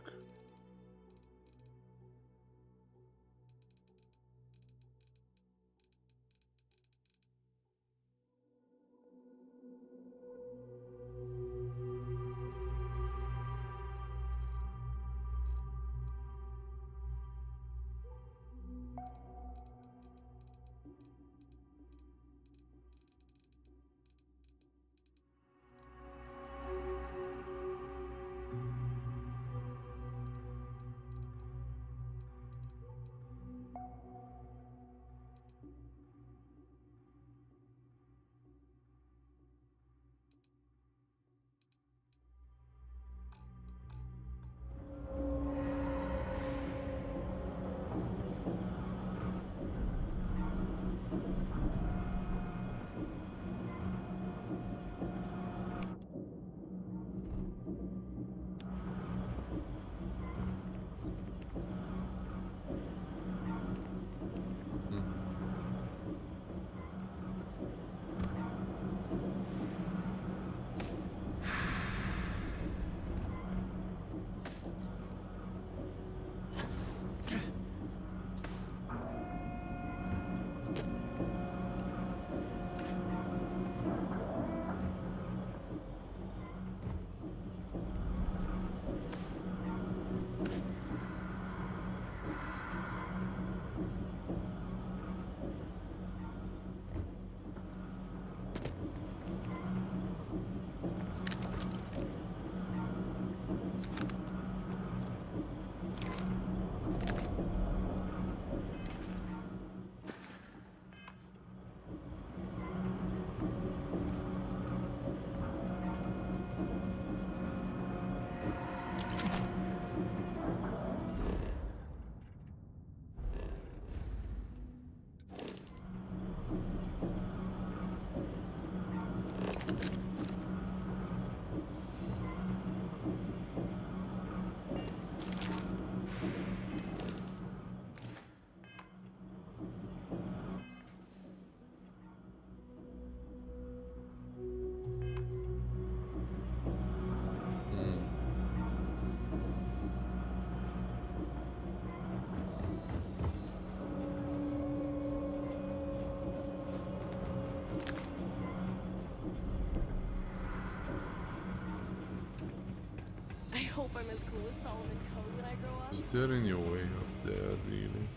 hope I'm as cool as Solomon Coe when I grow up. Is there any way up there, really?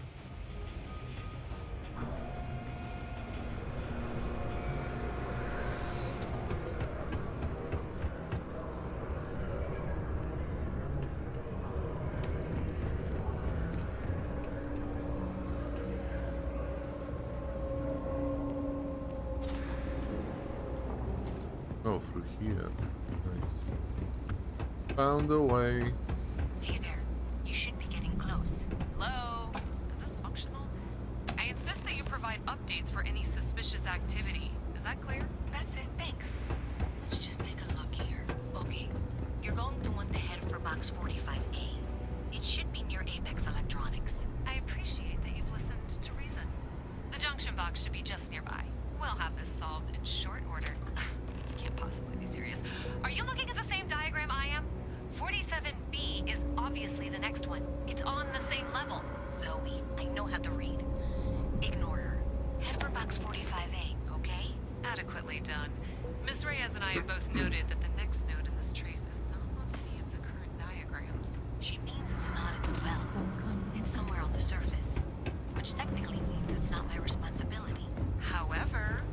Oh, through here. Nice. Found a way. Hey there. You should be getting close. Hello? Is this functional? I insist that you provide updates for any suspicious activity. Is that clear? That's it, thanks. Let's just take a look here. Okay. You're going to want to head for box 45A. It should be near Apex Electronics. I appreciate that you've listened to reason. The junction box should be just nearby. We'll have this solved in short order. You can't possibly be serious. Are you looking at the same diagram I am? 47B is obviously the next one. It's on the same level. Zoe, I know how to read. Ignore her. Head for box 45A, okay? Adequately done. Miss Reyes and I have both noted that the next node in this trace is not on any of the current diagrams. She means it's not in the well. It's somewhere on the surface. Which technically means it's not my responsibility. However,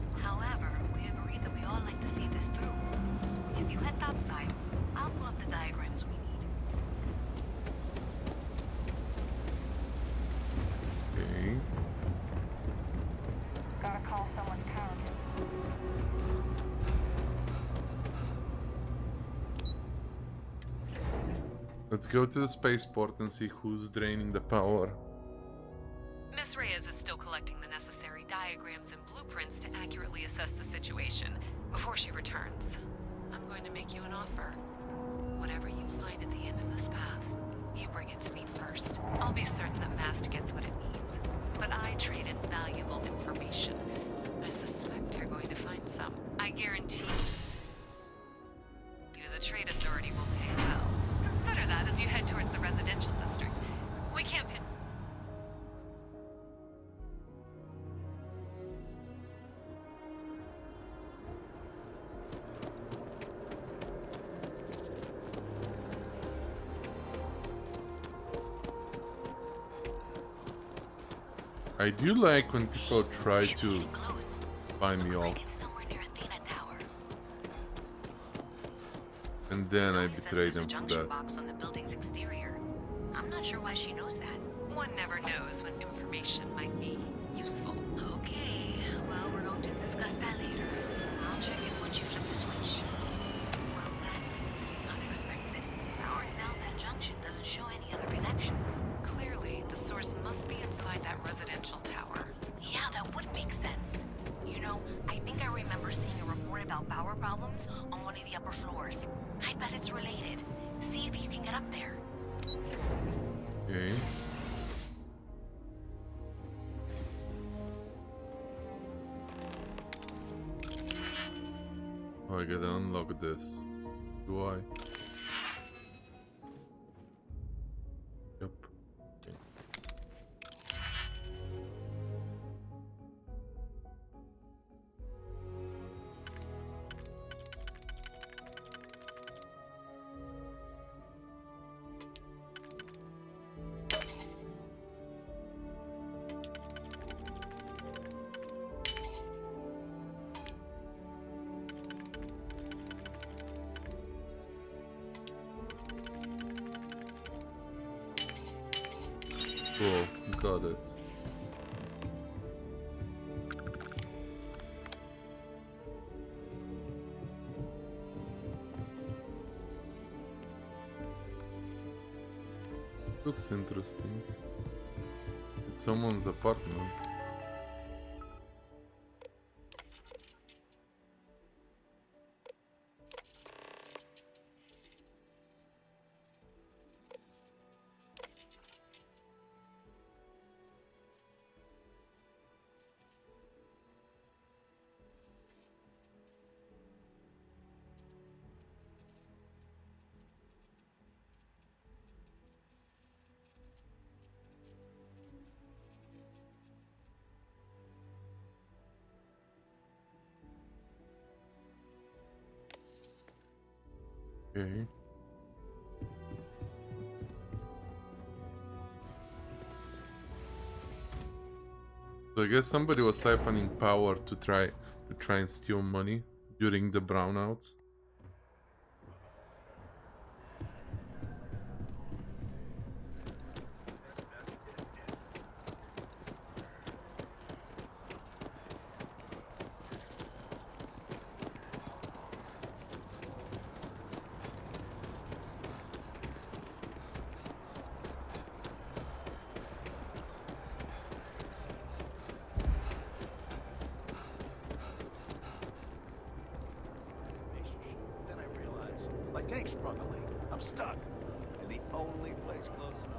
we agreed that we all like to see this through. If you head topside, I'll pull up the diagrams we need. Okay. Gotta call someone's power. Let's go to the spaceport and see who's draining the power. Miss Reyes is still collecting the necessary diagrams and blueprints to accurately assess the situation before she returns. I'm going to make you an offer. Whatever you find at the end of this path, you bring it to me first. I'll be certain that Mast gets what it needs. But I trade in valuable information. I suspect you're going to find some. I guarantee you the Trade Authority will pay well. Consider that as you head towards the residential district. We can't pin... I do like when people try to buy me off. And then I betray them for that. Box on the building's exterior. I'm not sure why she knows that. One never knows when information might be useful. Okay, well, we're going to discuss that later. I'll check in once you flip the switch. Well, that's unexpected. Powering down that junction doesn't show any other connections. Clearly, the source must be inside that residential tower. Yeah, that would make sense. You know, I think I remember seeing a report about power problems on one of the upper floors. I bet it's related. See if you can get up there. Okay. Oh, I gotta unlock this. Do I? Yep. Okay. Cool, got it. Looks interesting. It's someone's apartment. Okay. So I guess somebody was siphoning power to try and steal money during the brownouts. Then I realized my tank sprung a leak. I'm stuck. And the only place close enough.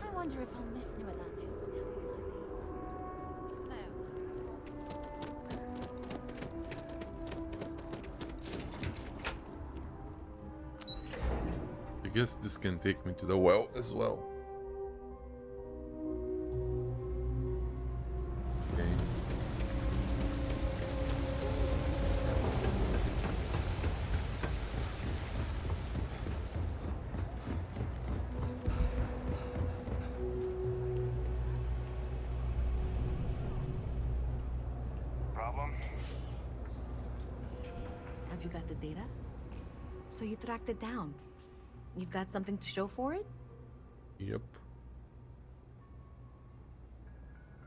I wonder if I'll miss New Atlantis when Tony and I I guess this can take me to the well as well. Okay. Problem? Have you got the data? So you tracked it down. You've got something to show for it? Yep.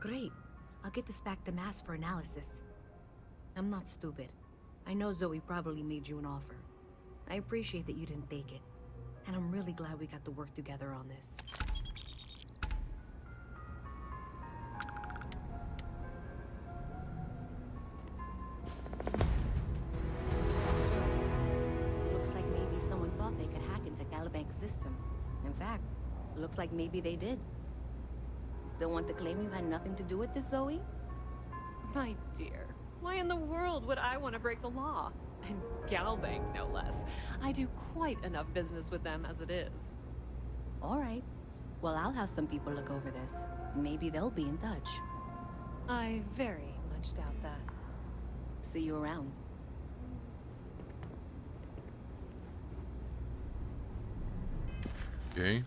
Great. I'll get this back to Mass for analysis. I'm not stupid. I know Zoe probably made you an offer. I appreciate that you didn't take it. And I'm really glad we got to work together on this. Looks like maybe someone thought they could hack into Calibank's system. In fact, looks like maybe they did. Still want to claim you had nothing to do with this, Zoe? My dear, why in the world would I want to break the law? And Galbank, no less. I do quite enough business with them as it is. All right. Well, I'll have some people look over this. Maybe they'll be in touch. I very much doubt that. See you around. Okay.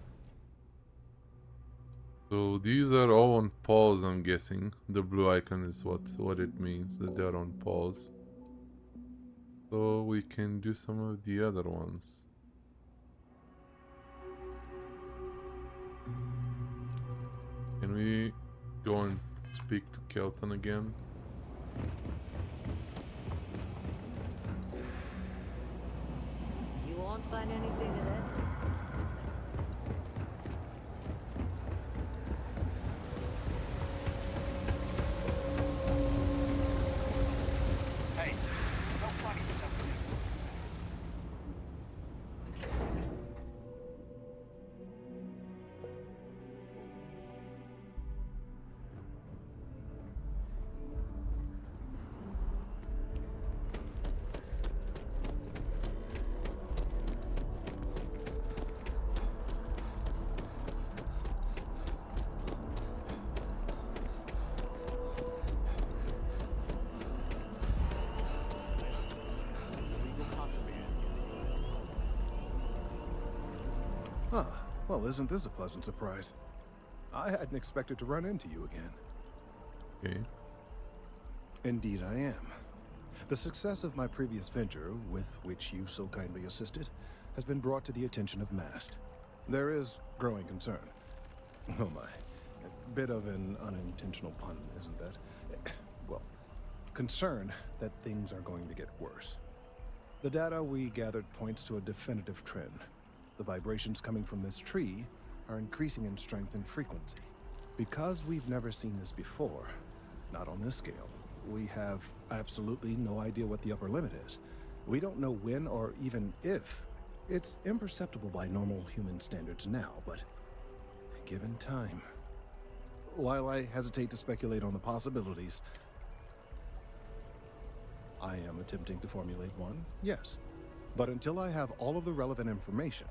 So these are all on pause, I'm guessing. The blue icon is what it means, that they're on pause. So we can do some of the other ones. Can we go and speak to Kelton again? You won't find anything of that. Hey, no funny stuff. Huh. Well, isn't this a pleasant surprise? I hadn't expected to run into you again. Okay. Indeed I am. The success of my previous venture, with which you so kindly assisted, has been brought to the attention of Mast. There is growing concern. Oh my. A bit of an unintentional pun, isn't that? Well, concern that things are going to get worse. The data we gathered points to a definitive trend. The vibrations coming from this tree are increasing in strength and frequency. Because we've never seen this before, not on this scale, we have absolutely no idea what the upper limit is. We don't know when or even if. It's imperceptible by normal human standards now, but given time. While I hesitate to speculate on the possibilities, I am attempting to formulate one, yes. But until I have all of the relevant information,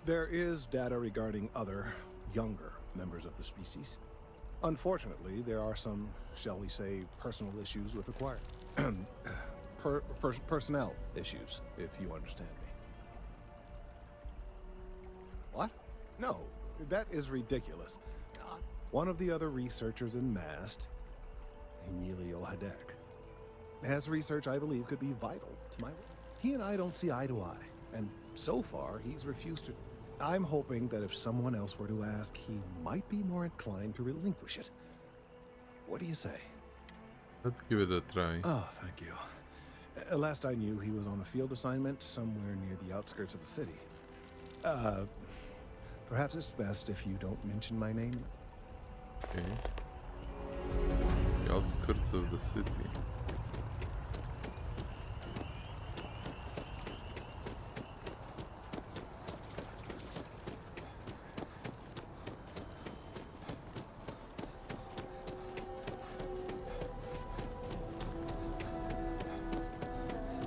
There is data regarding other, younger members of the species. Unfortunately, there are some, shall we say, personal issues with acquired. Personnel issues, if you understand me. What? No, that is ridiculous. One of the other researchers in MAST, Emilio Hadek, has research I believe could be vital to my work. He and I don't see eye to eye, and so far he's refused to. I'm hoping that if someone else were to ask, he might be more inclined to relinquish it. What do you say? Let's give it a try. Oh, thank you. Last I knew, he was on a field assignment somewhere near the outskirts of the city. Perhaps it's best if you don't mention my name. Okay. The outskirts of the city.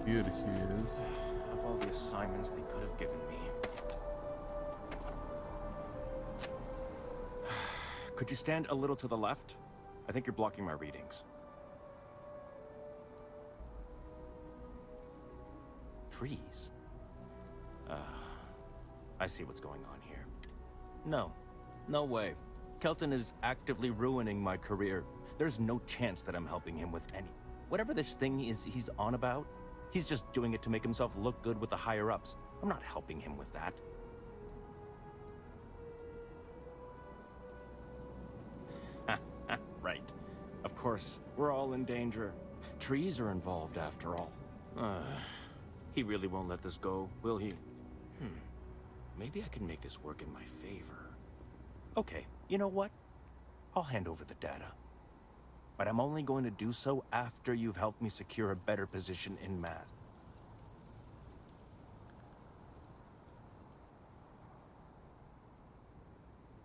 Here he is. Of all the assignments they could have given me. Could you stand a little to the left? I think you're blocking my readings. Trees? I see what's going on here. No way. Kelton is actively ruining my career. There's no chance that I'm helping him with any... Whatever this thing is he's on about, he's just doing it to make himself look good with the higher-ups. I'm not helping him with that. Right. Of course, we're all in danger. Trees are involved after all. He really won't let this go, will he? Maybe I can make this work in my favor. Okay, you know what? I'll hand over the data. But I'm only going to do so after you've helped me secure a better position in math.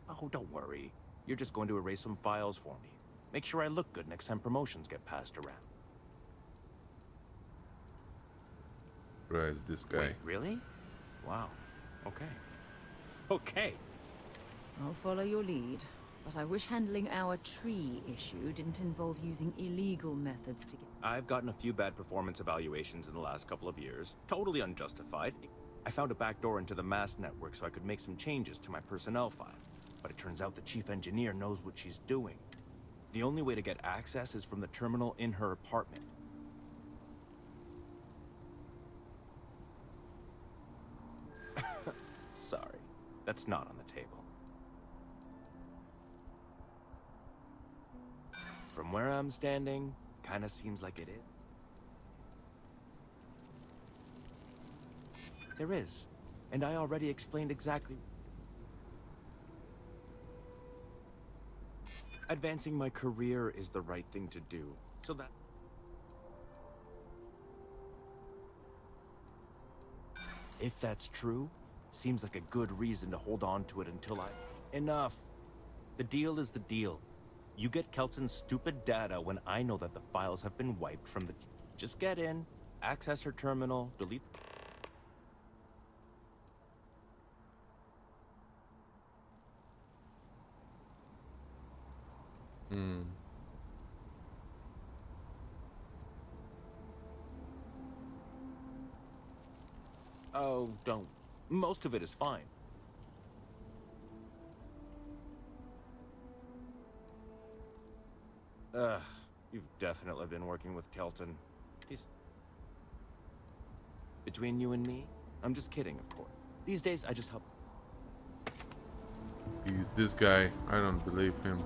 Oh, don't worry. You're just going to erase some files for me. Make sure I look good next time promotions get passed around. Rise this guy. Wait, really? Wow. Okay. Okay. I'll follow your lead, but I wish handling our tree issue didn't involve using illegal methods to get... I've gotten a few bad performance evaluations in the last couple of years. Totally unjustified. I found a backdoor into the MAST network so I could make some changes to my personnel file. But it turns out the chief engineer knows what she's doing. The only way to get access is from the terminal in her apartment. Sorry, that's not on the table. From where I'm standing, kinda seems like it is. There is, and I already explained exactly. Advancing my career is the right thing to do, so that... If that's true, seems like a good reason to hold on to it until I... Enough! The deal is the deal. You get Kelton's stupid data when I know that the files have been wiped from the... Just get in, access her terminal, delete... Oh, don't. Most of it is fine. You've definitely been working with Kelton. He's... Between you and me? I'm just kidding, of course. These days, I just help... He's this guy. I don't believe him.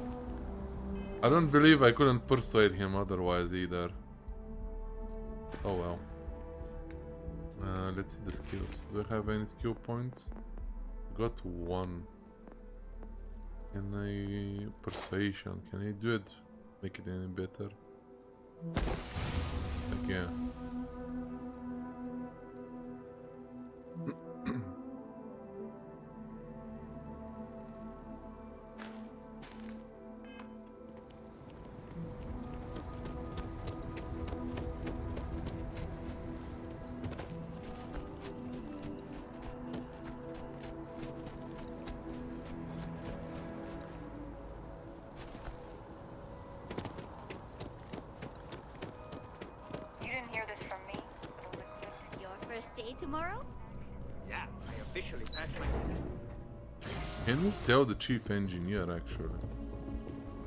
I don't believe I couldn't persuade him otherwise either. Oh well. Let's see the skills. Do I have any skill points? Got one. Can I... Persuasion. Can I do it? Make it any better? Again. tomorrow? Yeah, I officially passed my... Can we tell the chief engineer actually?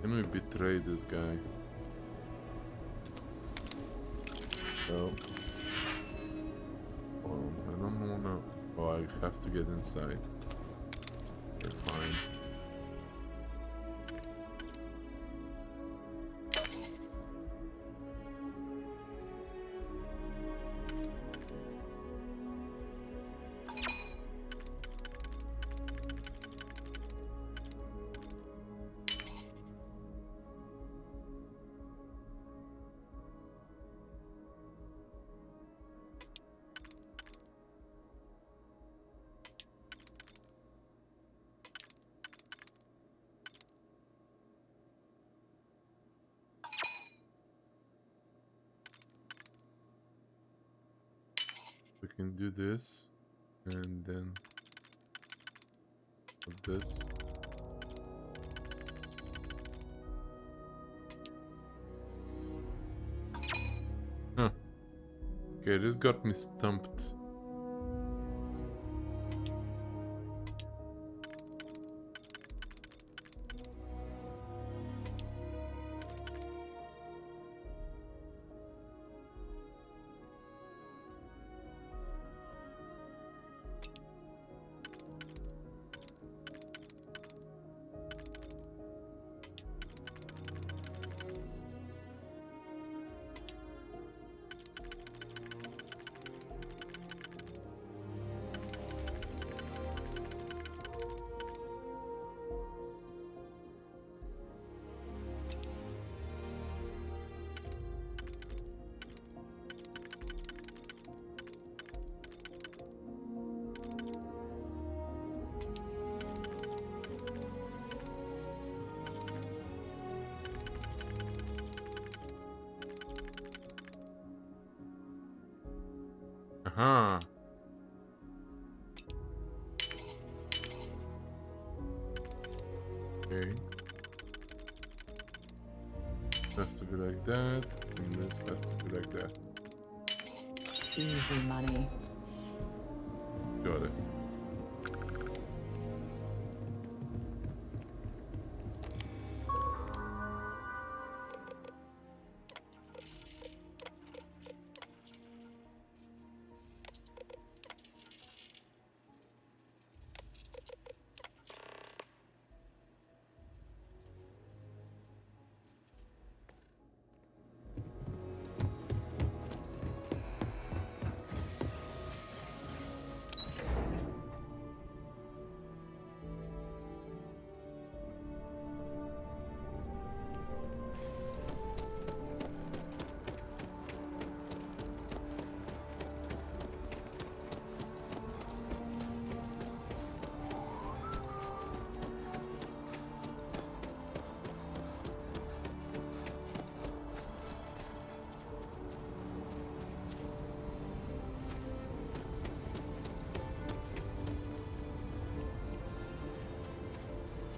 Can we betray this guy? No. Oh, I don't wanna... Oh, I have to get inside. Okay, fine. We can do this, and then this. Huh. Okay, this got me stumped. Aha. Okay. Has to be like that, and this has to be like that. Easy money. Got it.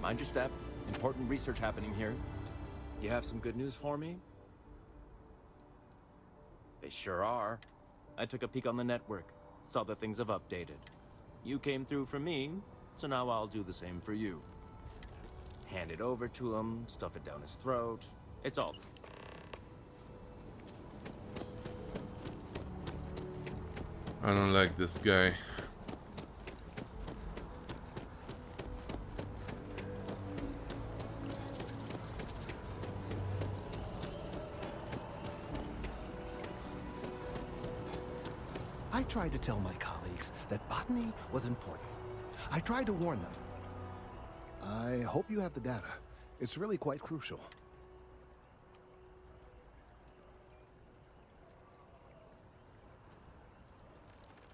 Mind your step. Important research happening here. You have some good news for me? They sure are. I took a peek on the network. Saw that things have updated. You came through for me, so now I'll do the same for you. Hand it over to him, stuff it down his throat. It's all... I don't like this guy. I tried to tell my colleagues that botany was important. I tried to warn them. I hope you have the data. It's really quite crucial.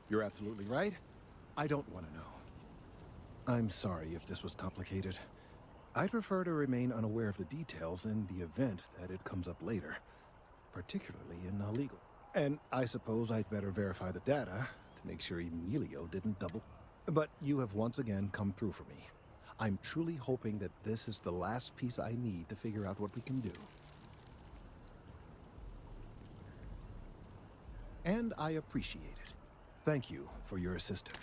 You're absolutely right. I don't want to know. I'm sorry if this was complicated. I'd prefer to remain unaware of the details in the event that it comes up later, particularly in illegal. And I suppose I'd better verify the data to make sure Emilio didn't double. But you have once again come through for me. I'm truly hoping that this is the last piece I need to figure out what we can do. And I appreciate it. Thank you for your assistance.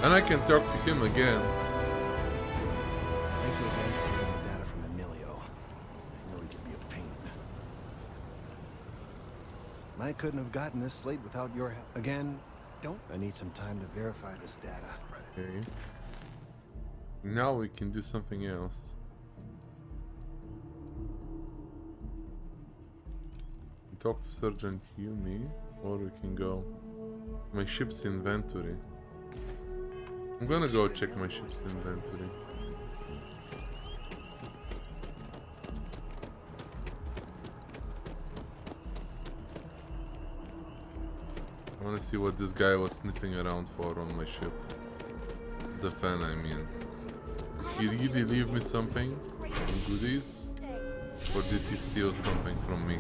And I can talk to him again. Thank you again for getting the data from Emilio. I know he can be a pain. I couldn't have gotten this slate without your help. Again, I need some time to verify this data. Okay. Now we can do something else. Talk to Sergeant Yumi, or we can go my ship's inventory. I'm gonna go check my ship's inventory. I wanna see what this guy was sniffing around for on my ship. The fan, I mean. Did he really leave me something? Some goodies? Or did he steal something from me?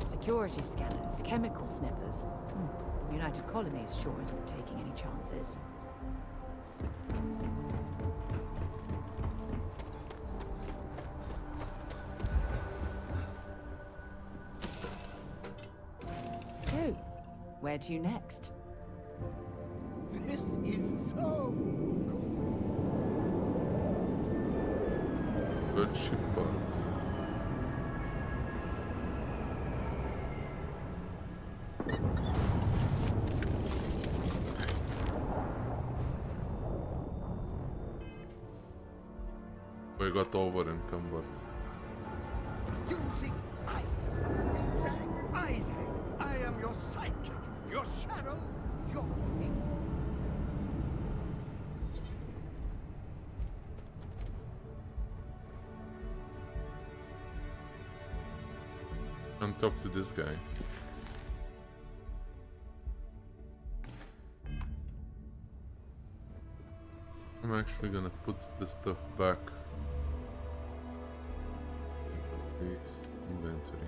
Security scanners, chemical sniffers. The United Colonies sure isn't taking any chances. So, where to next? This is so Good ship parts. We got over encumbered. Using Isaac! Isaac! I am your sidekick, your shadow, your pain. And talk to this guy. I'm actually gonna put the stuff back in this inventory.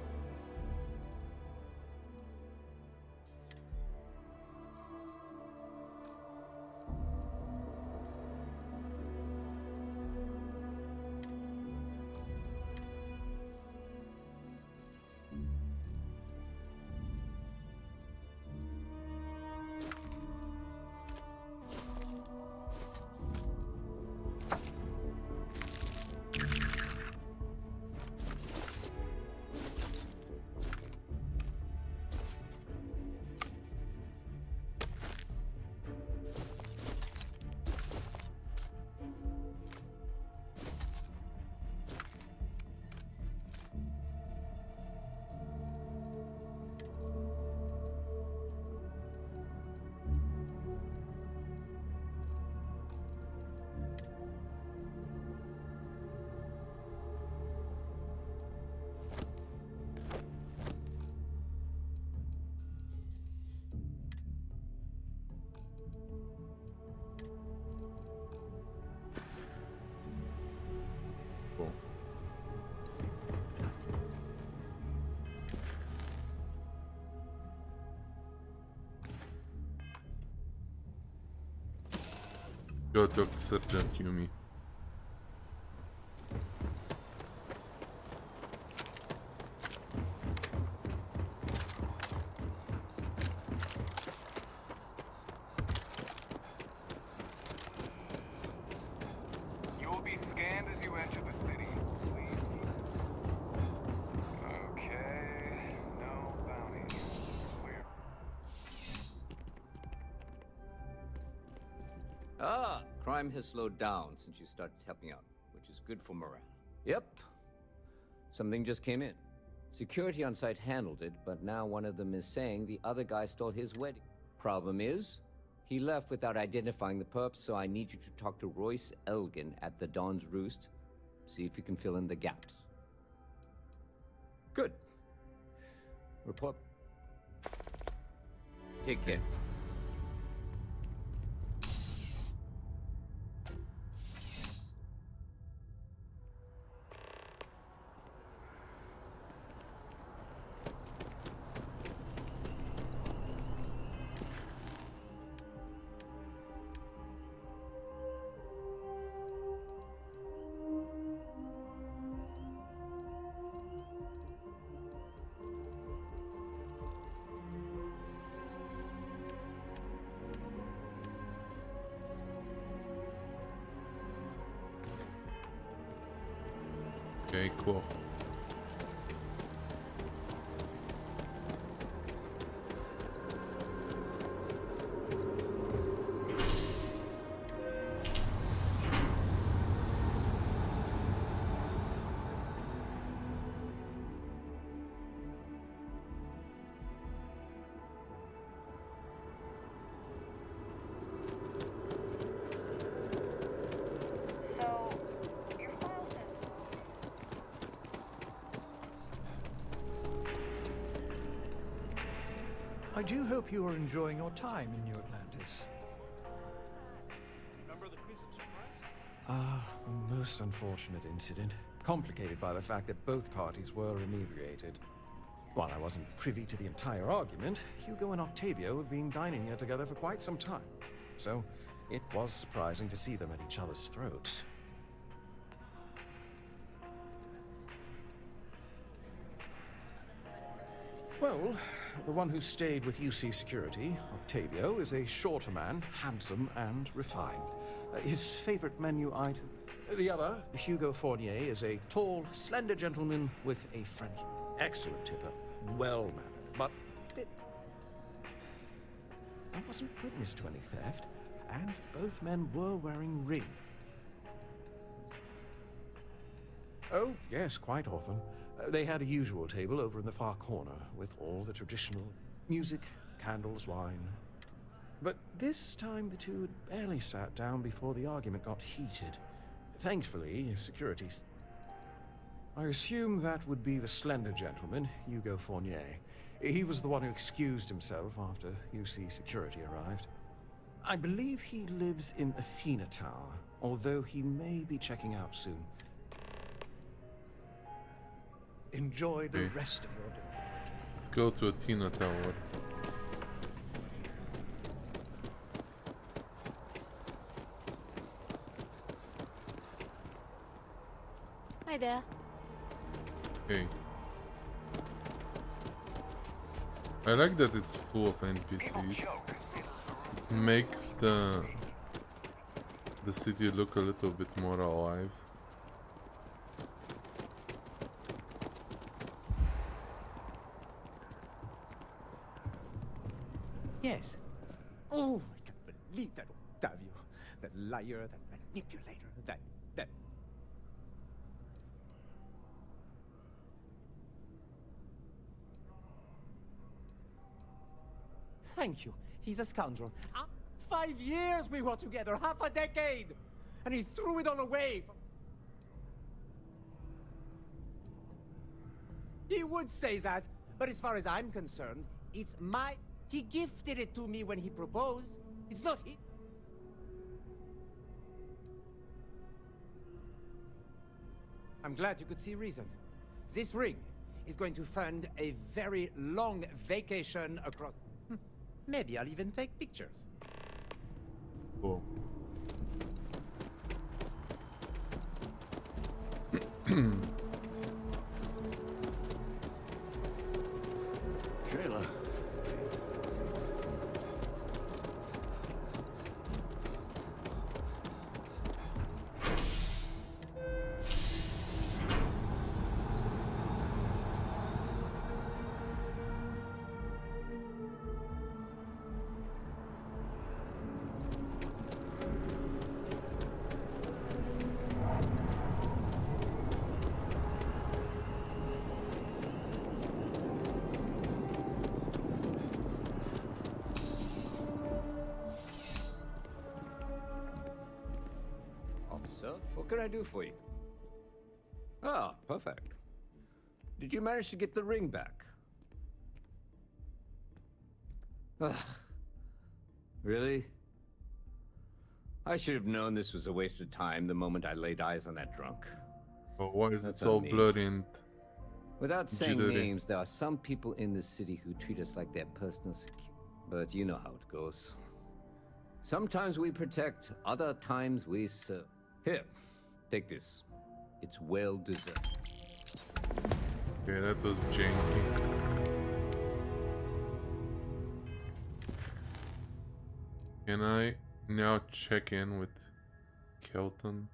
Go talk to Sergeant Yumi. You will be scanned as you enter the city. Please. Okay. No bounty. Clear. Ah, crime has slowed down since you started helping out, which is good for morale. Yep. Something just came in. Security on site handled it, but now one of them is saying the other guy stole his wedding. Problem is, he left without identifying the perp, so I need you to talk to Royce Elgin at the Dawn's Roost. See if you can fill in the gaps. Good. Report. Take care. Okay, cool. So, your file says I do hope you are enjoying your time in New Atlantis. Remember the quiz of surprise? A most unfortunate incident, complicated by the fact that both parties were inebriated. While I wasn't privy to the entire argument, Hugo and Octavio have been dining here together for quite some time. So, it was surprising to see them at each other's throats. Well, the one who stayed with UC Security, Octavio, is a shorter man, handsome and refined. His favorite menu item... The other, Hugo Fournier, is a tall, slender gentleman with a French... Excellent tipper, well-mannered, but... I wasn't witness to any theft, and both men were wearing rings. Oh, yes, quite often. They had a usual table over in the far corner, with all the traditional music, candles, wine. But this time the two had barely sat down before the argument got heated. Thankfully, security... I assume that would be the slender gentleman, Hugo Fournier. He was the one who excused himself after UC Security arrived. I believe he lives in Athena Tower, although he may be checking out soon. Enjoy the rest of your day. Let's go to Athena Tower. Hi there. Okay. I like that it's full of NPCs. It makes the city look a little bit more alive. Yes. Oh, I can't believe that Octavio. That liar, that manipulator, that... Thank you. He's a scoundrel. 5 years we were together, half a decade! And he threw it all away. He would say that, but as far as I'm concerned, it's my... He gifted it to me when he proposed. It's not he... I'm glad you could see reason. This ring is going to fund a very long vacation across... Maybe I'll even take pictures. Cool. Shayla. Officer, what can I do for you? Ah, perfect. Did you manage to get the ring back? Ugh. Really? I should have known this was a waste of time the moment I laid eyes on that drunk. But why is it That's so on me. bloody and Without saying jittery? names, there are some people in this city who treat us like their personal but you know how it goes. Sometimes we protect, other times we serve. Here, take this. It's well deserved. Okay, that was janky. Can I now check in with Kelton?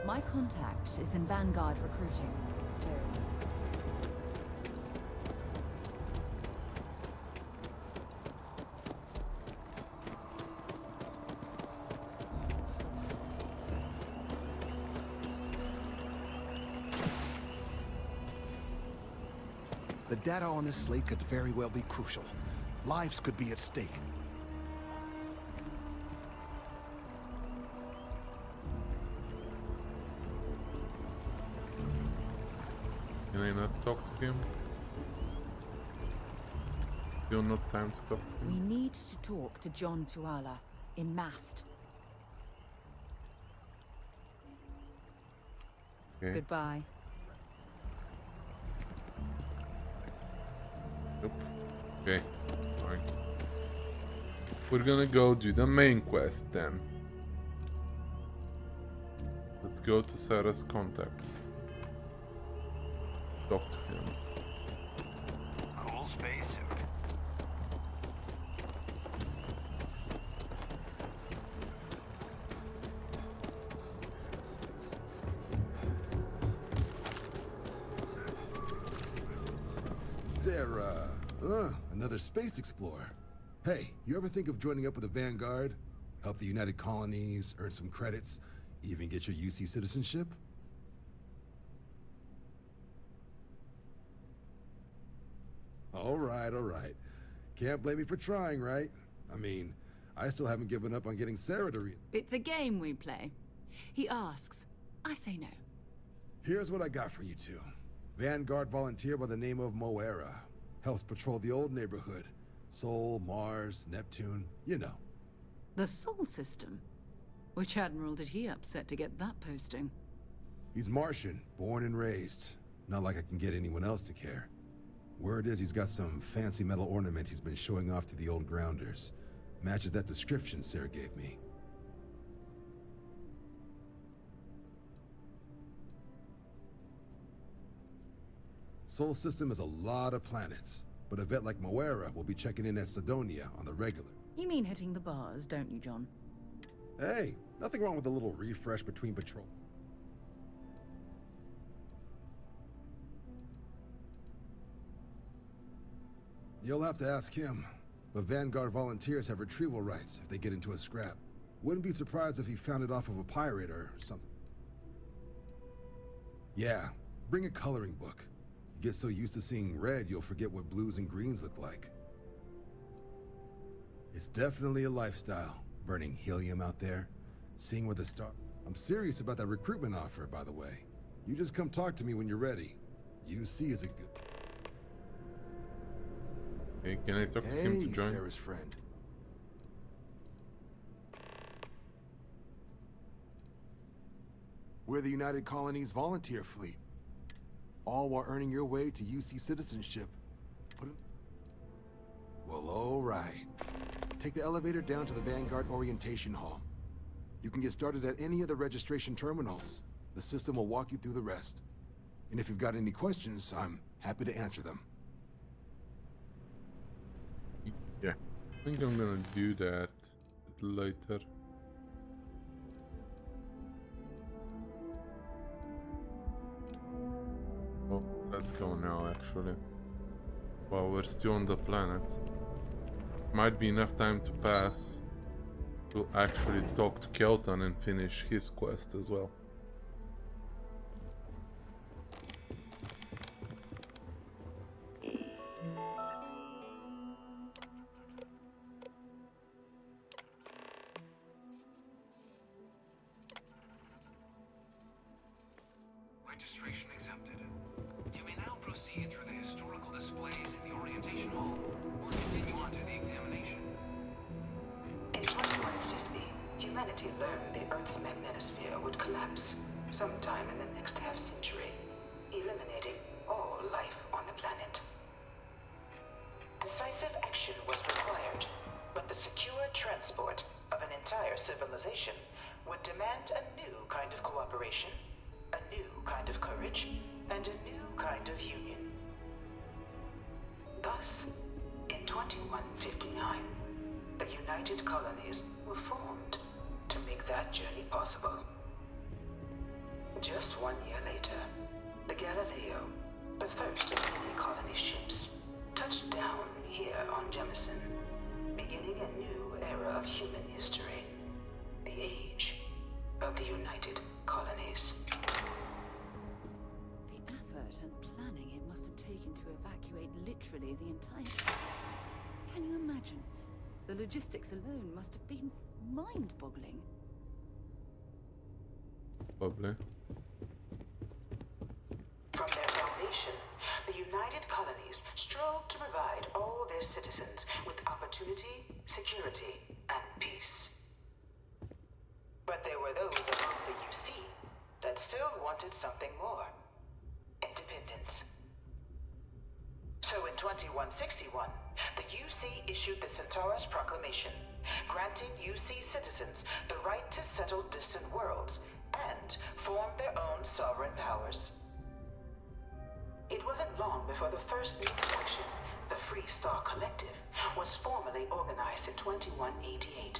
My contact is in Vanguard recruiting, so... The data on this slate could very well be crucial. Lives could be at stake. Can I not talk to him? Still not time to talk to We him? need to talk to John Tuala in Mast. Okay. Goodbye. Nope. Okay. Fine. We're gonna go do the main quest then. Let's go to Sarah's contacts. Talk to him. Cool spacesuit. Sarah. Another space explorer. Hey, you ever think of joining up with the Vanguard? Help the United Colonies, earn some credits, even get your UC citizenship? All right. Can't blame me for trying, right? I mean, I still haven't given up on getting Sarah to read. It's a game we play. He asks. I say no. Here's what I got for you two. Vanguard volunteer by the name of Moera. Helps patrol the old neighborhood. Sol, Mars, Neptune, you know. The Sol system? Which admiral did he upset to get that posting? He's Martian, born and raised. Not like I can get anyone else to care. Word is he's got some fancy metal ornament he's been showing off to the old grounders. Matches that description Sarah gave me. Sol system has a lot of planets, but a vet like Moera will be checking in at Sidonia on the regular. You mean hitting the bars, don't you, John? Hey, nothing wrong with a little refresh between patrol. You'll have to ask him, but Vanguard volunteers have retrieval rights if they get into a scrap. Wouldn't be surprised if he found it off of a pirate or something. Yeah, bring a coloring book. You get so used to seeing red, you'll forget what blues and greens look like. It's definitely a lifestyle, burning helium out there, seeing where the star... I'm serious about that recruitment offer, by the way. You just come talk to me when you're ready. UC is a good... Hey, can I talk to him to join? Sarah's friend. We're the United Colonies volunteer fleet. All while earning your way to UC citizenship. Well, all right. Take the elevator down to the Vanguard Orientation Hall. You can get started at any of the registration terminals. The system will walk you through the rest. And if you've got any questions, I'm happy to answer them. Yeah, I think I'm gonna do that. later. Oh, let's go now actually. While we're still on the planet. Might be enough time to pass to actually talk to Kelton and finish his quest as well. Registration accepted. You may now proceed through the historical displays in the orientation hall, or continue on to the examination. In 2150, humanity learned the Earth's magnetosphere would collapse sometime in the next half-century, eliminating all life on the planet. Decisive action was required, but the secure transport of an entire civilization would demand a new kind of cooperation, a new kind of courage, and a new kind of union. Thus, in 2159, the United Colonies were formed to make that journey possible. Just 1 year later, the Galileo, the first of many colony ships, touched down here on Jemison, beginning a new era of human history, the age of the United Colonies. The effort and planning it must have taken to evacuate literally the entire planet. Can you imagine? The logistics alone must have been mind-boggling. Probably. From their foundation, the United Colonies strove to provide all their citizens with opportunity, security, and peace. But there were those among the UC that still wanted something more. Independence. So in 2161, the UC issued the Centaurus Proclamation, granting UC citizens the right to settle distant worlds and form their own sovereign powers. It wasn't long before the first new faction, the Free Star Collective, was formally organized in 2188,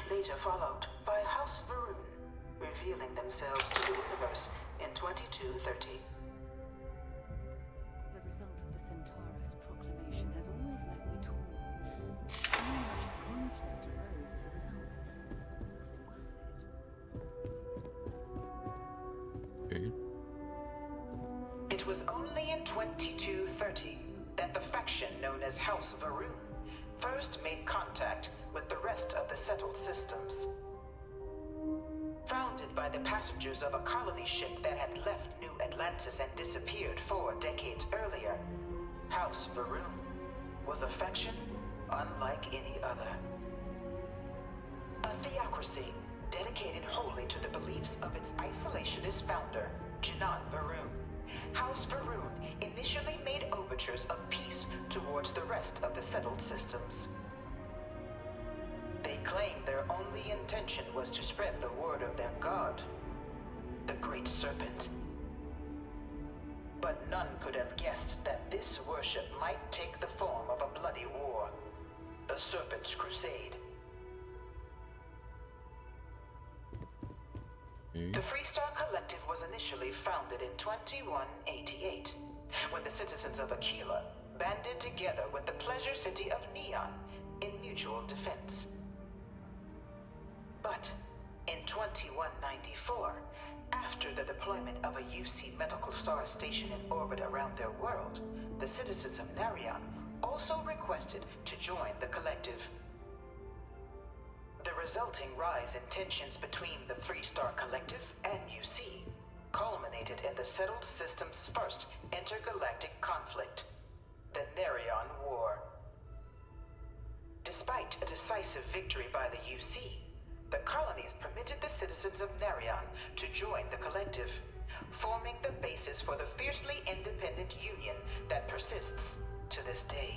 later followed by House Varun, revealing themselves to the universe in 2230. The result of the Centaurus Proclamation has always left me torn. So much conflict arose as a result. Was it worth it? Okay. It was only in 2230 that the faction known as House Varun first made contact with the rest of the settled systems. Founded by the passengers of a colony ship that had left New Atlantis and disappeared 4 decades earlier, House Varun was a faction unlike any other. A theocracy dedicated wholly to the beliefs of its isolationist founder, Jinan Varun. House Varun initially made overtures of peace towards the rest of the settled systems. They claimed their only intention was to spread the word of their god, the Great Serpent. But none could have guessed that this worship might take the form of a bloody war, the Serpent's Crusade. The Freestar Collective was initially founded in 2188, when the citizens of Aquila banded together with the pleasure city of Neon in mutual defense. But in 2194, after the deployment of a UC medical star station in orbit around their world, the citizens of Narion also requested to join the collective. The resulting rise in tensions between the Freestar Collective and UC culminated in the settled system's first intergalactic conflict, the Narion War. Despite a decisive victory by the UC, the colonies permitted the citizens of Narion to join the collective, forming the basis for the fiercely independent union that persists to this day.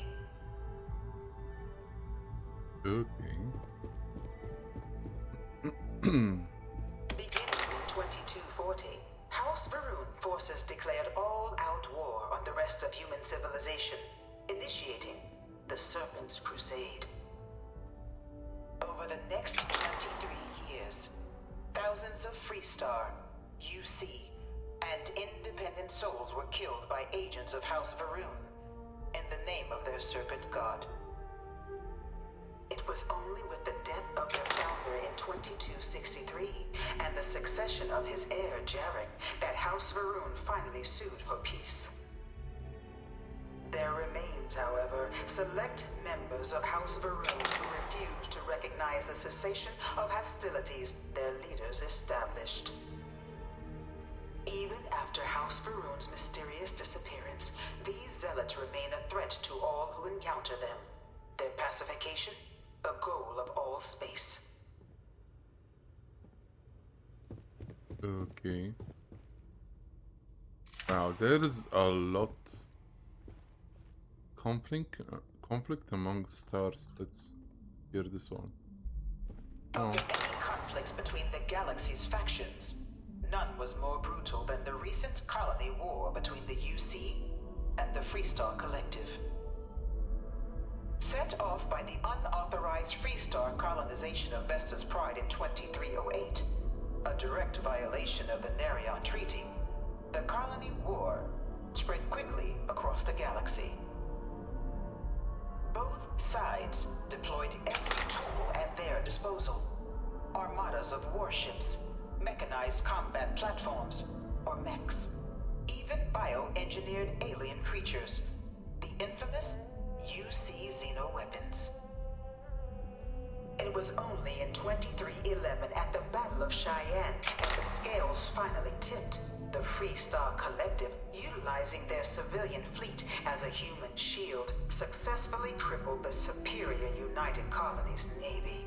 Okay. Beginning in 2240, House Varun forces declared all-out war on the rest of human civilization, initiating the Serpent's Crusade. Over over the next 23 years, thousands of Freestar, UC, and independent souls were killed by agents of House Varun in the name of their serpent god. It was only with the death of their founder in 2263 and the succession of his heir Jarek that House Varun finally sued for peace. There remains, however, select members of House Varun who refuse to recognize the cessation of hostilities their leaders established. Even after House Varun's mysterious disappearance, these zealots remain a threat to all who encounter them. Their pacification, a goal of all space. Okay. Wow, there is a lot conflict among stars. Let's hear this one. Of the many conflicts between the galaxy's factions, none was more brutal than the recent colony war between the UC and the Freestar Collective. Set off by the unauthorized Freestar colonization of Vesta's Pride in 2308, a direct violation of the Nerion Treaty, the colony war spread quickly across the galaxy. Both sides deployed every tool at their disposal. Armadas of warships, mechanized combat platforms, or mechs, even bioengineered alien creatures, the infamous UC xeno-weapons. It was only in 2311 at the Battle of Cheyenne that the scales finally tipped, the Freestar Collective, utilizing their civilian fleet as a human shield, successfully crippled the superior United Colonies Navy.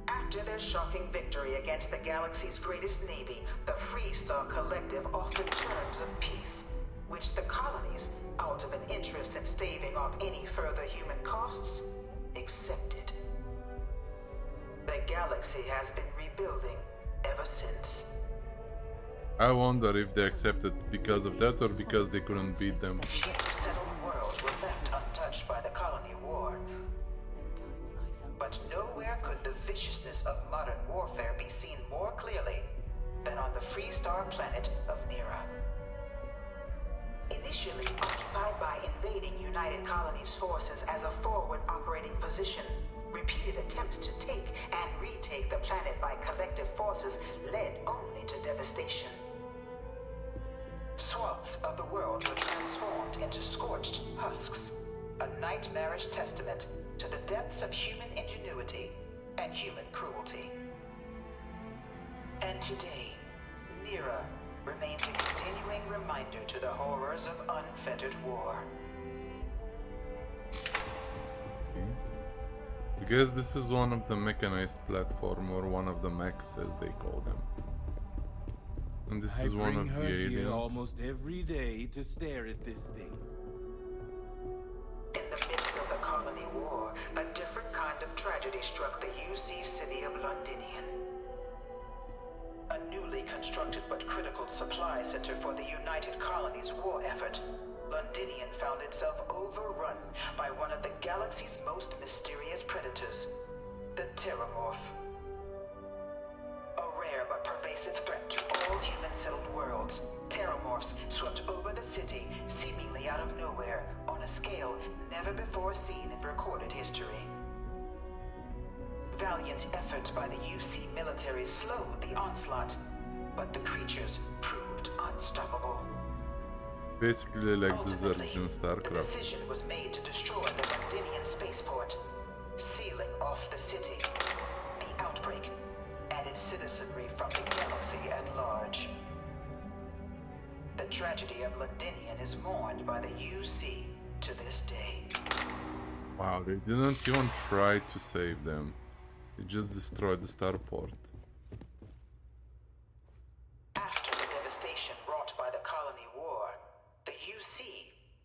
After their shocking victory against the galaxy's greatest navy, the Freestar Collective offered terms of peace, which the colonies, out of an interest in staving off any further human costs, accepted. The galaxy has been rebuilding ever since. I wonder if they accepted because of that or because they couldn't beat them. The few settled worlds were left untouched by the colony war. But nowhere could the viciousness of modern warfare be seen more clearly than on the Freestar planet of Nera. Initially occupied by invading United Colonies forces as a forward operating position, repeated attempts to take and retake the planet by collective forces led only to devastation. Swaths of the world were transformed into scorched husks, a nightmarish testament to the depths of human ingenuity and human cruelty. And today, Nera remains a continuing reminder to the horrors of unfettered war. I guess this is one of the mechanized platform, or one of the mechs as they call them. And this is one of the aliens. Here almost every day to stare at this thing. In the midst of the colony war, a different kind of tragedy struck the UC city of Londinian. A newly constructed but critical supply center for the United Colonies war effort, Londinian found itself overrun by one of the galaxy's most mysterious predators, the Terramorph. A rare but pervasive threat to all human-settled worlds, Terramorphs swept over the city, seemingly out of nowhere, on a scale never before seen in recorded history. Valiant efforts by the UC military slowed the onslaught, but the creatures proved unstoppable. Basically like Ultimately, deserts in the StarCraft. decision was made to destroy the Londinian spaceport, sealing off the city, the outbreak, and its citizenry from the galaxy at large. The tragedy of Londinian is mourned by the UC to this day. Wow, they didn't even try to save them. They just destroyed the starport. After the devastation wrought by the colony war, the UC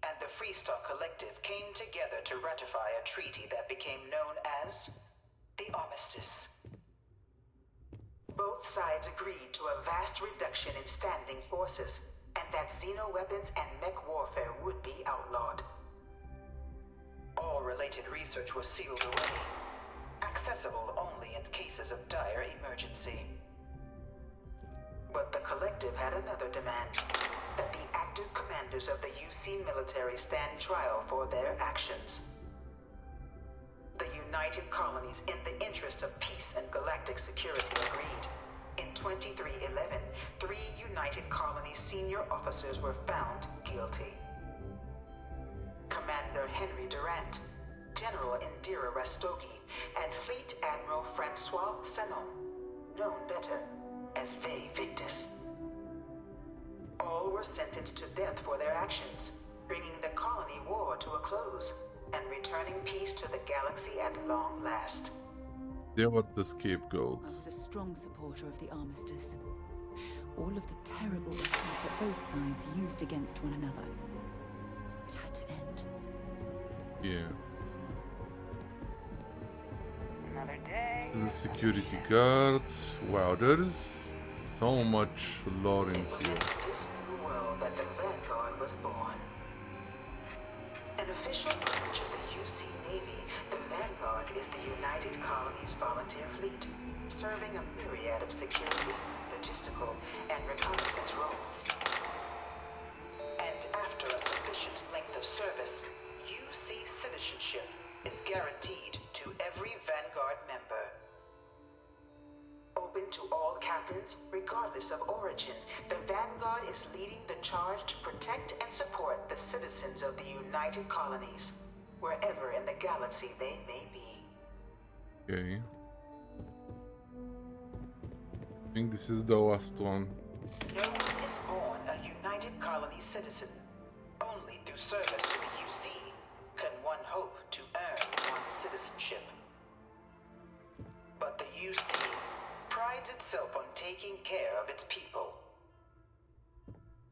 and the Freestar Collective came together to ratify a treaty that became known as the Armistice. Both sides agreed to a vast reduction in standing forces, and that xeno-weapons and mech warfare would be outlawed. All related research was sealed away. accessible only in cases of dire emergency. But the Collective had another demand, that the active commanders of the UC military stand trial for their actions. The United Colonies, in the interest of peace and galactic security, agreed. In 2311, 3 United Colonies senior officers were found guilty. Commander Henry Durant, General Indira Rastogi, and Fleet Admiral Francois Sanon, known better as Ve Victus. All were sentenced to death for their actions, bringing the colony war to a close and returning peace to the galaxy at long last. They were the I scapegoats. was a strong supporter of the armistice. All of the terrible weapons that both sides used against one another. It had to end. Yeah. Another day. This is a security guard. Wow, there's so much lore in It was here. into this new world that the Vanguard was born. An official branch of the UC Navy, the Vanguard is the United Colonies Volunteer Fleet, serving a myriad of security, logistical, and reconnaissance roles. And after a sufficient length of service, UC citizenship is guaranteed to every Vanguard member. Open to all captains, regardless of origin, the Vanguard is leading the charge to protect and support the citizens of the United Colonies, wherever in the galaxy they may be. Okay. I think this is the last one. No one is born a United Colony citizen. Only through service to the UC can one hope to earn one's citizenship. But the UC prides itself on taking care of its people.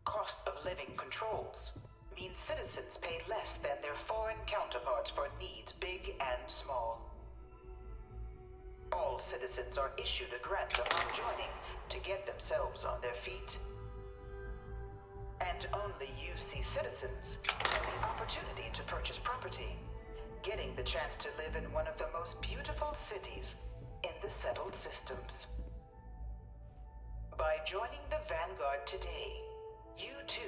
Cost of living controls mean citizens pay less than their foreign counterparts for needs big and small. All citizens are issued a grant upon joining to get themselves on their feet. And only UC citizens have the opportunity to purchase property, getting the chance to live in one of the most beautiful cities in the settled systems. By joining the Vanguard today, you too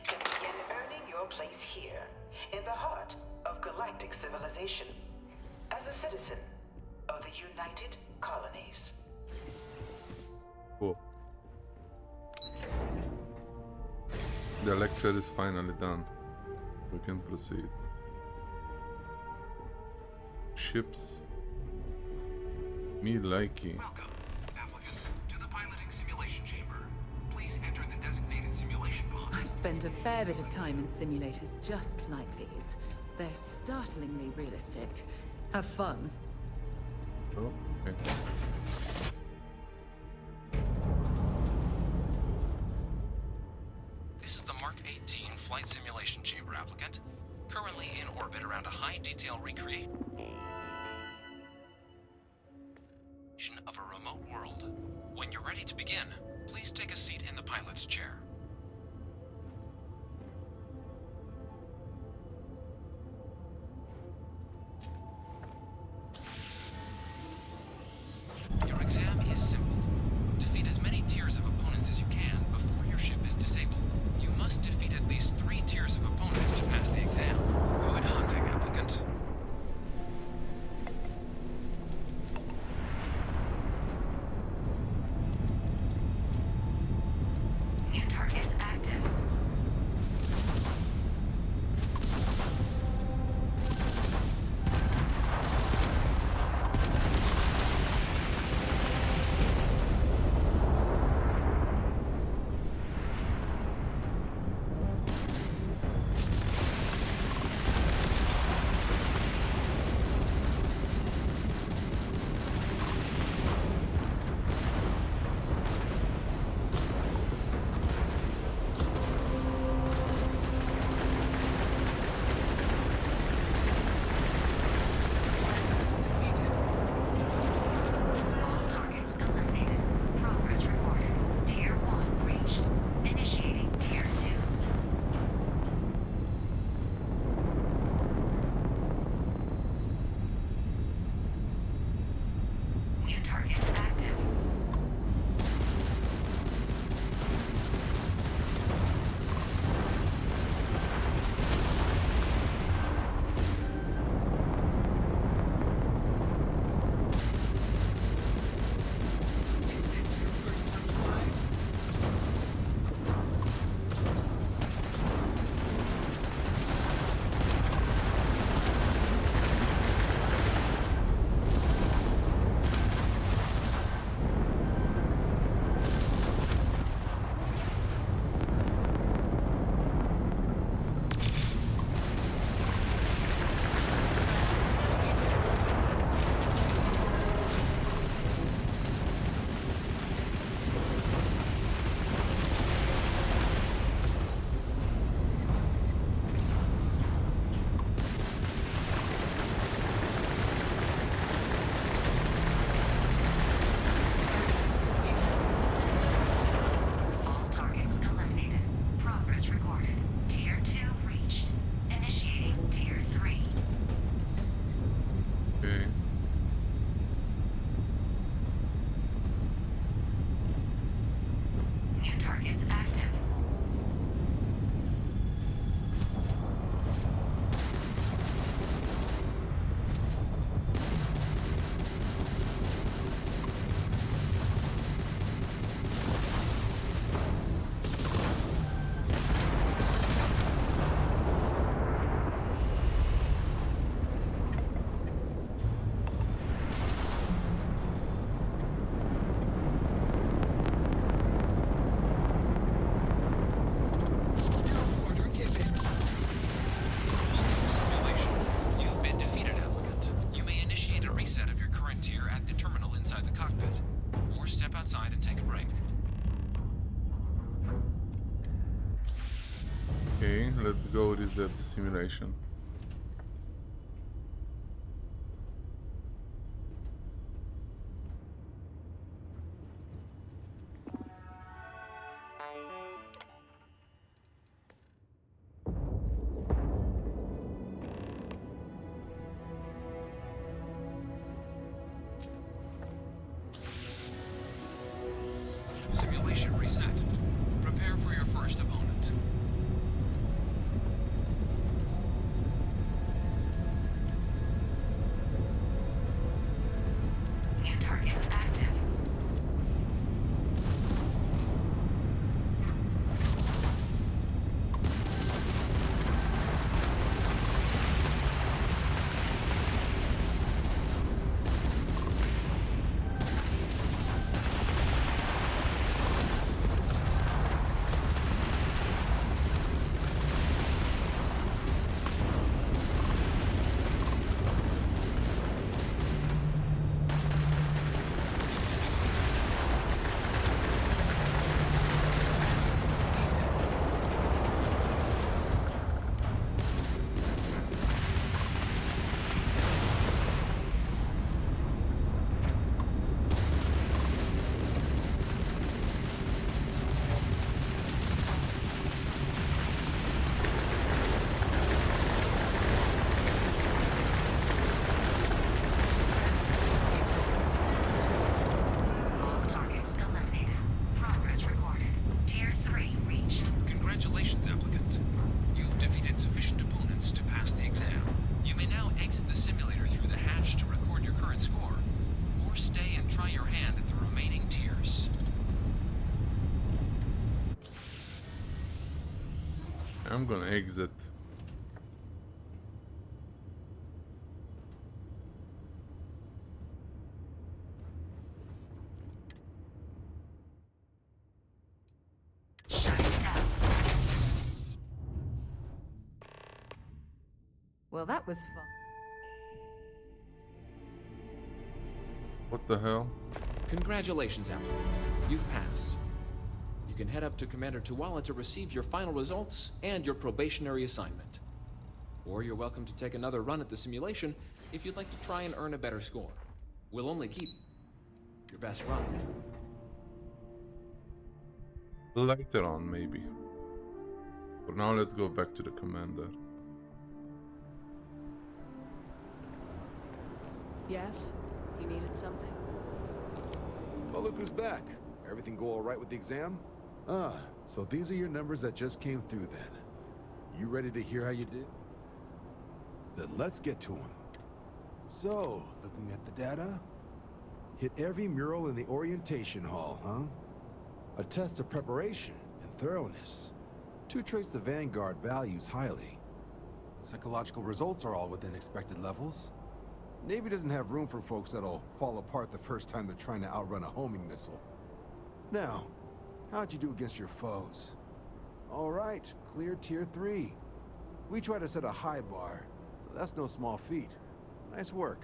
can begin earning your place here, in the heart of galactic civilization, as a citizen of the United Colonies. Cool. The lecture is finally done. We can proceed. Ships. Me likey. Welcome, applicant, to the piloting simulation chamber. Please enter the designated simulation box. I've spent a fair bit of time in simulators just like these. They're startlingly realistic. Have fun. Oh, okay. This is the Mark 18 flight simulation chamber, applicant. Currently in orbit around a high-detail recreation of a remote world. When you're ready to begin, please take a seat in the pilot's chair. Your exam is simple. Defeat as many tiers of opponents as you can before your ship is disabled. You must defeat at least 3 tiers of opponents to pass the exam. Good hunting, applicant. New target Progress recorded. Tier 2 reached. Initiating Tier 3. Okay. New targets active. Okay, let's go reset the simulation. Simulation reset. Prepare for your first opponent. New targets active. Congratulations, applicant. You've defeated sufficient opponents to pass the exam. You may now exit the simulator through the hatch to record your current score, or stay and try your hand at the remaining tiers. I'm gonna exit. Well, that was fun. What the hell? Congratulations, applicant. You've passed. You can head up to Commander Tuwala to receive your final results and your probationary assignment. Or you're welcome to take another run at the simulation if you'd like to try and earn a better score. We'll only keep your best run. Later on, maybe. For now, let's go back to the commander. Yes? You needed something? Well, look who's back. Everything go all right with the exam? Ah, so these are your numbers that just came through then. You ready to hear how you did? Then let's get to them. So, looking at the data, hit every mural in the orientation hall, huh? A test of preparation and thoroughness. 2 traits the Vanguard values highly. Psychological results are all within expected levels. Navy doesn't have room for folks that'll fall apart the first time they're trying to outrun a homing missile. Now, how'd you do against your foes? All right, clear Tier 3. We try to set a high bar, so that's no small feat. Nice work.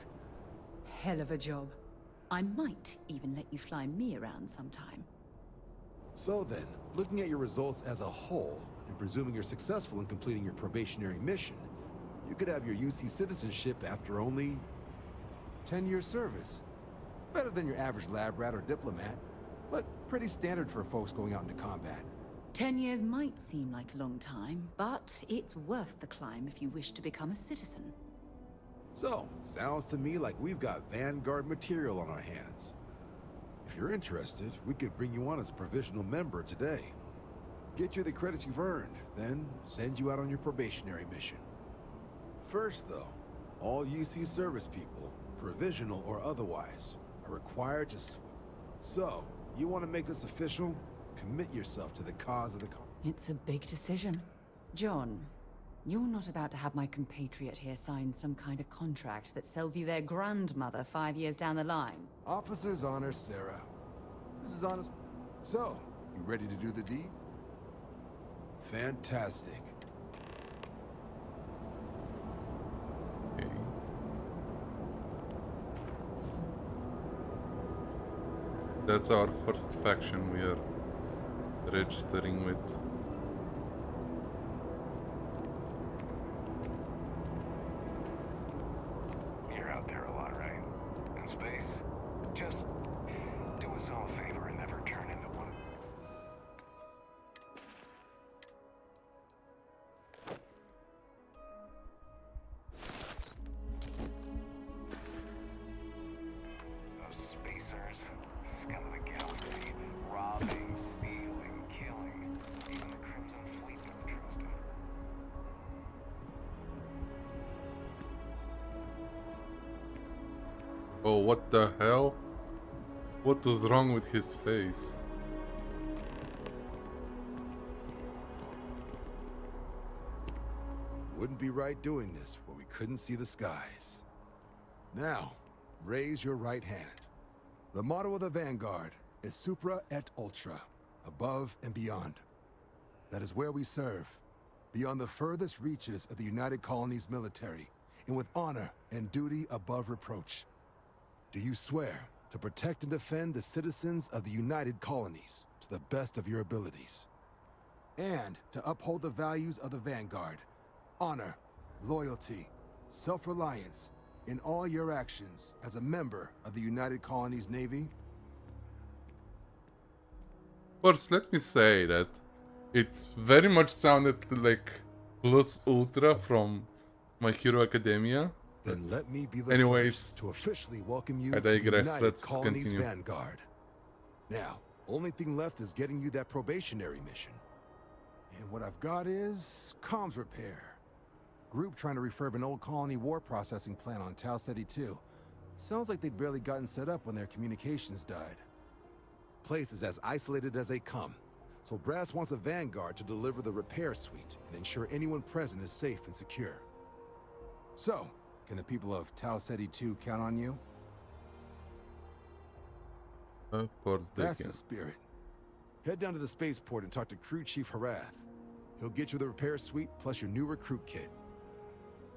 Hell of a job. I might even let you fly me around sometime. So then, looking at your results as a whole, and presuming you're successful in completing your probationary mission, you could have your UC citizenship after only 10 years service. Better than your average lab rat or diplomat, but pretty standard for folks going out into combat. 10 years might seem like a long time, but it's worth the climb if you wish to become a citizen. So, sounds to me like we've got Vanguard material on our hands. If you're interested, we could bring you on as a provisional member today. Get you the credits you've earned, then send you out on your probationary mission. First, though, all UC service people, provisional or otherwise, are required to So, you want to make this official? Commit yourself to the cause of the It's a big decision. John, you're not about to have my compatriot here sign some kind of contract that sells you their grandmother 5 years down the line. Officer's honor, Sarah. This is honest. So, you ready to do the deed? Fantastic. Okay. That's our first faction we are registering with. You're out there a lot, right? In space? Just do us all a favor and never turn into one. Those spacers, scum of the galaxy, robbing, stealing, killing. Even the Crimson Fleet don't trust them. Oh, what the hell? What was wrong with his face? Wouldn't be right doing this where we couldn't see the skies. Now, raise your right hand. The motto of the Vanguard is Supra et Ultra, above and beyond. That is where we serve, beyond the furthest reaches of the United Colonies military, and with honor and duty above reproach. Do you swear to protect and defend the citizens of the United Colonies to the best of your abilities? And to uphold the values of the Vanguard, honor, loyalty, self-reliance, in all your actions as a member of the United Colonies Navy? First, let me say that it very much sounded like Plus Ultra from My Hero Academia. Then let me be the Anyways, first to officially welcome you I to the digress. United Let's Colonies continue. Vanguard. Now, only thing left is getting you that probationary mission. And what I've got is comms repair. Group trying to refurb an old colony war processing plant on Tau Ceti 2. Sounds like they'd barely gotten set up when their communications died. Place is as isolated as they come, so Brass wants a Vanguard to deliver the repair suite and ensure anyone present is safe and secure. So, can the people of Tau Ceti 2 count on you? Of course they That's can. the spirit. Head down to the spaceport and talk to Crew Chief Harath. He'll get you the repair suite plus your new recruit kit.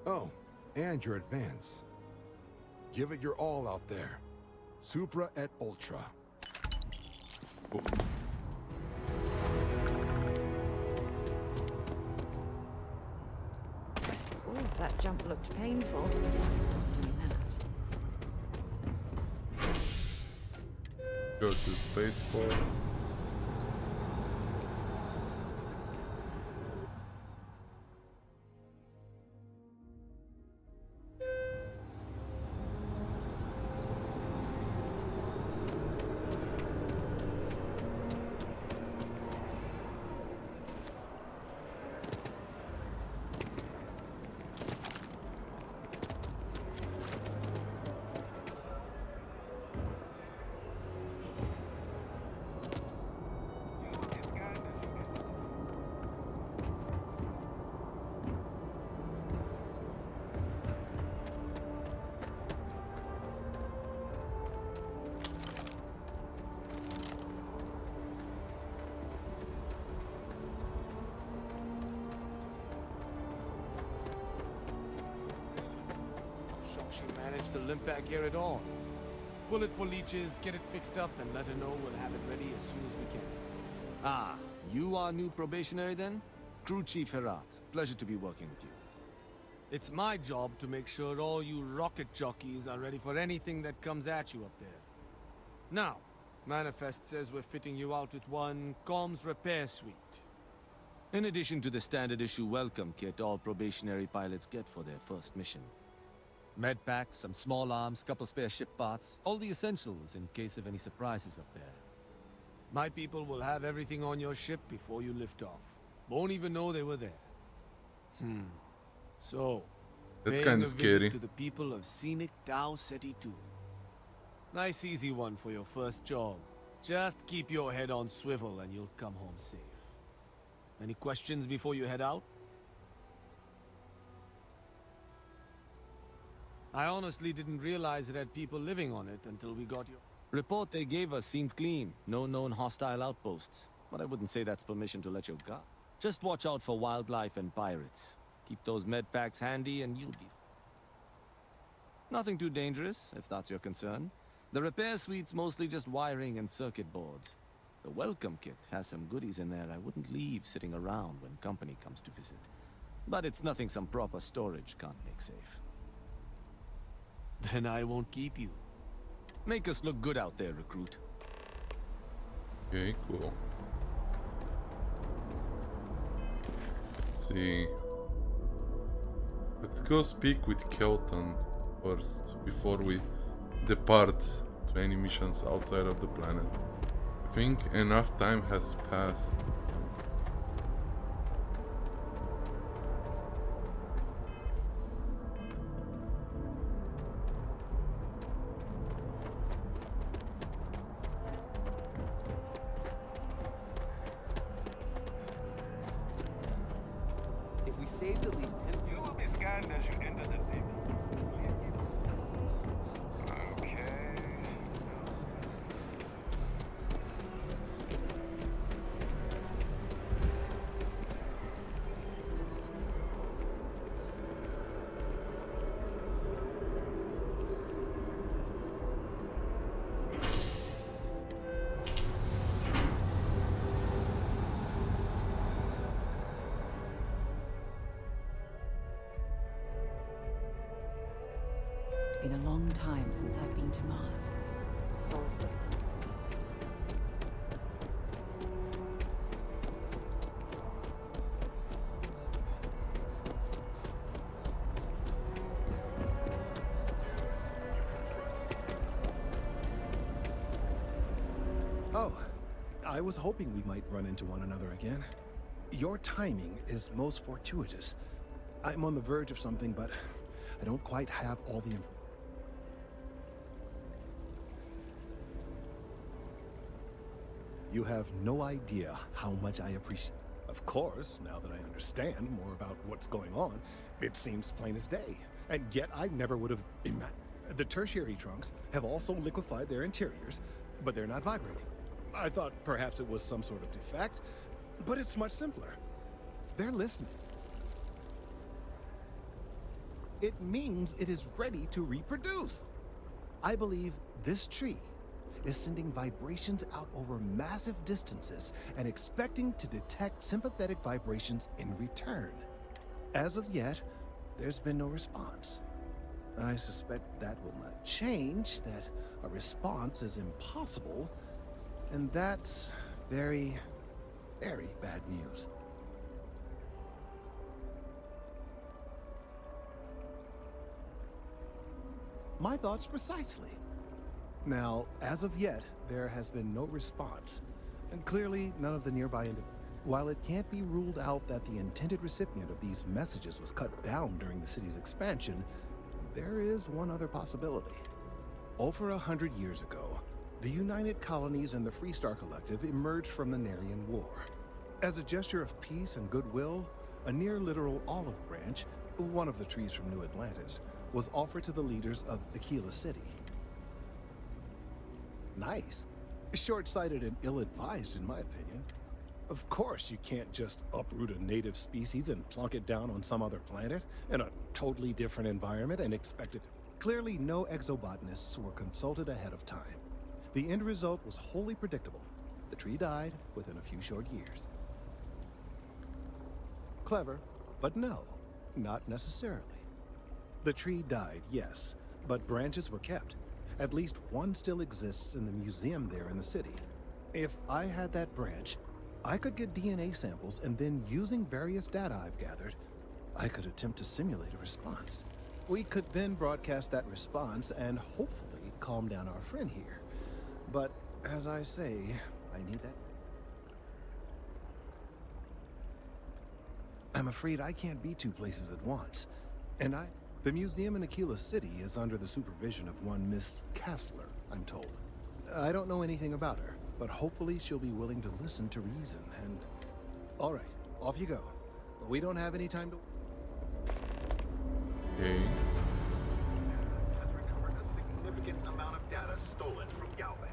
Oh, and your advance. Give it your all out there. Supra et Ultra. Oh. Oh, that jump looked painful. Doing that. Go to spaceport. She managed to limp back here at all. Bullet for leeches, get it fixed up, and let her know we'll have it ready as soon as we can. Ah, you are new probationary then? Crew Chief Herath. Pleasure to be working with you. It's my job to make sure all you rocket jockeys are ready for anything that comes at you up there. Now, Manifest says we're fitting you out with one comms repair suite. In addition to the standard issue welcome kit all probationary pilots get for their first mission. Med packs, some small arms, couple spare ship parts, all the essentials in case of any surprises up there. My people will have everything on your ship before you lift off. Won't even know they were there. So, That's paying kind a of visit scary. to the people of scenic Tau Ceti 2. Nice easy one for your first job. Just keep your head on swivel and you'll come home safe. Any questions before you head out? I honestly didn't realize it had people living on it until we got your report they gave us seemed clean. No known hostile outposts. But I wouldn't say that's permission to let you go. Just watch out for wildlife and pirates. Keep those med packs handy and you'll be... Nothing too dangerous, if that's your concern. The repair suite's mostly just wiring and circuit boards. The welcome kit has some goodies in there I wouldn't leave sitting around when company comes to visit. But it's nothing some proper storage can't make safe. Then I won't keep you. Make us look good out there, recruit. Okay, cool. Let's see. Let's go speak with Kelton first before we depart to any missions outside of the planet. I think enough time has passed. If we saved at least 10... You will be scanned as you enter the city. Okay. Been a long time since I've been to Mars. Sol system, isn't it? Oh, I was hoping we might run into one another again. Your timing is most fortuitous. I'm on the verge of something, but I don't quite have all the information. You have no idea how much I appreciate. Of course, now that I understand more about what's going on, it seems plain as day. And yet I never would have imagined. The tertiary trunks have also liquefied their interiors, but they're not vibrating. I thought perhaps it was some sort of defect, but it's much simpler. They're listening. It means it is ready to reproduce. I believe this tree is sending vibrations out over massive distances and expecting to detect sympathetic vibrations in return. As of yet, there's been no response. I suspect that will not change, that a response is impossible, and that's very, very bad news. My thoughts precisely. Now, as of yet, there has been no response, and clearly none of the nearby individuals. While it can't be ruled out that the intended recipient of these messages was cut down during the city's expansion, there is one other possibility. Over 100 years ago, the United Colonies and the Freestar Collective emerged from the Narian War. As a gesture of peace and goodwill, a near-literal olive branch, one of the trees from New Atlantis, was offered to the leaders of Aquila City. Nice. Short-sighted and ill-advised, in my opinion. Of course, you can't just uproot a native species and plunk it down on some other planet in a totally different environment and expect it. Clearly, no exobotanists were consulted ahead of time. The end result was wholly predictable. The tree died within a few short years. Clever, but no, not necessarily. The tree died, yes, but branches were kept. At least one still exists in the museum there in the city. If I had that branch, I could get DNA samples, and then using various data I've gathered, I could attempt to simulate a response. We could then broadcast that response and hopefully calm down our friend here. But as I say, I need that. I'm afraid I can't be two places at once. And the museum in Aquila City is under the supervision of one Miss Kessler, I'm told. I don't know anything about her, but hopefully she'll be willing to listen to reason and... All right, off you go. We don't have any time to... Okay. Has recovered a significant amount of data stolen from Galvin.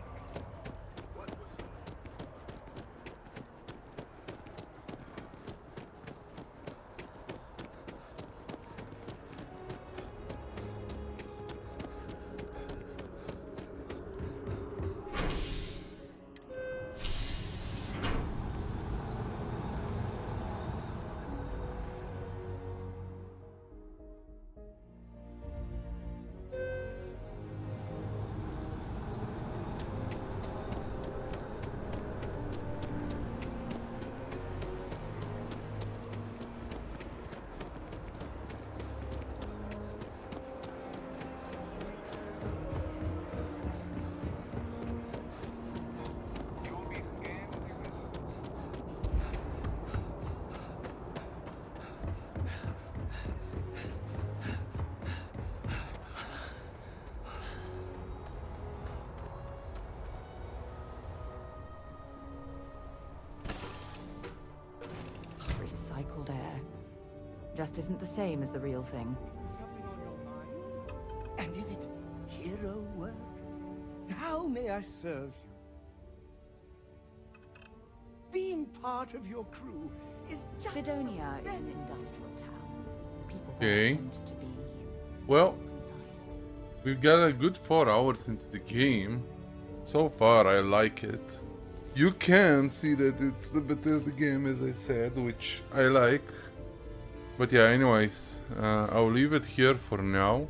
Recycled air. Just isn't the same as the real thing. Something on your mind? And is it hero work? How may I serve you? Being part of your crew is just... Sidonia is an industrial town. The people there Okay. tend to be Well, concise. we've got a good 4 hours into the game. So far, I like it. You can see that it's the Bethesda game, as I said, which I like. But yeah, anyways, I'll leave it here for now.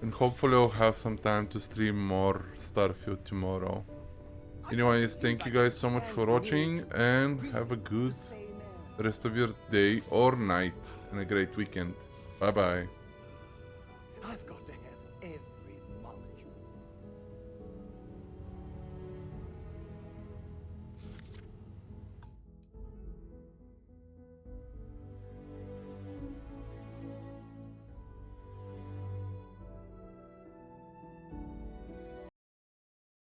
And hopefully I'll have some time to stream more Starfield tomorrow. Anyways, thank you guys so much for watching, and have a good rest of your day or night, and a great weekend. Bye bye.